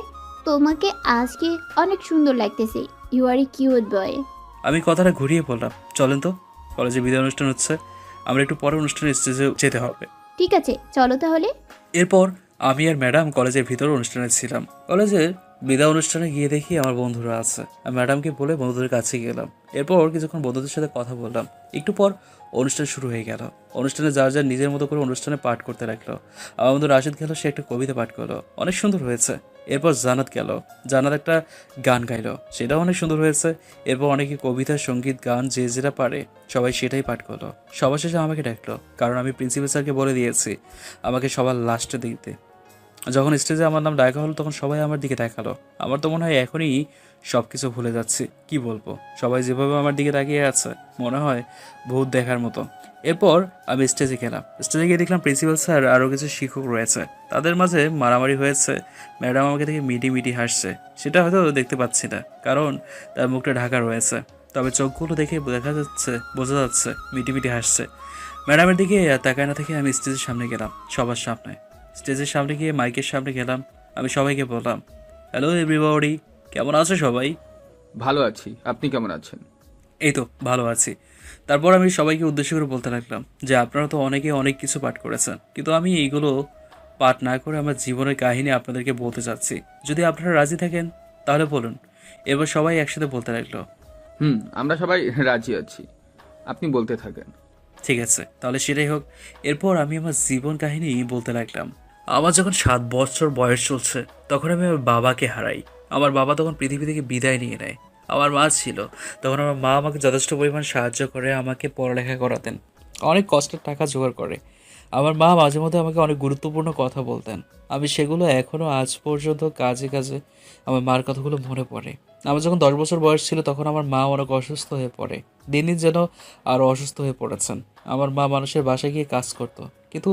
তোমাকে আজকে অনেক সুন্দর লাগতেছে। You are a cute boy. আমি কথাটা ঘুরিয়ে বললাম, চলেন তো, কলেজে বিদায় অনুষ্ঠান হচ্ছে, আমরা একটু পরে অনুষ্ঠানের স্টেজে যেতে হবে। ঠিক আছে চলো তাহলে। এরপর আমি আর ম্যাডাম কলেজের ভিতরে অনুষ্ঠানে ছিলাম। কলেজের বিদায় অনুষ্ঠানে গিয়ে দেখি আমার বন্ধুরা আছে। আমি ম্যাডামকে বলে বন্ধুদের কাছে গেলাম। এরপর কিছুক্ষণ বন্ধুদের সাথে কথা বললাম। একটু পর অনুষ্ঠান শুরু হয়ে গেল। অনুষ্ঠানে যার যার নিজের মতো করে অনুষ্ঠানে পাঠ করতে লাগলো। আমার বন্ধু রাশিদ গেল, সে একটা কবিতা পাঠ করলো, অনেক সুন্দর হয়েছে। এরপর জান্নাত গেল, জান্নাত একটা গান গাইলো, সেটাও অনেক সুন্দর হয়েছে। এরপর অনেকে কবিতা, সঙ্গীত, গান যে যেটা পারে সবাই সেটাই পাঠ করলো। সবার শেষে আমাকে ডাকলো, কারণ আমি প্রিন্সিপাল স্যারকে বলে দিয়েছি আমাকে সবার লাস্টে দিতে। যখন স্টেজে আমার নাম ডাকা হলো তখন সবাই আমার দিকে তাকালো। আমার তো মনে হয় এখনই সব কিছু ভুলে যাচ্ছি। কি বলবো, সবাই যেভাবে আমার দিকে তাকিয়ে আছে মনে হয় ভূত দেখার মতো। এরপর আমি স্টেজে গেলাম। স্টেজে গিয়ে দেখলাম প্রিন্সিপাল স্যার আরও কিছু শিক্ষক রয়েছে, তাদের মাঝে মারামারি হয়েছে। ম্যাডাম আমাকে দেখে মিটি মিটি হাসছে, সেটা হয়তো দেখতে পাচ্ছি না কারণ তার মুখটা ঢাকা রয়েছে, তবে চোখগুলো দেখে বোঝা যাচ্ছে মিটি মিটি হাসছে। ম্যাডামের দিকে তাকায় না থেকে আমি স্টেজের সামনে গেলাম, সবার সামনে। স্টেজের সামনে গিয়ে মাইকের সামনে গেলাম। আমি সবাইকে বললাম, হ্যালো এভরিবডি, কেমন আছো সবাই? ভালো আছি, আপনি কেমন আছেন? এই তো ভালো আছি। তারপর আমি সবাইকে উদ্দেশ্য করে বলতে লাগলাম যে আপনারা তো অনেকে অনেক কিছু পাঠ করেছেন, কিন্তু আমি এইগুলো পাঠ না করে আমার জীবনের কাহিনী আপনাদেরকে বলতে চাচ্ছি। যদি আপনারা রাজি থাকেন তাহলে বলুন। এবার সবাই একসাথে বলতে লাগলো, আমরা সবাই রাজি আছি, আপনি বলতে থাকেন। ঠিক আছে, তাহলে সেটাই হোক। এরপর আমি আমার জীবন কাহিনী বলতে লাগলাম। আমার যখন 7 বছর বয়স চলছে তখন আমি আমার বাবাকে হারাই। আমার বাবা তখন পৃথিবী থেকে বিদায় নিয়ে নেয়। আমার মা ছিল, তখন আমার মা আমাকে যথেষ্ট পরিমাণ সাহায্য করে, আমাকে পড়ালেখা করাতেন, অনেক কষ্টের টাকা জোগাড় করে। আমার মা মাঝে মধ্যে আমাকে অনেক গুরুত্বপূর্ণ কথা বলতেন, আমি সেগুলো এখনও আজ পর্যন্ত কাজে কাজে আমার মার কথাগুলো মনে পড়ে। আমার যখন 10 বছর বয়স ছিল তখন আমার মা অনেক অসুস্থ হয়ে পড়ে, দিন দিন যেন আরও অসুস্থ হয়ে পড়েছেন। আমার মা মানুষের বাসায় গিয়ে কাজ করতো, কিন্তু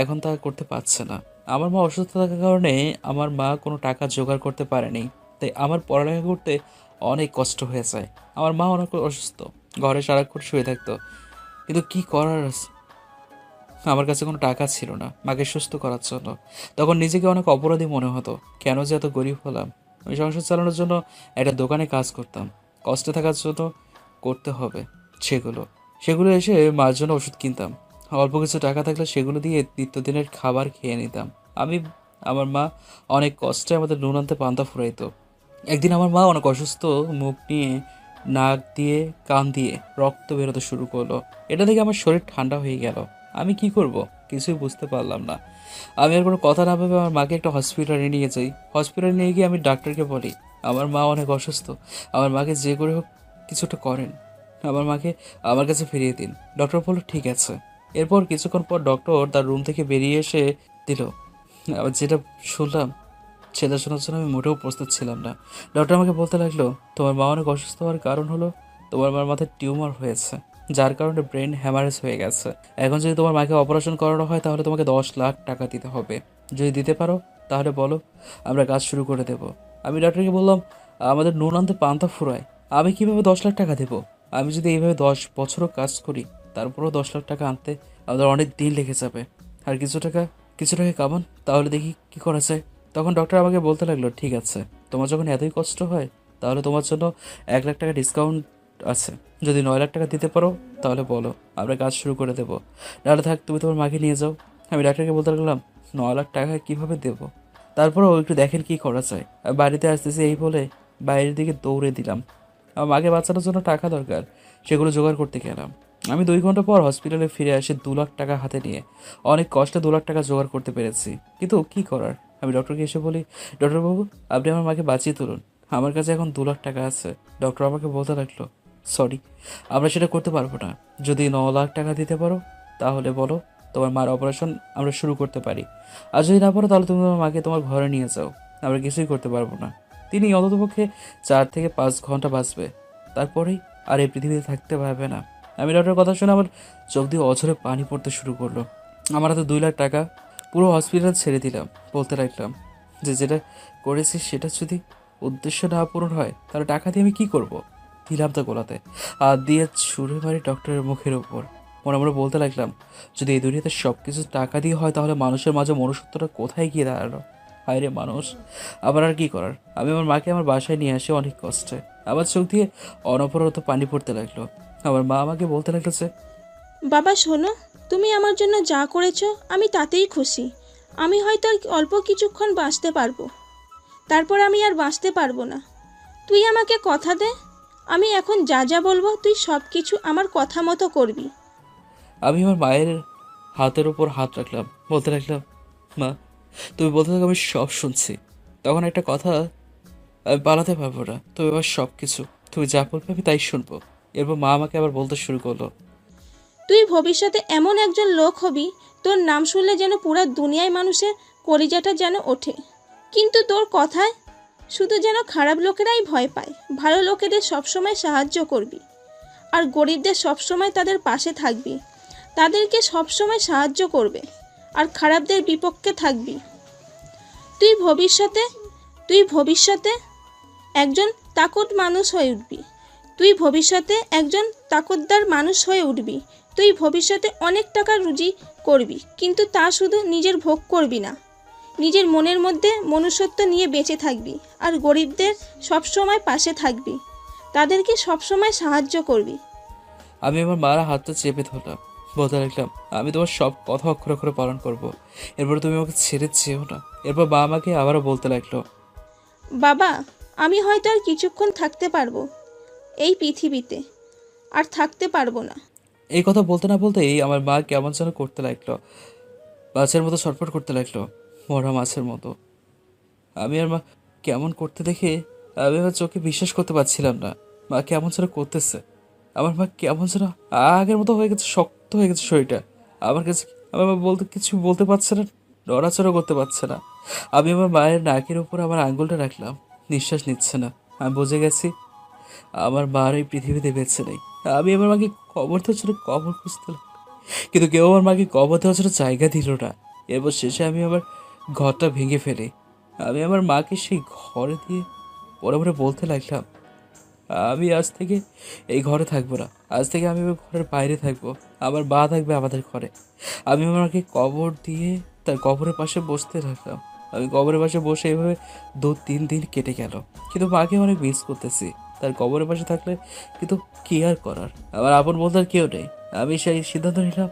এখন তা করতে পারছে না। আমার মা অসুস্থ থাকার কারণে আমার মা কোনো টাকা জোগাড় করতে পারেনি, তাই আমার পড়ালেখা করতে অনেক কষ্ট হয়ে যায়। আমার মা অনেক অসুস্থ, ঘরে সারাক্ষণ শুয়ে থাকতো, কিন্তু কি করার আছে, আমার কাছে কোনো টাকা ছিল না মাকে সুস্থ করার জন্য। তখন নিজেকে অনেক অপরাধী মনে হতো, কেন যে এত গরিব হলাম। আমি সংসার চালানোর জন্য একটা দোকানে কাজ করতাম, কষ্টে থাকার জন্য করতে হবে সেগুলো এসে মার জন্য ওষুধ কিনতাম, অল্প কিছু টাকা থাকলে সেগুলো দিয়ে নিত্যদিনের খাবার খেয়ে নিতাম। আমার মা অনেক কষ্টে আমাদের নুন আনতে পান্তা ফুরাইতো। একদিন আমার মা অনেক অসুস্থ, মুখ নিয়ে নাক দিয়ে কান দিয়ে রক্ত বেরোতে শুরু করলো। এটা দেখে আমার শরীর ঠান্ডা হয়ে গেল। আমি কি করব কিছুই বুঝতে পারলাম না। আমি আর কোনো কথা না ভেবে আমার মাকে একটা হসপিটালে নিয়ে যাই। হসপিটালে নিয়ে গিয়ে আমি ডাক্তারকে বলি আমার মা অনেক অসুস্থ, আমার মাকে যে করে হোক কিছুটা করেন, আমার মাকে আমার কাছে ফিরিয়ে দিন। ডক্টর বলল ঠিক আছে। এরপর কিছুক্ষণ পর ডক্টর তার রুম থেকে বেরিয়ে এসে দিল। আবার যেটা শুনলাম সেটা শোনার জন্য আমি মোটেও প্রস্তুত ছিলাম না। ডক্টর আমাকে বলতে লাগলো তোমার মা অনেক অসুস্থ হওয়ার কারণ হলো তোমার মার মাথায় টিউমার হয়েছে, যার কারণে ব্রেন হ্যামারেজ হয়ে গেছে। এখন যদি তোমার মাকে অপারেশন করানো হয় তাহলে তোমাকে 10 লাখ টাকা দিতে হবে। যদি দিতে পারো তাহলে বলো, আমরা কাজ শুরু করে দেব। আমি ডক্টরকে বললাম আমাদের নুন আনতে পান্তা ফুরায়, আমি কিভাবে 10 লাখ টাকা দেবো? আমি যদি এইভাবে 10 বছরও কাজ করি তারপরেও 10 লাখ টাকা আনতে আমাদের অনেক দিন লেগে যাবে। আর কিছু টাকা কামান, তাহলে দেখি কি করা যায়। তখন ডক্টর আমাকে বলতে লাগলো ঠিক আছে, তোমার যখন এতই কষ্ট হয় তাহলে তোমার জন্য 1 লাখ টাকা ডিসকাউন্ট আছে। যদি 9 লাখ টাকা দিতে পারো তাহলে বলো, আমরা কাজ শুরু করে দেবো। নাহলে থাক, তুমি তোমার মাকে নিয়ে যাও। আমি ডাক্তারকে বলতে লাগলাম 9 লাখ টাকা কীভাবে দেবো? তারপরেও একটু দেখেন কি করা যায়। বাড়িতে আসতেছি এই বলে বাইরের দিকে দৌড়ে দিলাম। আমার মাকে বাঁচানোর জন্য টাকা দরকার, সেগুলো জোগাড় করতে গেলাম। আমি 2 ঘন্টা পর হসপিটালে ফিরে আসি 2 লাখ টাকা হাতে নিয়ে। অনেক কষ্টে 2 লাখ টাকা জোগাড় করতে পেরেছি, কিন্তু কি করার। আমি ডক্টরকে এসে বলি ডক্টরবাবু আপনি আমার মাকে বাঁচিয়ে তুলুন, আমার কাছে এখন 2 লাখ টাকা আছে। ডক্টর আমাকে বলতে লাগলো সরি, আমরা সেটা করতে পারবো না। যদি 9 লাখ টাকা দিতে পারো তাহলে বলো, তোমার মার অপারেশন আমরা শুরু করতে পারি। আর যদি না পারো তাহলে তুমি তোমার মাকে তোমার ঘরে নিয়ে যাও, আমরা কিছুই করতে পারবো না। তিনি অন্ততপক্ষে 4 থেকে 5 ঘন্টা বাঁচবে, তারপরেই আর এই পৃথিবীতে থাকতে পারবে না। আমি ডক্টরের কথা শুনে আমার চোখ দিয়ে অঝরে পানি পড়তে শুরু করলো। আমার হাতে 2 লাখ টাকা, পুরো হসপিটাল ছেড়ে দিলাম। বলতে লাগলাম যে যেটা করেছি সেটা যদি উদ্দেশ্য না পূরণ হয় তাহলে টাকা দিয়ে আমি কী করবো? দিলাম তো গোলাতে আর দিয়ে ছুঁড়ে মারি ডক্টরের মুখের উপর। মনে মনে বলতে লাগলাম যদি এই দুনিয়াতে সব কিছু টাকা দিয়ে হয় তাহলে মানুষের মাঝে মনুষ্যত্বটা কোথায় গিয়ে দাঁড়ালো? হায় রে মানুষ, আবার আর কি করার। আমি আমার মাকে আমার বাসায় নিয়ে আসি অনেক কষ্টে। আমার চোখ দিয়ে অনবরত পানি পড়তে লাগলো। আমার মা আমাকে বলতে লাগলো যে বাবা শোনো, তুমি আমার জন্য যা করেছো আমি তাতেই খুশি। আমি হয়তো অল্প কিছুক্ষণ বাঁচতে পারবো, তারপর আমি আর বাঁচতে পারবো না। তুই আমাকে কথা দে, আমি এখন যা যা বলবো তুই সব কিছু আমার কথা মতো করবি। আমি আমার মায়ের হাতের উপর হাত রাখলাম, বলতে লাগলাম, মা তুমি বলতে থাকো, আমি সব শুনছি। তখন একটা কথা আমি পালাতে পারবো না, তুমি এবার সব কিছু তুমি যা বলবে আমি তাই শুনবো। এরপর মা আমাকে আবার বলতে শুরু করলো, তুই ভবিষ্যতে এমন একজন লোক হবি, তোর নাম শুনলে যেন পুরো দুনিয়ায় মানুষের কলিজাটা যেন ওঠে। কিন্তু তোর কথায় শুধু যেন খারাপ লোকেরাই ভয় পায়। ভালো লোকেদের সবসময় সাহায্য করবি, আর গরিবদের সবসময় তাদের পাশে থাকবি, তাদেরকে সবসময় সাহায্য করবে, আর খারাপদের বিপক্ষে থাকবি। তুই ভবিষ্যতে একজন তাকত মানুষ হয়ে উঠবি। তুই ভবিষ্যতে একজন তাকতদার মানুষ হয়ে উঠবি। তুই ভবিষ্যতে অনেক টাকা রুজি করবি, কিন্তু তা শুধু নিজের ভোগ করবি না, নিজের মনের মধ্যে মনুষ্যত্ব নিয়ে বেঁচে থাকবি, আর গরিবদের সবসময় পাশে থাকবি, তাদেরকে সবসময় সাহায্য করবি। আমি আমার মার হাতটা চেপে ধরলাম, বলতে লাগলাম, আমি তোমার সব কথা অক্ষরে অক্ষরে পালন করবো। এরপর তুমি আমাকে ছেড়ে যেও না। এরপর মা আমাকে আবারও বলতে লাগলো, বাবা, আমি হয়তো আর কিছুক্ষণ থাকতে পারবো এই পৃথিবীতে, আর থাকতে পারবো না। এই কথা বলতে না বলতেই আমার মা কেমন যেন করতে লাগলো, মাছের মতো ছটফট করতে লাগলো, মরা মাছের মতো। আমি আর মা কেমন করতে দেখে আমি আমার চোখে বিশ্বাস করতে পারছিলাম না। মা কেমন যেন করতেছে, আমার মা কেমন যেন আগের মতো হয়ে গেছে, শক্ত হয়ে গেছে শরীরটা। আমার কাছে আমার মা বলতে কিছু বলতে পারছে না, নড়াচড়া করতে পারছে না। আমি আমার মায়ের নাকের উপর আমার আঙ্গুলটা রাখলাম, নিঃশ্বাস নিচ্ছে না। আমি বুঝে গেছি আমার মার এই পৃথিবীতে বেঁচে নেই। আমি আমার মাকে কবর দেওয়ার জন্য কবর খুঁজতে লাগলাম, কিন্তু কেউ আমার মাকে কবর দেওয়ার জন্য জায়গা দিল না। এরপর শেষে আমি আমার ঘরটা ভেঙে ফেলি। আমি আমার মাকে সেই ঘরে দিয়ে পরে পরে বলতে লাগলাম, আমি আজ থেকে এই ঘরে থাকবো না, আজ থেকে আমি আমার ঘরের বাইরে থাকবো, আমার মা থাকবে আমাদের ঘরে। আমি আমার মাকে কবর দিয়ে তার কবরের পাশে বসতে লাগলাম। আমি কবরের পাশে বসে এভাবে 2-3 দিন কেটে গেল, কিন্তু মাকে অনেক মিস করতেছি। তার কবরের পাশে থাকলে কিন্তু কি আর করার, আমার আপন বলতে আর কেউ নেই। আমি সেই সিদ্ধান্ত নিলাম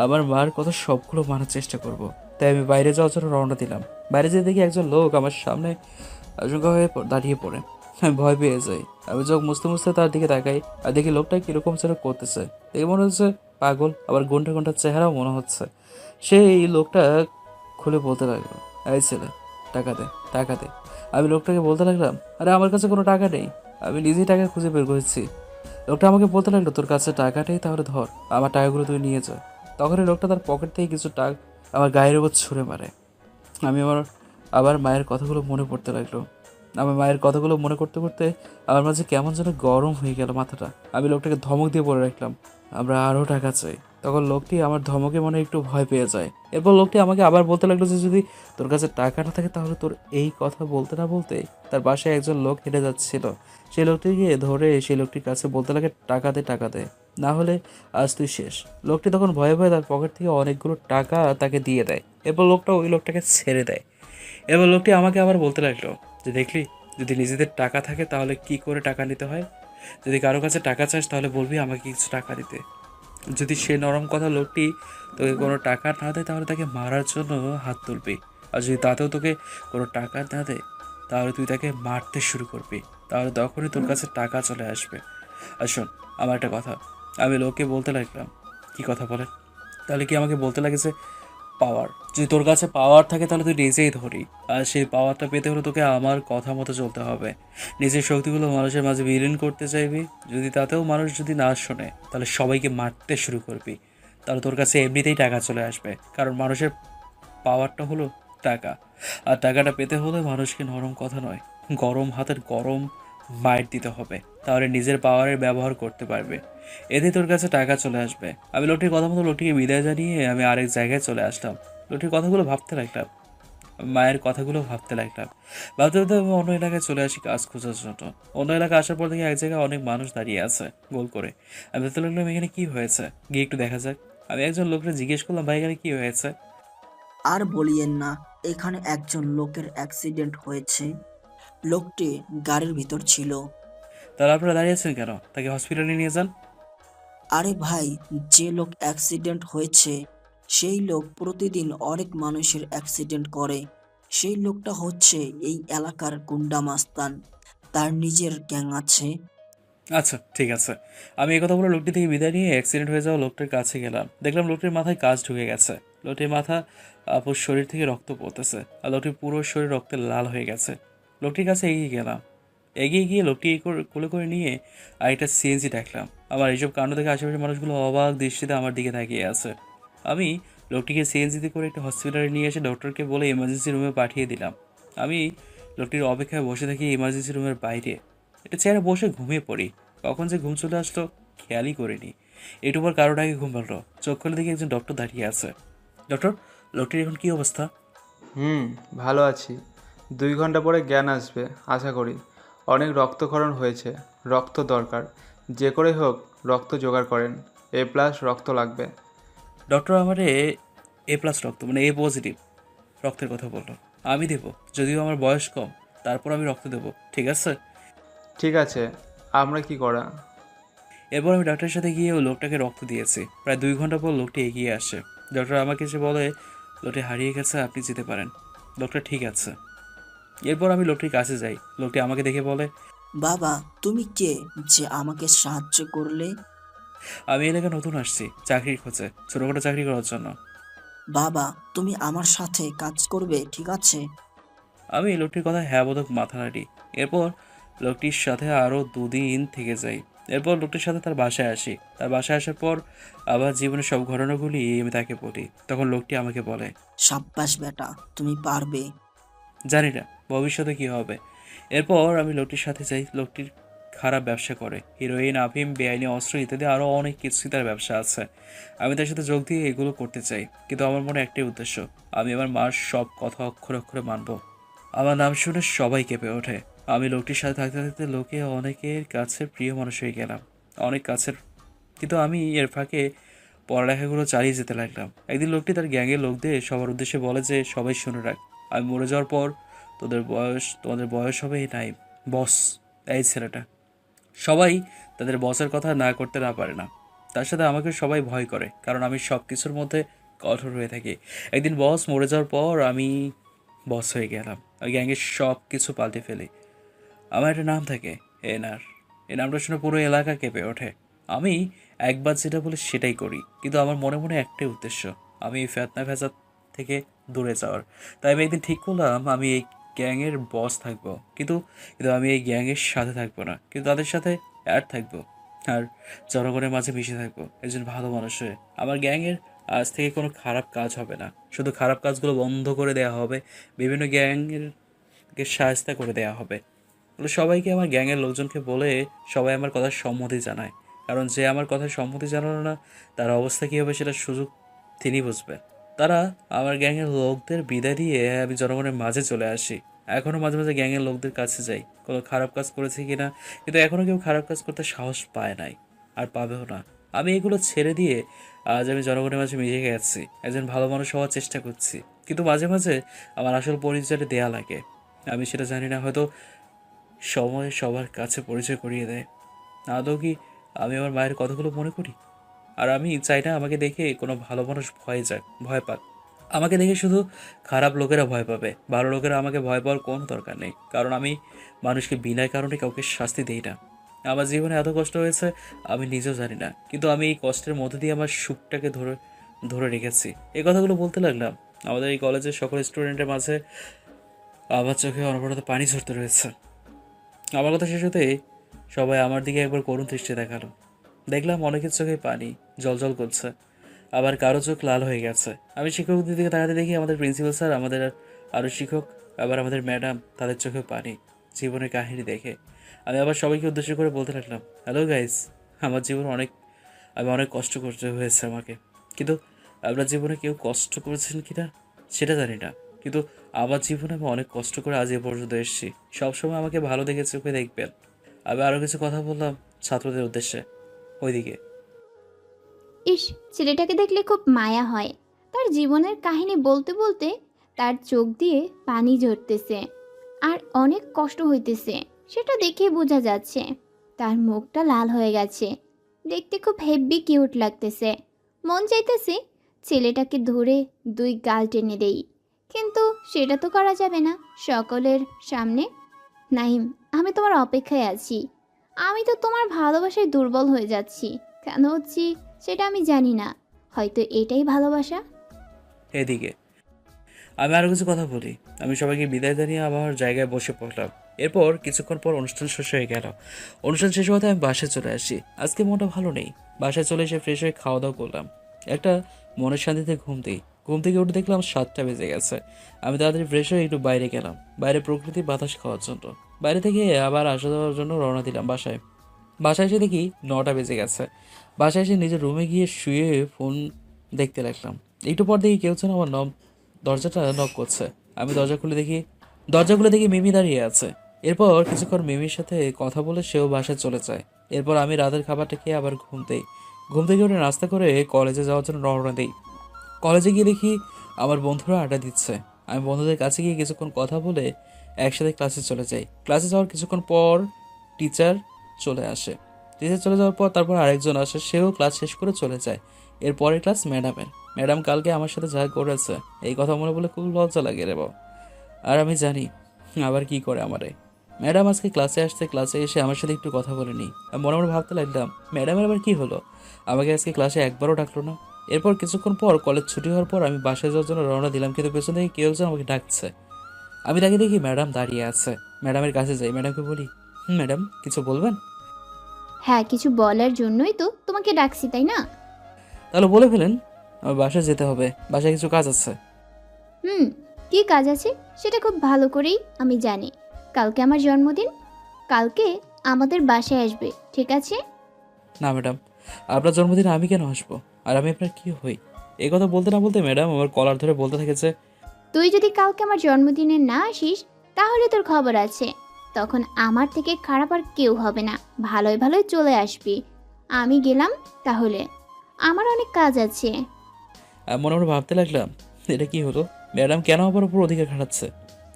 আমার মার কথা সবগুলো মানার চেষ্টা করব। তাই আমি বাইরে যাওয়ার জন্য রওনা দিলাম। বাইরে যেয়ে দেখি একজন লোক আমার সামনে আশঙ্কা হয়ে দাঁড়িয়ে পড়ে। আমি ভয় পেয়ে যাই। আমি চোখ মুছতে মুছতে তার দিকে তাকাই, আর দেখি লোকটা কিরকম যেন করতেছে। দেখে মনে হচ্ছে পাগল, আবার ঘন্টা ঘন্টার চেহারাও মনে হচ্ছে। সে এই লোকটা খুলে বলতে লাগলো, এই ছেলে টাকা দে, টাকা দে। আমি লোকটাকে বলতে লাগলাম, আরে আমার কাছে কোনো টাকা নেই, আমি নিজেই টাকা খুঁজে বের করেছি। লোকটা আমাকে বলতে লাগলো, তোর কাছে টাকা নেই তাহলে ধর, আমার টাকাগুলো তুই নিয়ে যা। তখন এই লোকটা তার পকেট থেকে কিছু টাকা আমার গায়ের উপর ছুঁড়ে মারে। আমি আবার মায়ের কথাগুলো মনে পড়তে লাগলো। আমার মায়ের কথাগুলো মনে করতে করতে আমার মাঝে কেমন যেন গরম হয়ে গেল মাথাটা। আমি লোকটাকে ধমক দিয়ে বলে রাখলাম, আমরা আরও টাকা চাই। তখন লোকটি আমার ধমকে মনে একটু ভয় পেয়ে যায়। এরপর লোকটি আমাকে আবার বলতে লাগলো যে যদি তোর কাছে টাকা না থাকে তাহলে তোর এই কথা বলতে না বলতে তার পাশে একজন লোক হেঁটে যাচ্ছিল, সেই লোকটিকে ধরে সেই লোকটির কাছে বলতে লাগে, টাকা দে, টাকা দে, না হলে আজ তুই শেষ। লোকটি তখন ভয়ে ভয়ে তার পকেট থেকে অনেকগুলো টাকা তাকে দিয়ে দেয়। এরপর লোকটা ওই লোকটাকে ছেড়ে দেয়। এবার লোকটি আমাকে আবার বলতে লাগলো যে দেখলি, যদি নিজেদের টাকা থাকে তাহলে কি করে টাকা নিতে হয়, যদি কারো কাছে টাকা চাস তাহলে বলবি আমাকে কিছু টাকা দিতে। যদি সে নরম কথা লোকটি তোকে কোনো টাকা না দেয় তাহলে তাকে মারার জন্য হাত তুলবি, আর যদি তাতেও তোকে কোনো টাকা না দেয় তাহলে তুই তাকে মারতে শুরু করবি, তাহলে তখনই তোর কাছে টাকা চলে আসবে। আর শোন আমার একটা কথা, আমি লোককে বলতে লাগলাম, কি কথা বলেন? তাহলে কি আমাকে বলতে লাগে যে পাওয়ার, যদি তোর কাছে পাওয়ার থাকে তাহলে তুই নিজেই ধরি, আর সেই পাওয়ারটা পেতে হলে তোকে আমার কথা মতো চলতে হবে। নিজের শক্তিগুলো মানুষের মাঝে বিলীন করতে চাইবি, যদি তাতেও মানুষ যদি না শোনে তাহলে সবাইকে মারতে শুরু করবি, তাহলে তোর কাছে এমনিতেই টাকা চলে আসবে। কারণ মানুষের পাওয়ারটা হলো টাকা, আর টাকাটা পেতে হলে মানুষকে নরম কথা নয়, গরম হাতের গরম মাইট দিতে হবে, তাহলে নিজের পাওয়ারের ব্যবহার করতে পারবে, এতে তোর কাছে টাকা চলে আসবে। আমি লোকটির কথা মতো লোকটিকে বিদায় জানিয়ে আমি আরেক জায়গায় চলে আসলাম। লোকটির কথাগুলো ভাবতে লাগলাম, মায়ের কথাগুলো ভাবতে লাগলাম। ভাবতে ভাবতে আমি অন্য এলাকায় চলে আসি কাজ খোঁজার জন্য। অন্য এলাকায় আসার পর থেকে এক জায়গায় অনেক মানুষ দাঁড়িয়ে আছে গোল করে। আমি ভাবতে লাগলাম এখানে কি হয়েছে, গিয়ে একটু দেখা যাক। আমি একজন লোককে জিজ্ঞেস করলাম, ভাই এখানে কি হয়েছে? আর বলিয়েন না, এখানে একজন লোকের অ্যাক্সিডেন্ট হয়েছে। লোকটি গাড়ির ভিতর ছিল। তাহলে আপনারা দাঁড়িয়ে আছেন কেন? তাকে হসপিটালে নিয়ে যান। আরে ভাই, যে লোক অ্যাক্সিডেন্ট হয়েছে সেই লোক প্রতিদিন অনেক মানুষের অ্যাক্সিডেন্ট করে। সেই লোকটা হচ্ছে এই এলাকার গুন্ডা মাস্তান, তার নিজের গ্যাং আছে। আচ্ছা ঠিক আছে। আমি এই কথা বলে লোকটি থেকে বিদায় নিয়ে অ্যাক্সিডেন্ট হয়ে যাওয়া লোকটার কাছে গেলাম। দেখলাম লোকটির মাথায় কাজ ঢুকে গেছে। লোকটির মাথা আপুর শরীর থেকে রক্ত পড়তেছে আর লোকটির পুরো শরীর রক্তে লাল হয়ে গেছে। লোকটির কাছে এগিয়ে গেলাম। এগিয়ে গিয়ে লোকটি কোলে করে নিয়ে আরেকটা সিএনজি ডাকলাম। আমার এইসব কাণ্ড দেখে আশেপাশের মানুষগুলো অবাক দৃষ্টিতে আমার দিকে তাকিয়ে আছে। আমি লোকটিকে সিএনজিতে করে একটা হসপিটালে নিয়ে এসে ডক্টরকে বলে ইমার্জেন্সি রুমে পাঠিয়ে দিলাম। আমি লোকটির অপেক্ষায় বসে থাকি ইমার্জেন্সি রুমের বাইরে। একটা চেয়ারে বসে ঘুমিয়ে পড়ি। কখন যে ঘুম চলে আসলো খেয়ালই করিনি। একটু পর কারোর আগে ঘুম পারলো। চোখ খুলে দেখি একজন ডক্টর দাঁড়িয়ে আছে। ডক্টর, লোকটির এখন কী অবস্থা? ভালো আছি। 2 ঘন্টা পরে জ্ঞান আসবে আশা করি। অনেক রক্তক্ষরণ হয়েছে, রক্ত দরকার। যে করে হোক রক্ত জোগাড় করেন। A+ রক্ত লাগবে। ডক্টর আমারে A+ রক্ত মানে A পজিটিভ রক্তের কথা বললো। আমি দেব, যদিও আমার বয়স কম, তারপর আমি রক্ত দেব, ঠিক আছে? ঠিক আছে, আমরা কি করা? এরপর আমি ডাক্তারের সাথে গিয়ে ওই লোকটাকে রক্ত দিয়েছি। প্রায় 2 ঘন্টা পর লোকটি এগিয়ে আসে। ডক্টর আমাকে এসে বলে, লোকটি হারিয়ে গেছে, আপনি যেতে পারেন। ডক্টর ঠিক আছে। এরপর আমি লোকটির কাছে যাই। লোকটি আমাকে দেখে বলে, বাবা তুমি কে যে আমাকে সাহায্য করলে? আমি এলাকায় নতুন আসছি, চাকরির খোঁজে, ছোটোখাটো চাকরি করার জন্য। বাবা তুমি আমার সাথে কাজ করবে, ঠিক আছে? আমি লোকটির কথা হ্যাঁ বোধক মাথা নাড়ি। এরপর লোকটির সাথে আরও 2 দিন থেকে যাই। এরপর লোকটির সাথে তার বাসায় আসি। তার বাসায় আসার পর আবার জীবনের সব ঘটনাগুলি আমি তাকে বলি। তখন লোকটি আমাকে বলে, সাব্বাস বেটা, তুমি পারবে। জানি না ভবিষ্যতে কী হবে। এরপর আমি লোকটির সাথে যাই। লোকটির খারাপ ব্যবসা করে, হিরোইন, আফিম, বেআইনি অস্ত্র ইত্যাদি আরও অনেক কিছুই তার ব্যবসা আছে। আমি তার সাথে যোগ দিয়ে এগুলো করতে চাই, কিন্তু আমার মনে একটাই উদ্দেশ্য, আমি আমার মার সব কথা অক্ষরে অক্ষরে মানব। আমার নাম শুনে সবাই কেঁপে ওঠে। আমি লোকটির সাথে থাকতে থাকতে লোকে অনেকের কাছে প্রিয় মানুষ হয়ে গেলাম, অনেক কাছের। কিন্তু আমি এর ফাঁকে পড়ালেখাগুলো চালিয়ে যেতে লাগলাম। একদিন লোকটি তার গ্যাংয়ের লোকদের সবার উদ্দেশ্যে বলে যে, সবাই শুনে রাখ, আমি মরে যাওয়ার পর তোমাদের বয়স হবে এই নাইম, বস, এই ছেলেটা। সবাই তাদের বসের কথা না করতে না পারে না। তার সাথে আমাকে সবাই ভয় করে, কারণ আমি সব কিছুর মধ্যে কঠোর হয়ে থাকি। একদিন বস মরে যাওয়ার পর আমি বস হয়ে গেলাম। ওই গ্যাংয়ের সব কিছু পাল্টে ফেলি। আমার একটা নাম থাকে, এনআর। এই নামটা শুনে পুরো এলাকা কেঁপে ওঠে। আমি একবার যেটা বলি সেটাই করি, কিন্তু আমার মনে মনে একটাই উদ্দেশ্য, আমি এই ফেতনা ফেসাদ থেকে দূরে যাওয়ার। তাই আমি একদিন ঠিক করলাম আমি এই গ্যাংয়ের বস থাকবো, কিন্তু কিন্তু আমি এই গ্যাংয়ের সাথে থাকবো না, কিন্তু তাদের সাথে অ্যাড থাকবো আর জনগণের মাঝে মিশে থাকবো একজন ভালো মানুষ হয়ে। আমার গ্যাংয়ের আজ থেকে কোনো খারাপ কাজ হবে না, শুধু খারাপ কাজগুলো বন্ধ করে দেওয়া হবে, বিভিন্ন গ্যাংয়ের সাহায্য করে দেওয়া হবে। সবাইকে, আমার গ্যাংয়ের লোকজনকে বলে সবাই আমার কথার সম্মতি জানায়, কারণ যে আমার কথায় সম্মতি জানালো না তার অবস্থা কী হবে সেটা সুযোগ তিনি বুঝবে। তারা আমার গ্যাংয়ের লোকদের বিদায় দিয়ে আমি জনগণের মাঝে চলে আসি। এখনও মাঝে মাঝে গ্যাংয়ের লোকদের কাছে যাই, কোনো খারাপ কাজ করেছি কি না, কিন্তু এখনও কেউ খারাপ কাজ করতে সাহস পায় নাই, আর পাবেও না। আমি এগুলো ছেড়ে দিয়ে আজ আমি জনগণের মাঝে মিশে গেছি, একজন ভালো মানুষ হওয়ার চেষ্টা করছি, কিন্তু মাঝে মাঝে আমার আসল পরিচয়টা দেয়া লাগে। আমি সেটা জানি না, হয়তো সময় সবার কাছে পরিচয় করিয়ে দেয়। আদৌ কি আমি আমার মায়ের কথাগুলো মনে করি? আর আমি চাই না আমাকে দেখে কোনো ভালো মানুষ ভয় পাক। আমাকে দেখে শুধু খারাপ লোকেরা ভয় পাবে, ভালো লোকেরা আমাকে ভয় পাওয়ার কোনো দরকার নেই, কারণ আমি মানুষকে বিনা কারণে কাউকে শাস্তি দিই না। আমার জীবনে এত কষ্ট হয়েছে আমি নিজেও জানি না, কিন্তু আমি এই কষ্টের মধ্যে দিয়ে আমার সুখটাকে ধরে রেখেছি। এই কথাগুলো বলতে লাগলাম, আমাদের এই কলেজের সকল স্টুডেন্টের মাঝে আমার চোখে অনবরত পানি ঝরতে রয়েছে। আমার কথা শেষ হতেই সবাই আমার দিকে একবার করুণ দৃষ্টি দেখালো। দেখলাম অনেকের চোখে পানি জল করছে, আবার কারো চোখ লাল হয়ে গেছে। আমি শিক্ষকদের দিকে তাকাতে দেখি আমাদের প্রিন্সিপাল স্যার, আমাদের আরও শিক্ষক, আবার আমাদের ম্যাডাম, তাদের চোখে পানি জীবনের কাহিনী দেখে। আমি আবার সবাইকে উদ্দেশ্য করে বলতে লাগলাম, হ্যালো গাইস, আমার জীবন আমি অনেক কষ্ট করতে হয়েছে আমাকে, কিন্তু আপনার জীবনে কেউ কষ্ট করেছেন কি না সেটা জানি না, কিন্তু আমার জীবনে আমি অনেক কষ্ট করে আজ এ পর্যন্ত এসেছি। সবসময় আমাকে ভালো দেখে চোখে দেখবেন। আমি আরও কিছু কথা বললাম ছাত্রদের উদ্দেশ্যে। ওইদিকে ইস, ছেলেটাকে দেখলে খুব মায়া হয়। তার জীবনের কাহিনী বলতে বলতে তার চোখ দিয়ে পানি ঝরতেছে আর অনেক কষ্ট হইতেছে, সেটা দেখে বোঝা যাচ্ছে। তার মুখটা লাল হয়ে গেছে, দেখতে খুব হেব্বি কিউট লাগতেছে। মন চাইতেছে ছেলেটাকে ধরে 2 গাল টেনে দেই, কিন্তু সেটা তো করা যাবে না সকলের সামনে। নাইম, আমি তোমার অপেক্ষায় আছি। আমি তো তোমার ভালোবাসায় দুর্বল হয়ে যাচ্ছি। কেন হচ্ছি সেটা আমি জানি না, হয়তো এটাই ভালোবাসা। এদিকে আমি আরও কিছু কথা বলি। আমি সবাইকে বিদায় জানিয়ে আমার জায়গায় বসে পড়লাম। এরপর কিছুক্ষণ পর অনুষ্ঠান শেষ হয়ে গেল। অনুষ্ঠান শেষ হতে আমি বাসায় চলে আসি। আজকে মনটা ভালো নেই। বাসায় চলে এসে ফ্রেশ হয়ে খাওয়া দাওয়া করলাম। একটা মনের শান্তিতে ঘুম থেকে উঠে দেখলাম 7টা বেজে গেছে। আমি তাড়াতাড়ি ফ্রেশ হয়ে একটু বাইরে গেলাম, বাইরে প্রকৃতির বাতাস খাওয়ার জন্য। বাইরে থেকে আবার আসা যাওয়ার জন্য রওনা দিলাম বাসায়। বাসায় এসে দেখি 9টা বেজে গেছে। বাসায় এসে নিজের রুমে গিয়ে শুয়ে ফোন দেখতে লাগলাম। একটু পর দেখি কেউ যেন আমার দরজাটা নক করছে। আমি দরজা খুলে দেখি মিমি দাঁড়িয়ে আছে। এরপর কিছুক্ষণ মিমির সাথে কথা বলে সেও বাসায় চলে যায়। এরপর আমি রাতের খাবারটা খেয়ে আবার ঘুম থেকে উঠে নাস্তা করে কলেজে যাওয়ার জন্য রওনা দিই। কলেজে গিয়ে দেখি আমার বন্ধুরা আড্ডা দিচ্ছে। আমি বন্ধুদের কাছে গিয়ে কিছুক্ষণ কথা বলে একসাথে ক্লাসে চলে যাই। ক্লাসে যাওয়ার কিছুক্ষণ পর টিচার চলে যাওয়ার পর তারপর আরেকজন আসে, সেও ক্লাস শেষ করে চলে যায়। এরপরে ক্লাস ম্যাডাম কালকে আমার সাথে যা করেছে এই কথা মনে বলে খুব লজ্জা লাগে রে বাবা। আর আমি জানি আবার কি করে আমারে। ম্যাডাম আজকে ক্লাসে এসে আমার সাথে একটু কথা বলেনি। আমি মনে ভাবতে লাগলাম ম্যাডামের আবার কি হলো, আমাকে আজকে ক্লাসে একবারও ডাকলো না। এরপর কিছুক্ষণ পর কলেজ ছুটি হওয়ার পর আমি বাসায় যাওয়ার জন্য রওনা দিলাম, কিন্তু পেছন থেকে কেউ যেন আমাকে ডাকছে। আমি তাকে দেখি ম্যাডাম দাঁড়িয়ে আছে। ম্যাডামের কাছে যাই, ম্যাডামকে বলি, ম্যাডাম কিছু বলবেন? হ্যাঁ, কিছু বলার জন্যই তো তোমাকে ডাকছি, তাই না? তাহলে বলে ফেলেন। আমার বাসায় যেতে হবে, বাসায় কিছু কাজ আছে। কি কাজ আছে সেটা খুব ভালো করেই আমি জানি। কালকে আমার জন্মদিন, কালকে আমাদের বাসায় আসবে, ঠিক আছে? না ম্যাডাম, আপনার জন্মদিনে আমি কেন আসবো, আর আমি আপনার কি হই? এই কথা বলতে না বলতে ম্যাডাম আমার কলার ধরে বলতে থেকেছে, তুই যদি কালকে আমার জন্মদিনে না আসিস তাহলে তোর খবর আছে। তখন আমার থেকে খারাপ আর কেউ হবে না, ভালোই চলে আসবি। আমি গেলাম তাহলে, আমার অনেক কাজ আছে। মনে ভাবতে লাগলাম এটা কি হলো, ম্যাডাম কেন আমার উপর অধিকার খাটাচ্ছে।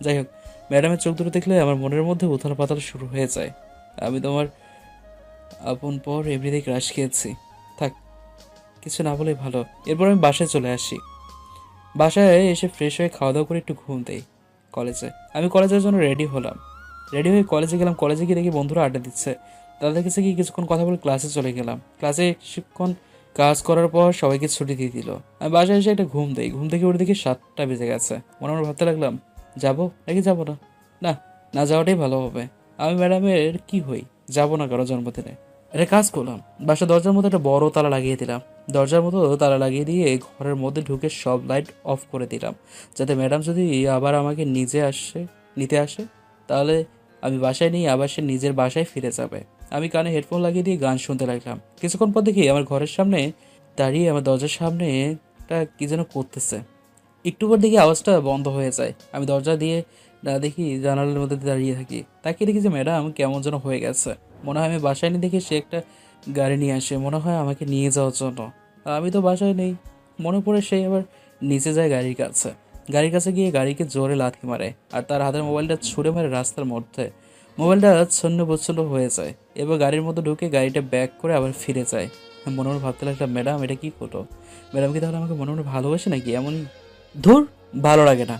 যাই হোক, ম্যাডামের চোখ দুটো দেখলে আমার মনের মধ্যে উথাল পাতাল শুরু হয়ে যায়। আমি তোমার আপন পর এমনিতেই ক্রাশ খেয়েছি, থাক কিছু না বলেই ভালো। এরপর আমি বাসায় চলে আসি। বাসায় এসে ফ্রেশ হয়ে খাওয়া দাওয়া করে একটু ঘুম দেই। আমি কলেজের জন্য রেডি হয়ে কলেজে গেলাম। কলেজে গিয়ে দেখি বন্ধুরা আড্ডা দিচ্ছে। তাদের কাছে গিয়ে কিছুক্ষণ কথা বলে ক্লাসে চলে গেলাম। ক্লাসে কিছুক্ষণ কাজ করার পর সবাইকে ছুটি দিয়ে দিল। আমি বাসায় এসে একটা ঘুম থেকে উঠে দেখি 7টা বেজে গেছে। মনে ভাবতে লাগলাম যাবো নাকি যাবো না। না যাওয়াটাই ভালো হবে। আমি ম্যাডামের কি হই, যাবো না কারো জন্মদিনে। একটা কাজ করলাম, বাসা দরজার মধ্যে একটা বড় তালা লাগিয়ে দিলাম। দরজার মতো তালা লাগিয়ে দিয়ে ঘরের মধ্যে ঢুকে সব লাইট অফ করে দিলাম, যাতে ম্যাডাম যদি আবার আমাকে নিতে আসে তাহলে আমি বাসায় নিয়ে আবার সে নিজের বাসায় ফিরে যাবে। আমি কানে হেডফোন লাগিয়ে দিয়ে গান শুনতে লাগলাম। কিছুক্ষণ পর দেখি আমার ঘরের সামনে দাঁড়িয়ে আমার দরজার সামনে একটা কি যেন করতেছে। একটু পর দেখি আওয়াজটা বন্ধ হয়ে যায়। আমি দরজা দিয়ে দেখি জানালার মধ্যে দাঁড়িয়ে থাকি। তাকে দেখি যে ম্যাডাম কেমন যেন হয়ে গেছে। মনে হয় আমি বাসায় নিয়ে দেখি সে একটা গাড়ি নিয়ে আসে, মনে হয় আমাকে নিয়ে যাওয়ার জন্য। আমি তো বাসায় নেই। মনে পড়ে সে আবার নিচে যায় গাড়ির কাছে গিয়ে গাড়িকে জোরে লাথি মারে আর তার হাতের মোবাইলটা ছুঁড়ে মারে রাস্তার মধ্যে। মোবাইলটা ছন্ন হয়ে যায়। এবার গাড়ির মধ্যে ঢুকে গাড়িটা ব্যাক করে আবার ফিরে যায়। মনে ভাবতে লাগলাম ম্যাডাম এটা কি করলো, ম্যাডাম কি তাহলে আমাকে মনে ভালোবাসে নাকি? এমনই ধুর, ভালো লাগে না।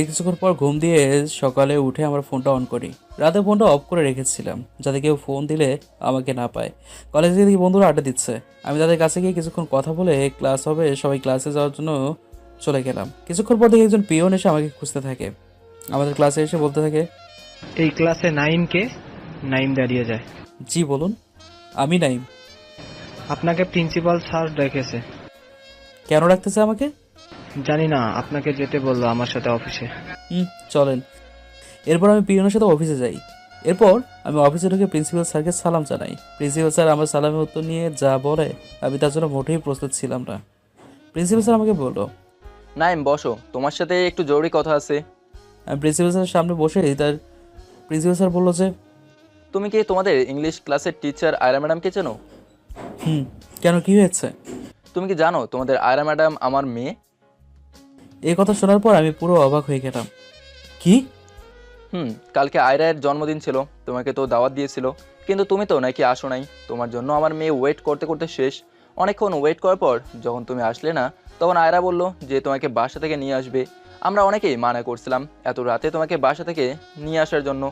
কিছুক্ষণ পর ঘুম দিয়ে সকালে উঠে আমার ফোনটা অন করি। রাতে ফোনটা অফ করে রেখেছিলাম যাতে কেউ ফোন দিলে আমাকে না পায়। কলেজে গিয়ে বন্ধুরা আড্ডা দিচ্ছে। আমি তাদের কাছে গিয়ে কিছুক্ষণ কথা বলে ক্লাস হবে সবাই ক্লাসে যাওয়ার জন্য চলে গেলাম। কিছুক্ষণ পর দেখি একজন পিয়ন এসে আমাকে খুঁজতে থাকে। আমাদের ক্লাসে এসে বলতে থাকে, এই ক্লাসে নাইম দাঁড়িয়ে যায়। জি বলুন। আমি নাইম। আপনাকে প্রিন্সিপাল স্যার ডেকেছে। কেন রাখতেছে আমাকে? জানি না, আপনাকে যেতে বললো আমার সাথে অফিসে। চলেন। এরপর আমি পিয়নের সাথে অফিসে যাই। এরপর আমি অফিসে ঢুকে প্রিন্সিপাল স্যারকে সালাম জানাই। প্রিন্সিপাল স্যার আমার সালামের উত্তর নিয়ে যা বলে আমি তার জন্য মোটেই প্রস্তুত ছিলাম না। প্রিন্সিপাল স্যার আমাকে বললো, নাইম বসো, তোমার সাথে একটু জরুরি কথা আছে। আমি প্রিন্সিপাল স্যারের সামনে বসে তার প্রিন্সিপাল স্যার বললো যে, তুমি কি তোমাদের ইংলিশ ক্লাসের টিচার আয়রা ম্যাডামকে চেনো? কেন, কি হয়েছে? তুমি কি জানো তোমাদের আয়রা ম্যাডাম আমার মেয়ে? এই কথা শোনার পর আমি পুরো অবাক হয়ে গেলাম। কি? কালকে আয়রার জন্মদিন ছিল, তোমাকে তো দাওয়াত দিয়েছিল, কিন্তু তুমি তো নাকি আসো নাই। তোমার জন্য আমার মেয়ে ওয়েট করতে করতে শেষ। অনেকক্ষণ ওয়েট করার পর যখন তুমি আসলে না, তখন আয়রা বলল যে তোমাকে বাসা থেকে নিয়ে আসবে। আমরা অনেকেই মানা করছিলাম এত রাতে তোমাকে বাসা থেকে নিয়ে আসার জন্য।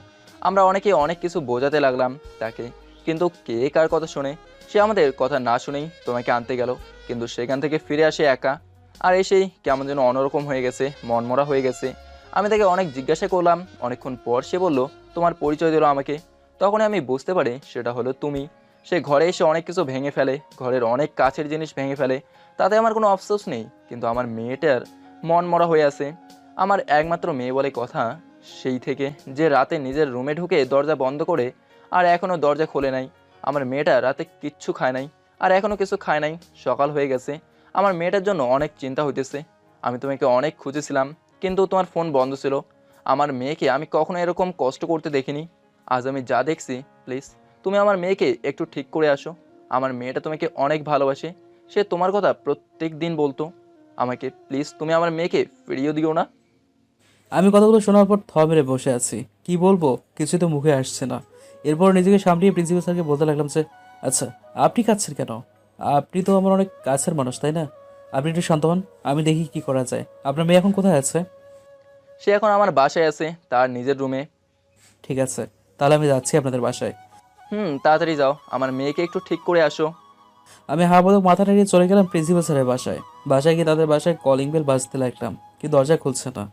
আমরা অনেকেই অনেক কিছু বোঝাতে লাগলাম তাকে, কিন্তু কে কার কথা শোনে। সে আমাদের কথা না শুনেই তোমাকে আনতে গেল, কিন্তু সেখান থেকে ফিরে আসে একা। আর এসেই কেমন যেন অন্যরকম হয়ে গেছে, মনমরা হয়ে গেছে। আমি তাকে অনেক জিজ্ঞাসা করলাম, অনেকক্ষণ পর সে বলল তোমার পরিচয় দিল আমাকে। তখনই আমি বুঝতে পারি সেটা হলো তুমি। সে ঘরে এসে অনেক কিছু ভেঙে ফেলে, ঘরের অনেক কাছের জিনিস ভেঙে ফেলে। তাতে আমার কোনো আফসোস নেই, কিন্তু আমার মেয়েটার মন মরা হয়ে আছে। আমার একমাত্র মেয়ে বলে কথা। সেই থেকে যে রাতে নিজের রুমে ঢুকে দরজা বন্ধ করে আর এখনও দরজা খোলে নাই। আমার মেয়েটা রাতে কিচ্ছু খায় নাই, আর এখনও কিছু খায় নাই। সকাল হয়ে গেছে, আমার মেয়েটার জন্য অনেক চিন্তা হইতেছে। আমি তোমাকে অনেক খুঁজেছিলাম, কিন্তু তোমার ফোন বন্ধ ছিল। আমার মেয়েকে আমি কখনো এরকম কষ্ট করতে দেখিনি। আজ আমি যা দেখছি, প্লিজ তুমি আমার মেয়েকে একটু ঠিক করে আসো। আমার মেয়েটা তোমাকে অনেক ভালোবাসে, সে তোমার কথা প্রত্যেক দিন বলতো আমাকে। প্লিজ তুমি আমার মেয়েকে ফিরিয়ে দিও না। আমি কথাগুলো শোনার পর থ মেরে বসে আছি। কি বলবো কিছু তো মুখে আসছে না। এরপর নিজেকে সামলিয়ে প্রিন্সিপাল স্যারকে বলতে লাগলাম যে আচ্ছা আপনি কাঁদছেন কেন? আপনি তো আমার অনেক কাছের মানুষ, তাই না? আপনি একটু শান্ত হন, আমি দেখি কি করা যায়। আপনার মেয়ে এখন কোথায় আছে? সে এখন আমার বাসায় আছে, তার নিজের রুমে। ঠিক আছে, তাহলে আমি যাচ্ছি আপনাদের বাসায়। তাড়াতাড়ি যাও, আমার মেয়েকে একটু ঠিক করে আসো। আমি হাবুডুবু মাথা নাড়িয়ে চলে গেলাম প্রিন্সিপাল স্যারের বাসায়। বাসায় গিয়ে তাদের বাসায় কলিং বেল বাজতে লাগলাম, কিন্তু দরজা খুলছে না।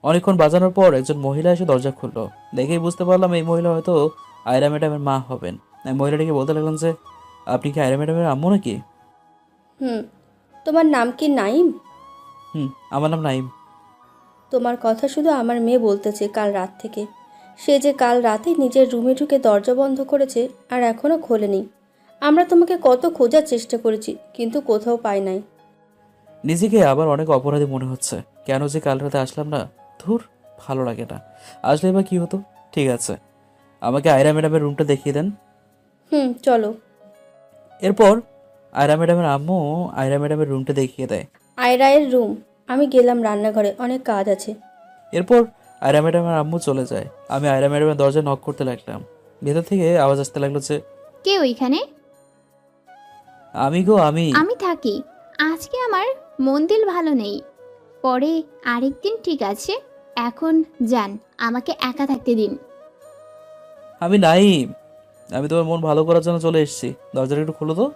অনেকক্ষণ বাজানোর পর একজন মহিলা এসে দরজা খুললো। দেখেই বুঝতে পারলাম এই মহিলা হয়তো আয়রা ম্যাডামের মা হবেন। আমি মহিলাটিকে বলতে লাগলাম যে আপনি কি আয়রা ম্যাডামের আম্মু নাকি? তোমার নাম কি নাইম? আমার নাম নাইম। তোমার কথা শুধু আমার মেয়ে বলতেছে কাল রাত থেকে। সে যে কাল রাতে নিজের রুমে ঢুকে দরজা বন্ধ করেছে আর এখনও খোলেনি। আমরা তোমাকে কত খোঁজার চেষ্টা করেছি, কিন্তু কোথাও পাই নাই। নিজেকে আবার অনেক অপরাধী মনে হচ্ছে। কেন যে কাল রাতে আসলাম না, ধুর ভালো লাগে না। আসলে বা কি হতো? ঠিক আছে, আমাকে আয়রা ম্যাডামের রুমটা দেখিয়ে দেন। চলো। এরপর আয়রা ম্যাডামের আম্মু আয়রা ম্যাডামের রুমটা দেখিয়ে দেয়। আয়রায়ের রুম। আমি গেলাম রান্নাঘরে, অনেক কাজ আছে। এরপর আয়রা ম্যাডামের আম্মু চলে যায়। আমি আয়রা ম্যাডামের দরজা নক করতে লাগলাম। ভেতর থেকে আওয়াজ আসতে লাগলো যে কে ওইখানে? আমি গো আমি। আমি থাকি। আজকে আমার মন দিল ভালো নেই, পরে আরেকদিন ঠিক আছে। এখন যান, আমাকে একা থাকতে দিন। আমি নাইম, আমি তোমার মন ভালো করার জন্য চলে এসেছি। দরজাটা একটু খোলো তো।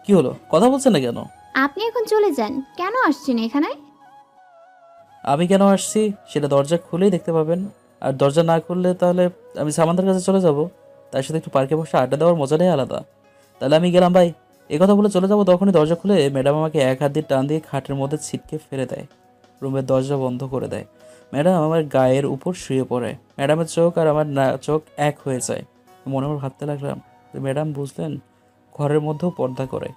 কি হলো, কথা বলছেন না কেন? আপনি এখন চলে যান। কেন আসছেন এখানে? আমি কেন আসছি সেটা দরজা খুলেই দেখতে পাবেন। আর দরজা না খুললে তাহলে আমি সামান্তার কাছে চলে যাব। তার সাথে একটু পার্কে বসে আড্ডা দেওয়ার মজাটাই আলাদা। তাহলে আমি গেলাম ভাই। এই কথা বলে চলে যাবো, তখনই দরজা খুলে ম্যাডাম আমাকে এক হাত দিয়ে টান দিয়ে খাটের মধ্যে ছিটকে ফেলে দেয়। রুমের দরজা বন্ধ করে দেয়। ম্যাডাম আমার গায়ের উপর শুয়ে পড়ে। ম্যাডামের চোখ আর আমার চোখ এক হয়ে যায়। মনে মনে ভাবতে লাগলাম যে ম্যাডাম বুঝলেন ঘরের মধ্যেও পর্দা করে।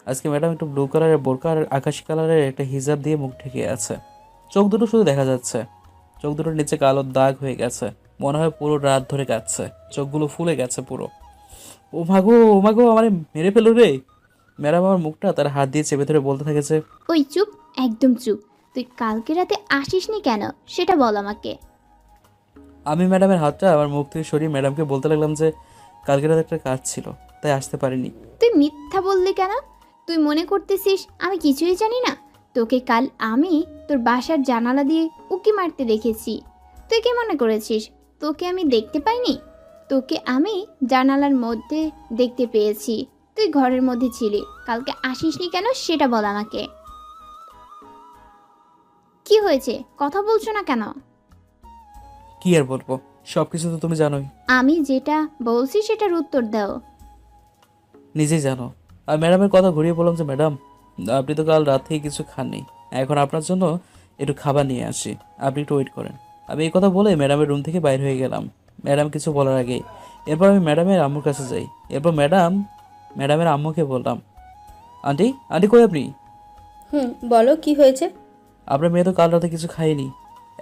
আজকে ম্যাডাম একটু ব্লু কালারের বোরকা আর আকাশি কালারের একটা হিজাব দিয়ে মুখ ঢেকে আছে। চোখ দুটো শুধু দেখা যাচ্ছে, চোখ দুটোর নিচে কালো দাগ হয়ে গেছে। মনে হয় পুরো রাত ধরে কাঁদছে, চোখগুলো ফুলে গেছে পুরো। ও মাগো আমার মেরে ফেলো রে। ম্যাডাম আমার মুখটা তার হাত দিয়ে চেপে ধরে বলতে থাকে যে ওই চুপ, একদম চুপ। তুই কালকে রাতে আসিসনি কেন সেটা বল আমাকে। আমি ম্যাডামের হাতটা আমার মুখ থেকে সরিয়ে ম্যাডামকে বলতে লাগলাম যে কালকে রাতে একটা কাজ ছিল, তাই আসতে পারিনি। তুই মিথ্যা বললি কেন? তুই মনে করতেছিস আমি কিছুই জানি না? তোকে কাল আমি তোর বাসার জানালা দিয়ে উকি মারতে দেখেছি। তুই কি মনে করেছিস তোকে আমি দেখতে পাইনি? তোকে আমি জানালার মধ্যে দেখতে পেয়েছি। তুই ঘরের মধ্যে ছিলি। কালকে আসিসনি কেন সেটা বল আমাকে। কি হয়েছে, কথা বলছো না কেন? কি আর বলবো, সবকিছু তো তুমি জানোই। আমি যেটা বলছি সেটার উত্তর দাও। নিজেই জানো। আর ম্যাডামের কথা ঘুরিয়ে বললাম যে ম্যাডাম আপনি তো কাল রাত থেকে কিছু খাননি, এখন আপনার জন্য একটু খাবার নিয়ে আসি, আপনি একটু ওয়েট করেন। আমি এই কথা বলে ম্যাডামের রুম থেকে বাইরে হয়ে গেলাম ম্যাডাম কিছু বলার আগেই। এরপর আমি ম্যাডামের আম্মুর কাছে যাই। এরপর ম্যাডামের আম্মুকে বললাম, আন্টি কই আপনি? বলো কি হয়েছে? আপনার মেয়ে তো কাল রাতে কিছু খায়নি,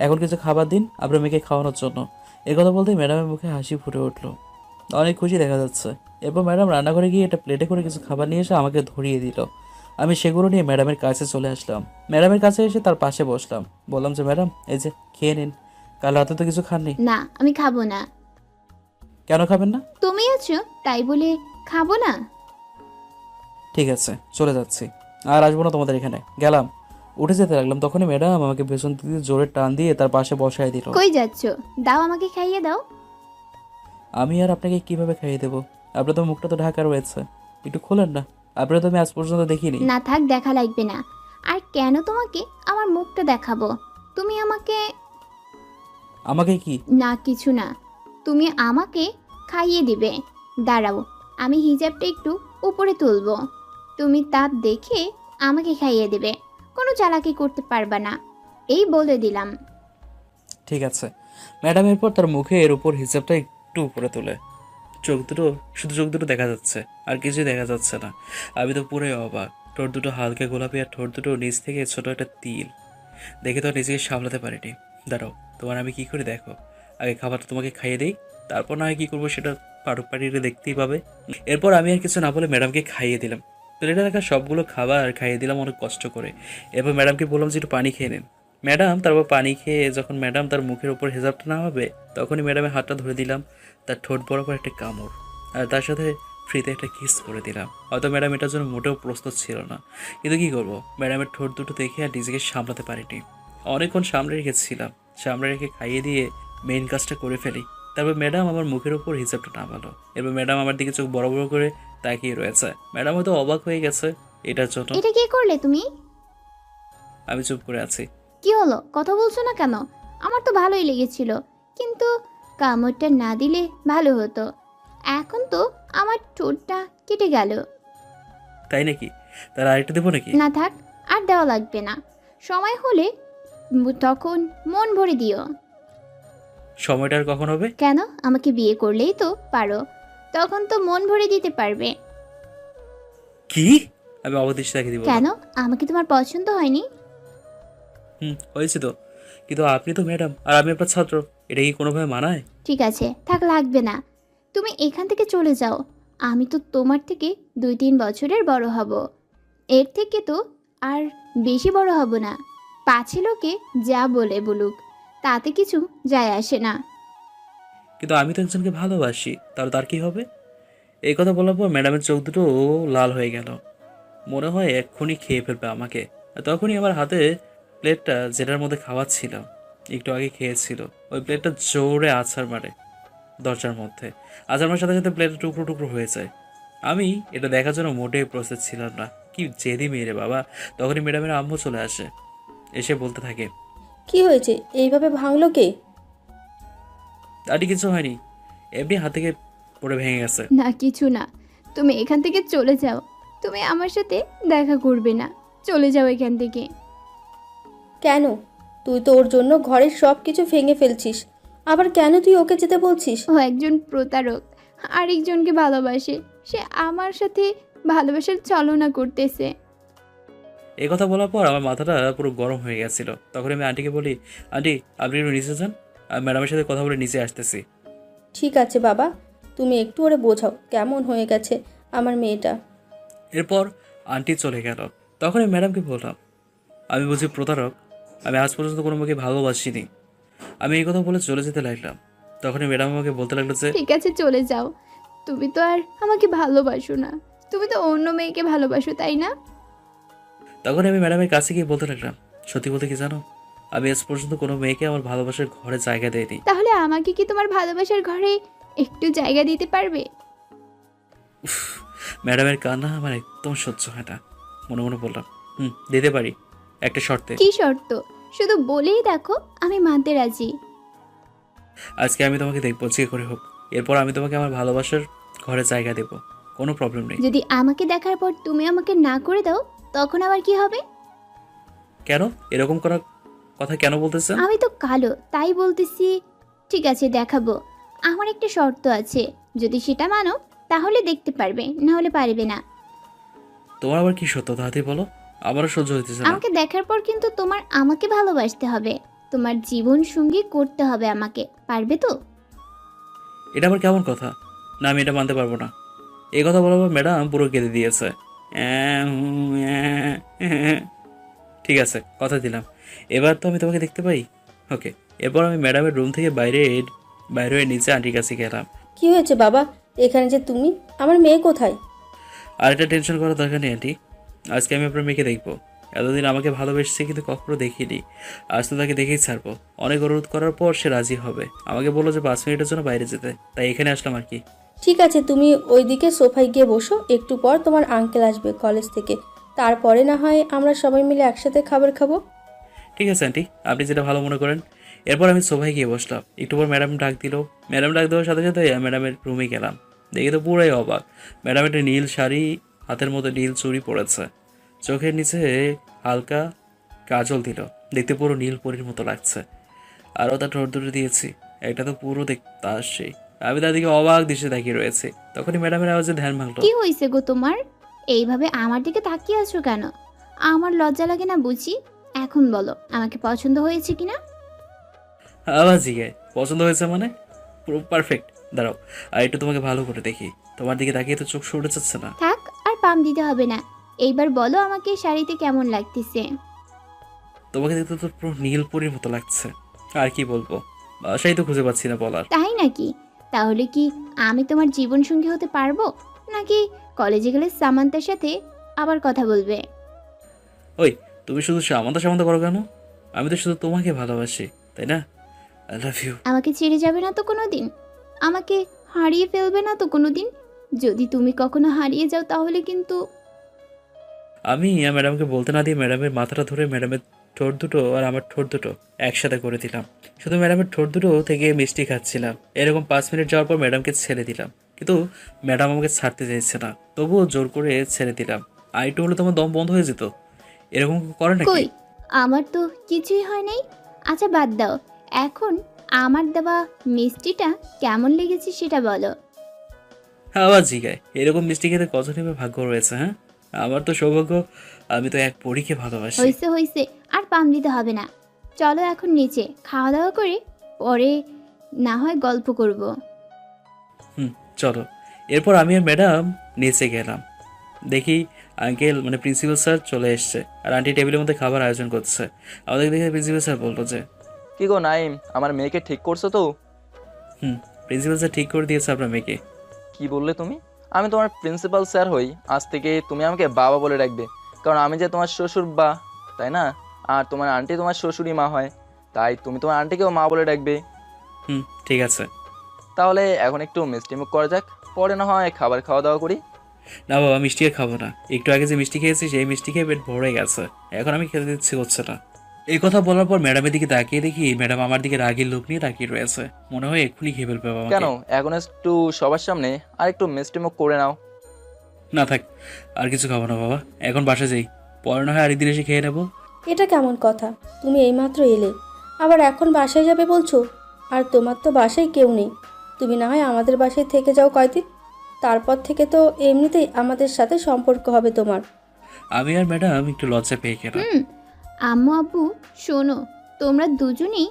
এখন কিছু খাবার দিন আপনার মেয়েকে খাওয়ানোর জন্য। এই কথা বলতেই ম্যাডামের মুখে হাসি ফুটে উঠলো, অনেক খুশি দেখা যাচ্ছে। এরপর ম্যাডাম রান্নাঘরে গিয়ে একটা প্লেটে করে কিছু খাবার নিয়ে এসে আমাকে ধরিয়ে দিল। আমি সেগুলো নিয়ে ম্যাডামের কাছে চলে আসলাম। ম্যাডামের কাছে এসে তার পাশে বসলাম। বললাম যে ম্যাডাম এই যে খেয়ে নিন, কাল রাতে তো কিছু খাননি। না, আমি খাবো না। কেন খাবেন না? তুমি আছো তাই বলে খাবো না? ঠিক আছে, চলে যাচ্ছি, আর আসবো না তোমাদের এখানে, গেলাম। উঠে যেতে লাগলাম, তখনই ম্যাডাম আমাকে পেছন থেকে জোরে টান দিয়ে তার পাশে বসায় দিল। কই যাচ্ছ? দাও, আমাকে খাইয়ে দাও। আমি আর আপনাকে কিভাবে খাইয়ে দেবো? আপনার তো মুখটা তো ঢাকা রয়েছে, একটু খোলেন না। আপনারা তো আমি আজ পর্যন্ত দেখিনি। না থাক, দেখা লাগবে না। আর কেন তোমাকে আমার মুখটা দেখাবো? তুমি আমাকে আমাকে কি? না কিছু না, তুমি আমাকে খাইয়ে দিবে। দাঁড়াও, আমি হিজাবটা একটু উপরে তুলবো, তুমি তা দেখে আমাকে খাইয়ে দেবে। কোনো চালাকি করতে পারবা না, এই বলে দিলাম। ঠিক আছে। ম্যাডাম এরপর তার মুখের উপর হিজাবটা একটু উপরে তোলে। শুধু চোখ দুটো দেখা যাচ্ছে, আর কিছুই দেখা যাচ্ছে না। আমি তো পুরোই অবাক। ঠোঁট দুটো হালকা গোলাপি, আর ঠোঁট দুটো নিচ থেকে ছোট একটা তিল। দেখে তো নিজেকে সামলাতে পারিনি। দাঁড়াও, তোমার আমি কি করে দেখো। আগে খাবারটা তোমাকে খাইয়ে দিই, তারপর না হয় কী করবো সেটা পাড়িয়ে দেখতেই পাবে। এরপর আমি আর কিছু না বলে ম্যাডামকে খাইয়ে দিলাম। প্লেটে রাখা সবগুলো খাবার খাইয়ে দিলাম অনেক কষ্ট করে। এরপর ম্যাডামকে বললাম যে একটু পানি খেয়ে নিন। ম্যাডাম তারপর পানি খেয়ে যখন ম্যাডাম তার মুখের উপর হেজাবটা নামাবে, তখনই ম্যাডামের হাতটা ধরে দিলাম, তার ঠোঁট বরাবর একটা কামড়, আর তার সাথে ফ্রিতে একটা কিস করে দিলাম। হয়তো ম্যাডাম এটার জন্য মোটেও প্রস্তুত ছিল না, কিন্তু কী করবো, ম্যাডামের ঠোঁট দুটো দেখে আর নিজেকে সামলাতে পারিনি। অনেকক্ষণ সামনে রেখেছিলাম, সামনে রেখে খাইয়ে দিয়ে মেইন কাজটা করে ফেলি। তারপর ম্যাডাম আমার মুখের উপর হিসাবটা নামালো। এরপর ম্যাডাম আমার দিকে চোখ বড় বড় করে তাকিয়ে রয়েছে। ম্যাডাম হয়তো অবাক হয়ে গেছে এটার জন্য। এটা কি করলে তুমি? আমি চুপ করে আছি। কি হলো, কথা বলছো না কেন? আমার তো ভালোই লেগেছিল, কিন্তু কামড়টা না দিলে ভালো হতো। এখন তো আমার ঠোঁটটা কেটে গেল। তাই নাকি? তার আরেকটা দেবো নাকি? না থাক, আর দেওয়া লাগবে না। সময় হলে তখন মন ভরে দিও। সময়টা আর কখন হবে? কেন, আমাকে বিয়ে করলেই তো পারো, তখন তো মন ভরে দিতে পারবে। কি? আমি অবদৃষ্টি রেখে দিব। কেন, আমাকে তোমার পছন্দ হয়নি? হয়েছে তো, কিন্তু আপনি তো ম্যাডাম আর আমি আপনার ছাত্র, এটা কি কোনোভাবে মানায়? ঠিক আছে, থাক, লাগবে না। তুমি এখান থেকে চলে যাও। আমি তো তোমার থেকে 2-3 বছরের বড় হব, এর থেকে তো আর বেশি বড় হব না। পাছে লোকে যা বলে বলুক, তাতে কিছু যায় আসে না। কিন্তু আমি তো একজনকে ভালোবাসি, তাহলে তার কি হবে? এই কথা বলার পর ম্যাডামের চোখ দুটো লাল হয়ে গেল, মনে হয় এক্ষুনি খেয়ে ফেলবে আমাকে। আর তখনই আমার হাতে প্লেটটা, যেটার মধ্যে খাবার ছিল, একটু আগে খেয়েছিল, ওই প্লেটটা জোরে আছাড় মারে দরজার মধ্যে। আছাড় মারার সাথে সাথে প্লেটটা টুকরো টুকরো হয়ে যায়। আমি এটা দেখার জন্য মোটেই প্রস্তুত ছিলাম না। কি জেদি মেরে বাবা! তখনই ম্যাডামের আম্মু চলে আসে, এসে বলতে থাকে, কি হয়েছে, এইভাবে ভাঙলো কে? আরে কিছু হয়নি, এমনি হাত থেকে পড়ে ভেঙে গেছে। না কিছু না, তুমি এখান থেকে চলে যাও। তুমি আমার সাথে দেখা করবে না, চলে যাও এখান থেকে। কেন? তুই তো ওর জন্য ঘরের সব কিছু ভেঙে ফেলছিস, আবার কেন তুই ওকে যেতে বলছিস? ও একজন প্রতারক, আরেকজনকে ভালোবাসে। সে আমার সাথে ভালোবাসার ছলনা করতেছে। এই কথা বলার পর আমার মাথাটা পুরো গরম হয়ে গেছিল। তখন আমি আন্টিকে বলি, আন্টি আপনি একটু নিচে যান, আমি ম্যাডামের সাথে কথা বলে নিচে আসতেছি। ঠিক আছে বাবা, তুমি একটু ওরে বোঝাও কেমন হয়ে গেছে আমার মেয়েটা। এরপর আন্টি চলে গেল। তখন আমি ম্যাডামকে বললাম, আমি বুঝি প্রতারক? আমি আজ পর্যন্ত কোনো মুখে ভালোবাসিনি। আমি এই কথা বলে চলে যেতে লাগলাম। তখনই ম্যাডাম আমাকে বলতে লাগলো যে, ঠিক আছে চলে যাও, তুমি তো আর আমাকে ভালোবাসো না, তুমি তো অন্য মেয়েকে ভালোবাসো, তাই না? তখন আমি ম্যাডামের কাছে গিয়ে বলতে লাগলাম, সত্যি বলতে কি জানো, আমি আজ পর্যন্ত কোনো মেয়েকে আমার ভালোবাসার ঘরে জায়গা দেয়নি। তাহলে আমাকে কি তোমার ভালোবাসার ঘরে একটু জায়গা দিতে পারবে? ম্যাডামের কান্না আমার একদম সহ্য হয় না। মনে মনে বললাম, দিতে পারি, একটা শর্তে। কি শর্ত? শুধু বলেই দেখো, আমি মানতে রাজি। আজকে আমি তোমাকে দেখবো যে করে হোক, এরপর আমি তোমাকে আমার ভালোবাসার ঘরে জায়গা দেব, কোনো প্রবলেম নেই। যদি আমাকে দেখার পর তুমি আমাকে না করে দাও, তখন আবার কি হবে? কেন এরকম করার কথা কেন বলতেছেন? আমি তো কালো, তাই বলতেছি। ঠিক আছে, দেখাবো। আমার একটা শর্ত আছে, যদি সেটা মানো তাহলে দেখতে পারবে, না হলে পারবে না। তোমার আবার কি সত্য তাড়াতাড়ি বলো, আমারও সহ্য হইতেছে না। আমাকে দেখার পর কিন্তু তোমার আমাকে ভালোবাসতে হবে, তোমার জীবন সঙ্গী করতে হবে আমাকে, পারবে তো? এটা আবার কেমন কথা? না, আমি এটা মানতে পারবো না। এই কথা বলার পর ম্যাডাম পুরো কেঁদে দিয়েছে। ঠিক আছে, কথা দিলাম, এবার তো আমি তোমাকে দেখতে পাই। ওকে। এরপর আমি ম্যাডামের রুম থেকে বাইরে হয়ে নিচে আন্টির কাছে গেলাম। কি হয়েছে বাবা, এখানে যে তুমি, আমার মেয়ে কোথায়? আর এটা টেনশন করার দরকার নেই আন্টি, আজকে আমি আপনার মেয়েকে দেখবো। এতদিন আমাকে ভালোবেসেছে কিন্তু কখনো দেখিনি। আজ তো তাকে দেখেই ছাড়বো। অনেক অনুরোধ করার পর সে রাজি হবে। আমাকে বললো যে 5 মিনিটের জন্য বাইরে যেতে, তাই এখানে আসলাম আর কি। ঠিক আছে, তুমি ওইদিকে সোফায় গিয়ে বসো, একটু পর তোমার আঙ্কেল আসবে কলেজ থেকে, তারপরে না হয় আমরা সবাই মিলে একসাথে খাবার খাবো। ঠিক আছে আন্টি, আপনি যেটা ভালো মনে করেন। এরপর আমি সোফায় গিয়ে বসলাম। একটু পর ম্যাডাম ডাক দিল। ম্যাডাম ডাক দেওয়ার সাথে সাথে ম্যাডামের রুমে গেলাম। দেখে তো পুরাই অবাক। ম্যাডাম একটা নীল শাড়ি, হাতের মধ্যে নীল চুড়ি পরেছে, চোখের নিচে হালকা কাজল দিল, দেখতে পুরো নীল পরীর মতো লাগছে। আরও তার ঠোঁট দুটো দিয়েছি, এটা তো পুরো দেখতে আসছে। আমি তার দিকে অবাক দৃষ্টি তাকিয়ে রয়েছে। তখনই ম্যাডামের আওয়াজে ধ্যান ভাঙলো। কি হয়েছে গো তোমার? এইভাবে আমার দিকে তাকিয়ে আছো কেন? আমার লজ্জা লাগে না বুঝি? এখন বলো আমাকে পছন্দ হয়েছে কিনা? আওয়াজ জিগে পছন্দ হয়েছে মানে? পুরো পারফেক্ট। দাঁড়াও আর একটু তোমাকে ভালো করে দেখি। তোমার দিকে তাকিয়ে তো চোখ সরে যাচ্ছে না। থাক, আর পাম দিতে হবে না। এইবার বলো আমাকে শাড়িতে কেমন লাগতেছে? তোমাকে দেখতে তো পুরো নীল পরীর মতো লাগছে। আর কি বলবো, বাসাই তো খুঁজে পাচ্ছি না বলার। তাই নাকি? তাহলে কি আমি তোমার জীবন সঙ্গী হতে পারবো, নাকি কলেজে গেলে সামান্তার সাথে আবার কথা বলবে? ওই, তুমি শুধু সামান্তা সামান্তা করো কেন? আমি তো শুধু তোমাকে ভালোবাসি, তাই না? I love you. আমাকে ছেড়ে যাবে না তো কোনোদিন? আমাকে হারিয়ে ফেলবে না তো কোনোদিন? যদি তুমি কখনো হারিয়ে যাও তাহলে কিন্তু। আমি ম্যাডামকে বলতে না দিয়ে ম্যাডামের মাথাটা ধরে ম্যাডামের ঠোঁট দুটো আর আমার ঠোঁট দুটো একসাথে করে দিলাম। শুধু ম্যাডামের ঠোঁট দুটো থেকে মিষ্টি খাচ্ছিলাম। এরকম 5 মিনিট যাওয়ার পর ম্যাডামকে ছেড়ে দিলাম, কিন্তু ম্যাডাম আমাকে ছাড়তে চাইছে না। তবুও জোর করে ছেড়ে দিলাম। আর একটু হলে তোমার দম বন্ধ হয়ে যেত। এরকম করে নাকি? কই, আমার তো কিছুই হয় নাই। আচ্ছা বাদ দাও, এখন আমার দেওয়া মিষ্টিটা কেমন লেগেছে সেটা বলো। আবার জিগায়, এরকম মিষ্টি খেতে কজনের ভাগ্য রয়েছে? হ্যাঁ, আমার তো সৌভাগ্য। আমি তো এক পরীকে ভালোবাসি। হয়েছে হয়েছে, আর পাম দিতে হবে না। চলো এখন নিচে খাওয়া দাওয়া করে পরে না হয় গল্প করব। চলো। এরপর আমি আর ম্যাডাম নিচে গেলাম। দেখি আঙ্কেল মানে প্রিন্সিপাল স্যার চলে এসছে আর আন্টি টেবিলের মধ্যে খাবার আয়োজন করছে। আমাদের দেখে প্রিন্সিপাল স্যার বললো যে, কি গো নাইম, আমার মেয়েকে ঠিক করছো তো? প্রিন্সিপাল স্যার ঠিক করে দিয়েছে আপনার মেয়েকে। কি বললে তুমি? আমি তোমার প্রিন্সিপাল স্যার হই, আজ থেকে তুমি আমাকে বাবা বলে রাখবে, কারণ আমি যে তোমার শ্বশুর বা, তাই না? আর তোমার আন্টি তোমার শ্বশুরই মা হয়, তাই তুমি তোমার আন্টিকেও মা বলে রাখবে। ঠিক আছে। তাহলে এখন একটু মিষ্টি মুখ করা যাক, পরে না হয় খাবার খাওয়া দাওয়া করি। না বাবা, মিষ্টি আর খাবো না। একটু আগে যে মিষ্টি খেয়েছি সেই মিষ্টি খেয়ে পেট ভরে গেছে, এখন আমি খেতে ইচ্ছে করছে না। এই কথা বলার পর ম্যাডামের দিকে তাকিয়ে দেখি ম্যাডাম আমার দিকে রাগের লোক নিয়ে তাকিয়ে রয়েছে। মনে হয় এক্ষুনি খেয়ে ফেলবে বাবা। কেন, এখন একটু সবার সামনে আর একটু মিষ্টি মুখ করে নাও। না থাক, আর কিছু খাবো না বাবা, এখন বাসা যাই, পরে না হয় আরেকদিন এসে খেয়ে নেবো। এটা কেমন কথা? তুমি এইমাত্র এলে, আবার এখন বাসায় যাবে বলছো? আর তোমার তো বাসায় কেউ নেই। তুমি না হয় আমাদের বাসায় থেকে যাও কয়দিন, তারপর থেকে তো এমনিতেই আমাদের সাথে সম্পর্ক হবে তোমার। আমি আর ম্যাডাম একটু লজ্জা পেয়ে গেলাম। আম্মু আব্বু শোনো, তোমরা দুজনেই,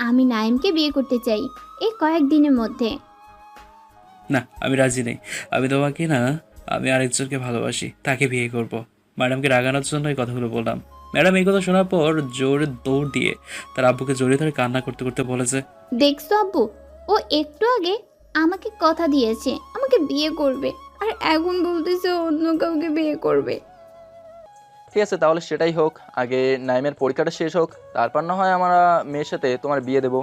আমি নাইমকে বিয়ে করতে চাই এই কয়েকদিনের মধ্যে। না, আমি রাজি নেই। আমি তোমাকে না, আমি আরেকজনকে ভালোবাসি, তাকে বিয়ে করব। ম্যাডামকে রাগানোর জন্য এই কথাগুলো বললাম। ম্যাডাম এই কথা শোনার পর জোরে দৌড় দিয়ে তার আব্বুকে জড়িয়ে ধরে কান্না করতে করতে বলেছে, দেখছো আব্বু, ও একটু আগে আমাকে কথা দিয়েছে আমাকে বিয়ে করবে, আর এখন বলতেছে অন্য কাউকে বিয়ে করবে। ঠিক আছে, তাহলে সেটাই হোক। আগে নাইমের পরীক্ষাটা শেষ হোক, তারপর না হয় আমরা মেয়ের সাথে তোমার বিয়ে দেবো।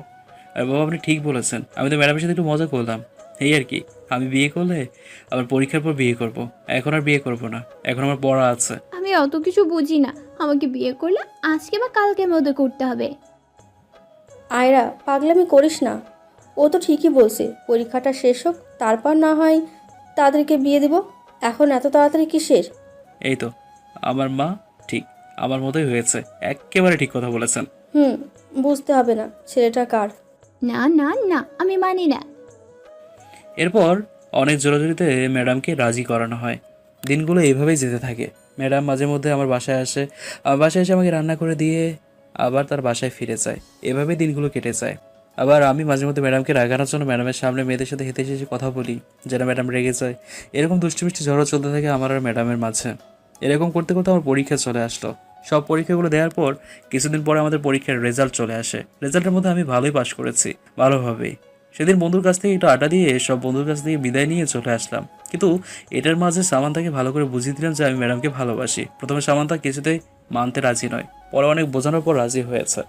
আর বাবা আপনি ঠিক বলেছেন, আমি তো ম্যাডামের সাথে একটু মজা করলাম, এই আর কি। আমি বিয়ে করলে আবার পরীক্ষার পর বিয়ে করব, এখন আর বিয়ে করব না, এখন আমার পড়া আছে। আমি অত কিছু বুঝি না, আমাকে বিয়ে করলে আজকে বা কালকে মধ্যে করতে হবে। আয়রা, পাগলামি করিস না, ও তো ঠিকই বলছে, পরীক্ষাটা শেষ হোক তারপর না হয় তাদেরকে বিয়ে দেব। এখন এত তাড়াতাড়ি কিসের? এই তো আমার মা ঠিক আমার মতোই হয়েছে, একেবারে ঠিক কথা বলেছেন। বুঝতে হবে না ছেলেটা কার। না না না, আমি মানি না। এরপর অনেক জোরাজুরিতে ম্যাডামকে রাজি করানো হয়। দিনগুলো এইভাবেই যেতে থাকে। ম্যাডাম মাঝে মধ্যে আমার বাসায় আসে, আমার বাসায় এসে আমাকে রান্না করে দিয়ে আবার তার বাসায় ফিরে যায়। এভাবেই দিনগুলো কেটে যায়। আবার আমি মাঝে মধ্যে ম্যাডামকে রাগানোর জন্য ম্যাডামের সামনে মেয়েদের সাথে হেঁটে এসে কথা বলি, যেন ম্যাডাম রেগে যায়। এরকম দুষ্টু মিষ্টি ঝড়ো চলতে থাকে আমার আর ম্যাডামের মাঝে। এরকম করতে করতে আমার পরীক্ষা চলে আসলো। সব পরীক্ষাগুলো দেওয়ার পর কিছুদিন পরে আমাদের পরীক্ষার রেজাল্ট চলে আসে। রেজাল্টের মধ্যে আমি ভালোই পাশ করেছি, ভালোভাবেই। সেদিন বন্ধুর কাছ থেকে একটু আড্ডা দিয়ে সব বন্ধুর কাছ থেকে বিদায় নিয়ে চলে আসলাম, কিন্তু এটার মাঝে সামান্তাকে ভালো করে বুঝিয়ে দিলাম যে আমি ম্যাডামকে ভালোবাসি। প্রথমে সামান্তা কিছুতেই মানতে রাজি নয়, পরে অনেক বোঝানোর পর রাজি হয়েছে।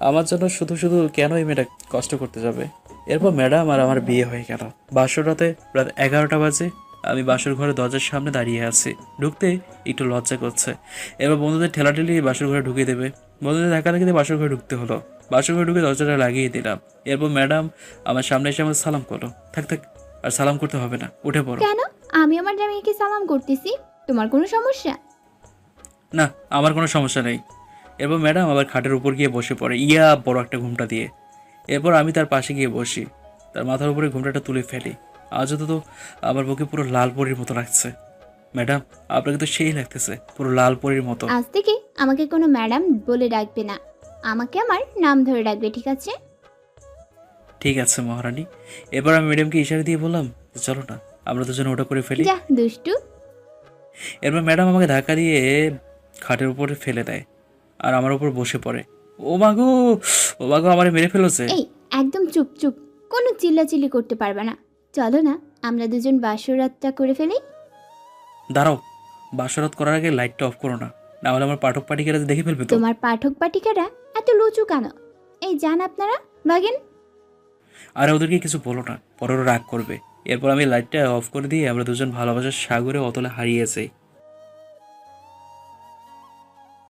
আমার জন্য শুধু শুধু কেন এই মেয়েটা কষ্ট করতে যাবে। এরপর ম্যাডাম আর আমার বিয়ে হয়ে গেল। বাসর রাতে রাত 11টা বাজে। আমি বাসর ঘরে দরজার সামনে দাঁড়িয়ে আছি, ঢুকতে একটু লজ্জা করছে। এবার বন্ধুদের ঠেলাঠেলি বাসর ঘরে ঢুকিয়ে দেবে, বন্ধুদের ধাক্কা ধাক্কি দিয়ে বাসর ঘরে ঢুকতে হলো। বাসর ঘরে ঢুকে দরজাটা লাগিয়ে দিলাম। এরপর ম্যাডাম আমার সামনে এসে আমার সালাম করলো। থাক থাক, আর সালাম করতে হবে না, উঠে পড়ো। কেন? আমি আমার জামাইকে সালাম করতেছি, তোমার কোনো সমস্যা? না, আমার কোনো সমস্যা নেই। এরপর ম্যাডাম আবার খাটের উপর গিয়ে বসে পড়ে বড় একটা ঘুমটা দিয়ে। এরপর আমি তার পাশে গিয়ে বসি, তার মাথার উপরে ঘুমটাটা তুলে ফেলি। আজ তো আমার বুকে পুরো লাল পরীর মতো লাগছে। ম্যাডাম, আপনাকে তো সেই লাগতেছে, পুরো লাল পরীর মতো। আজ থেকে আমাকে কোনো ম্যাডাম বলে ডাকবে না, আমাকে আমার নাম ধরে ডাকবে, ঠিক আছে? ঠিক আছে মহারানী। এবার আমি ম্যাডামকে ইশারা দিয়ে বললাম যে চলো না, আমরা দুজনে ওটা করে ফেলি। যা দুষ্টু। এরপর ম্যাডাম আমাকে ধাক্কা দিয়ে খাটের উপরে ফেলে দেয় আর আমার উপর বসে পড়ে। ও মাগো, ও মাগো, আমারে মেরে ফেলেছে। এই একদম চুপ চুপ, কোনো চিল্লাচিল্লি করতে পারবে না। চলো না, আমরা দুজন বাসরাতটা করে ফেলি। দাঁড়াও, বাসরাত করার আগে লাইটটা অফ করো না, না হলে আমার পাঠক পাঠিকারা দেখে ফেলবে তো। তোমার পাঠক পাঠিকারা এত লুচু কেন? এই যান আপনারা, ভাগেন। আর ওদেরকে কিছু বলো না, পরে ওরা রাগ করবে। এরপর আমি লাইটটা অফ করে দিয়ে আমরা দুজন ভালোবাসার সাগরে অতলে হারিয়ে যাই।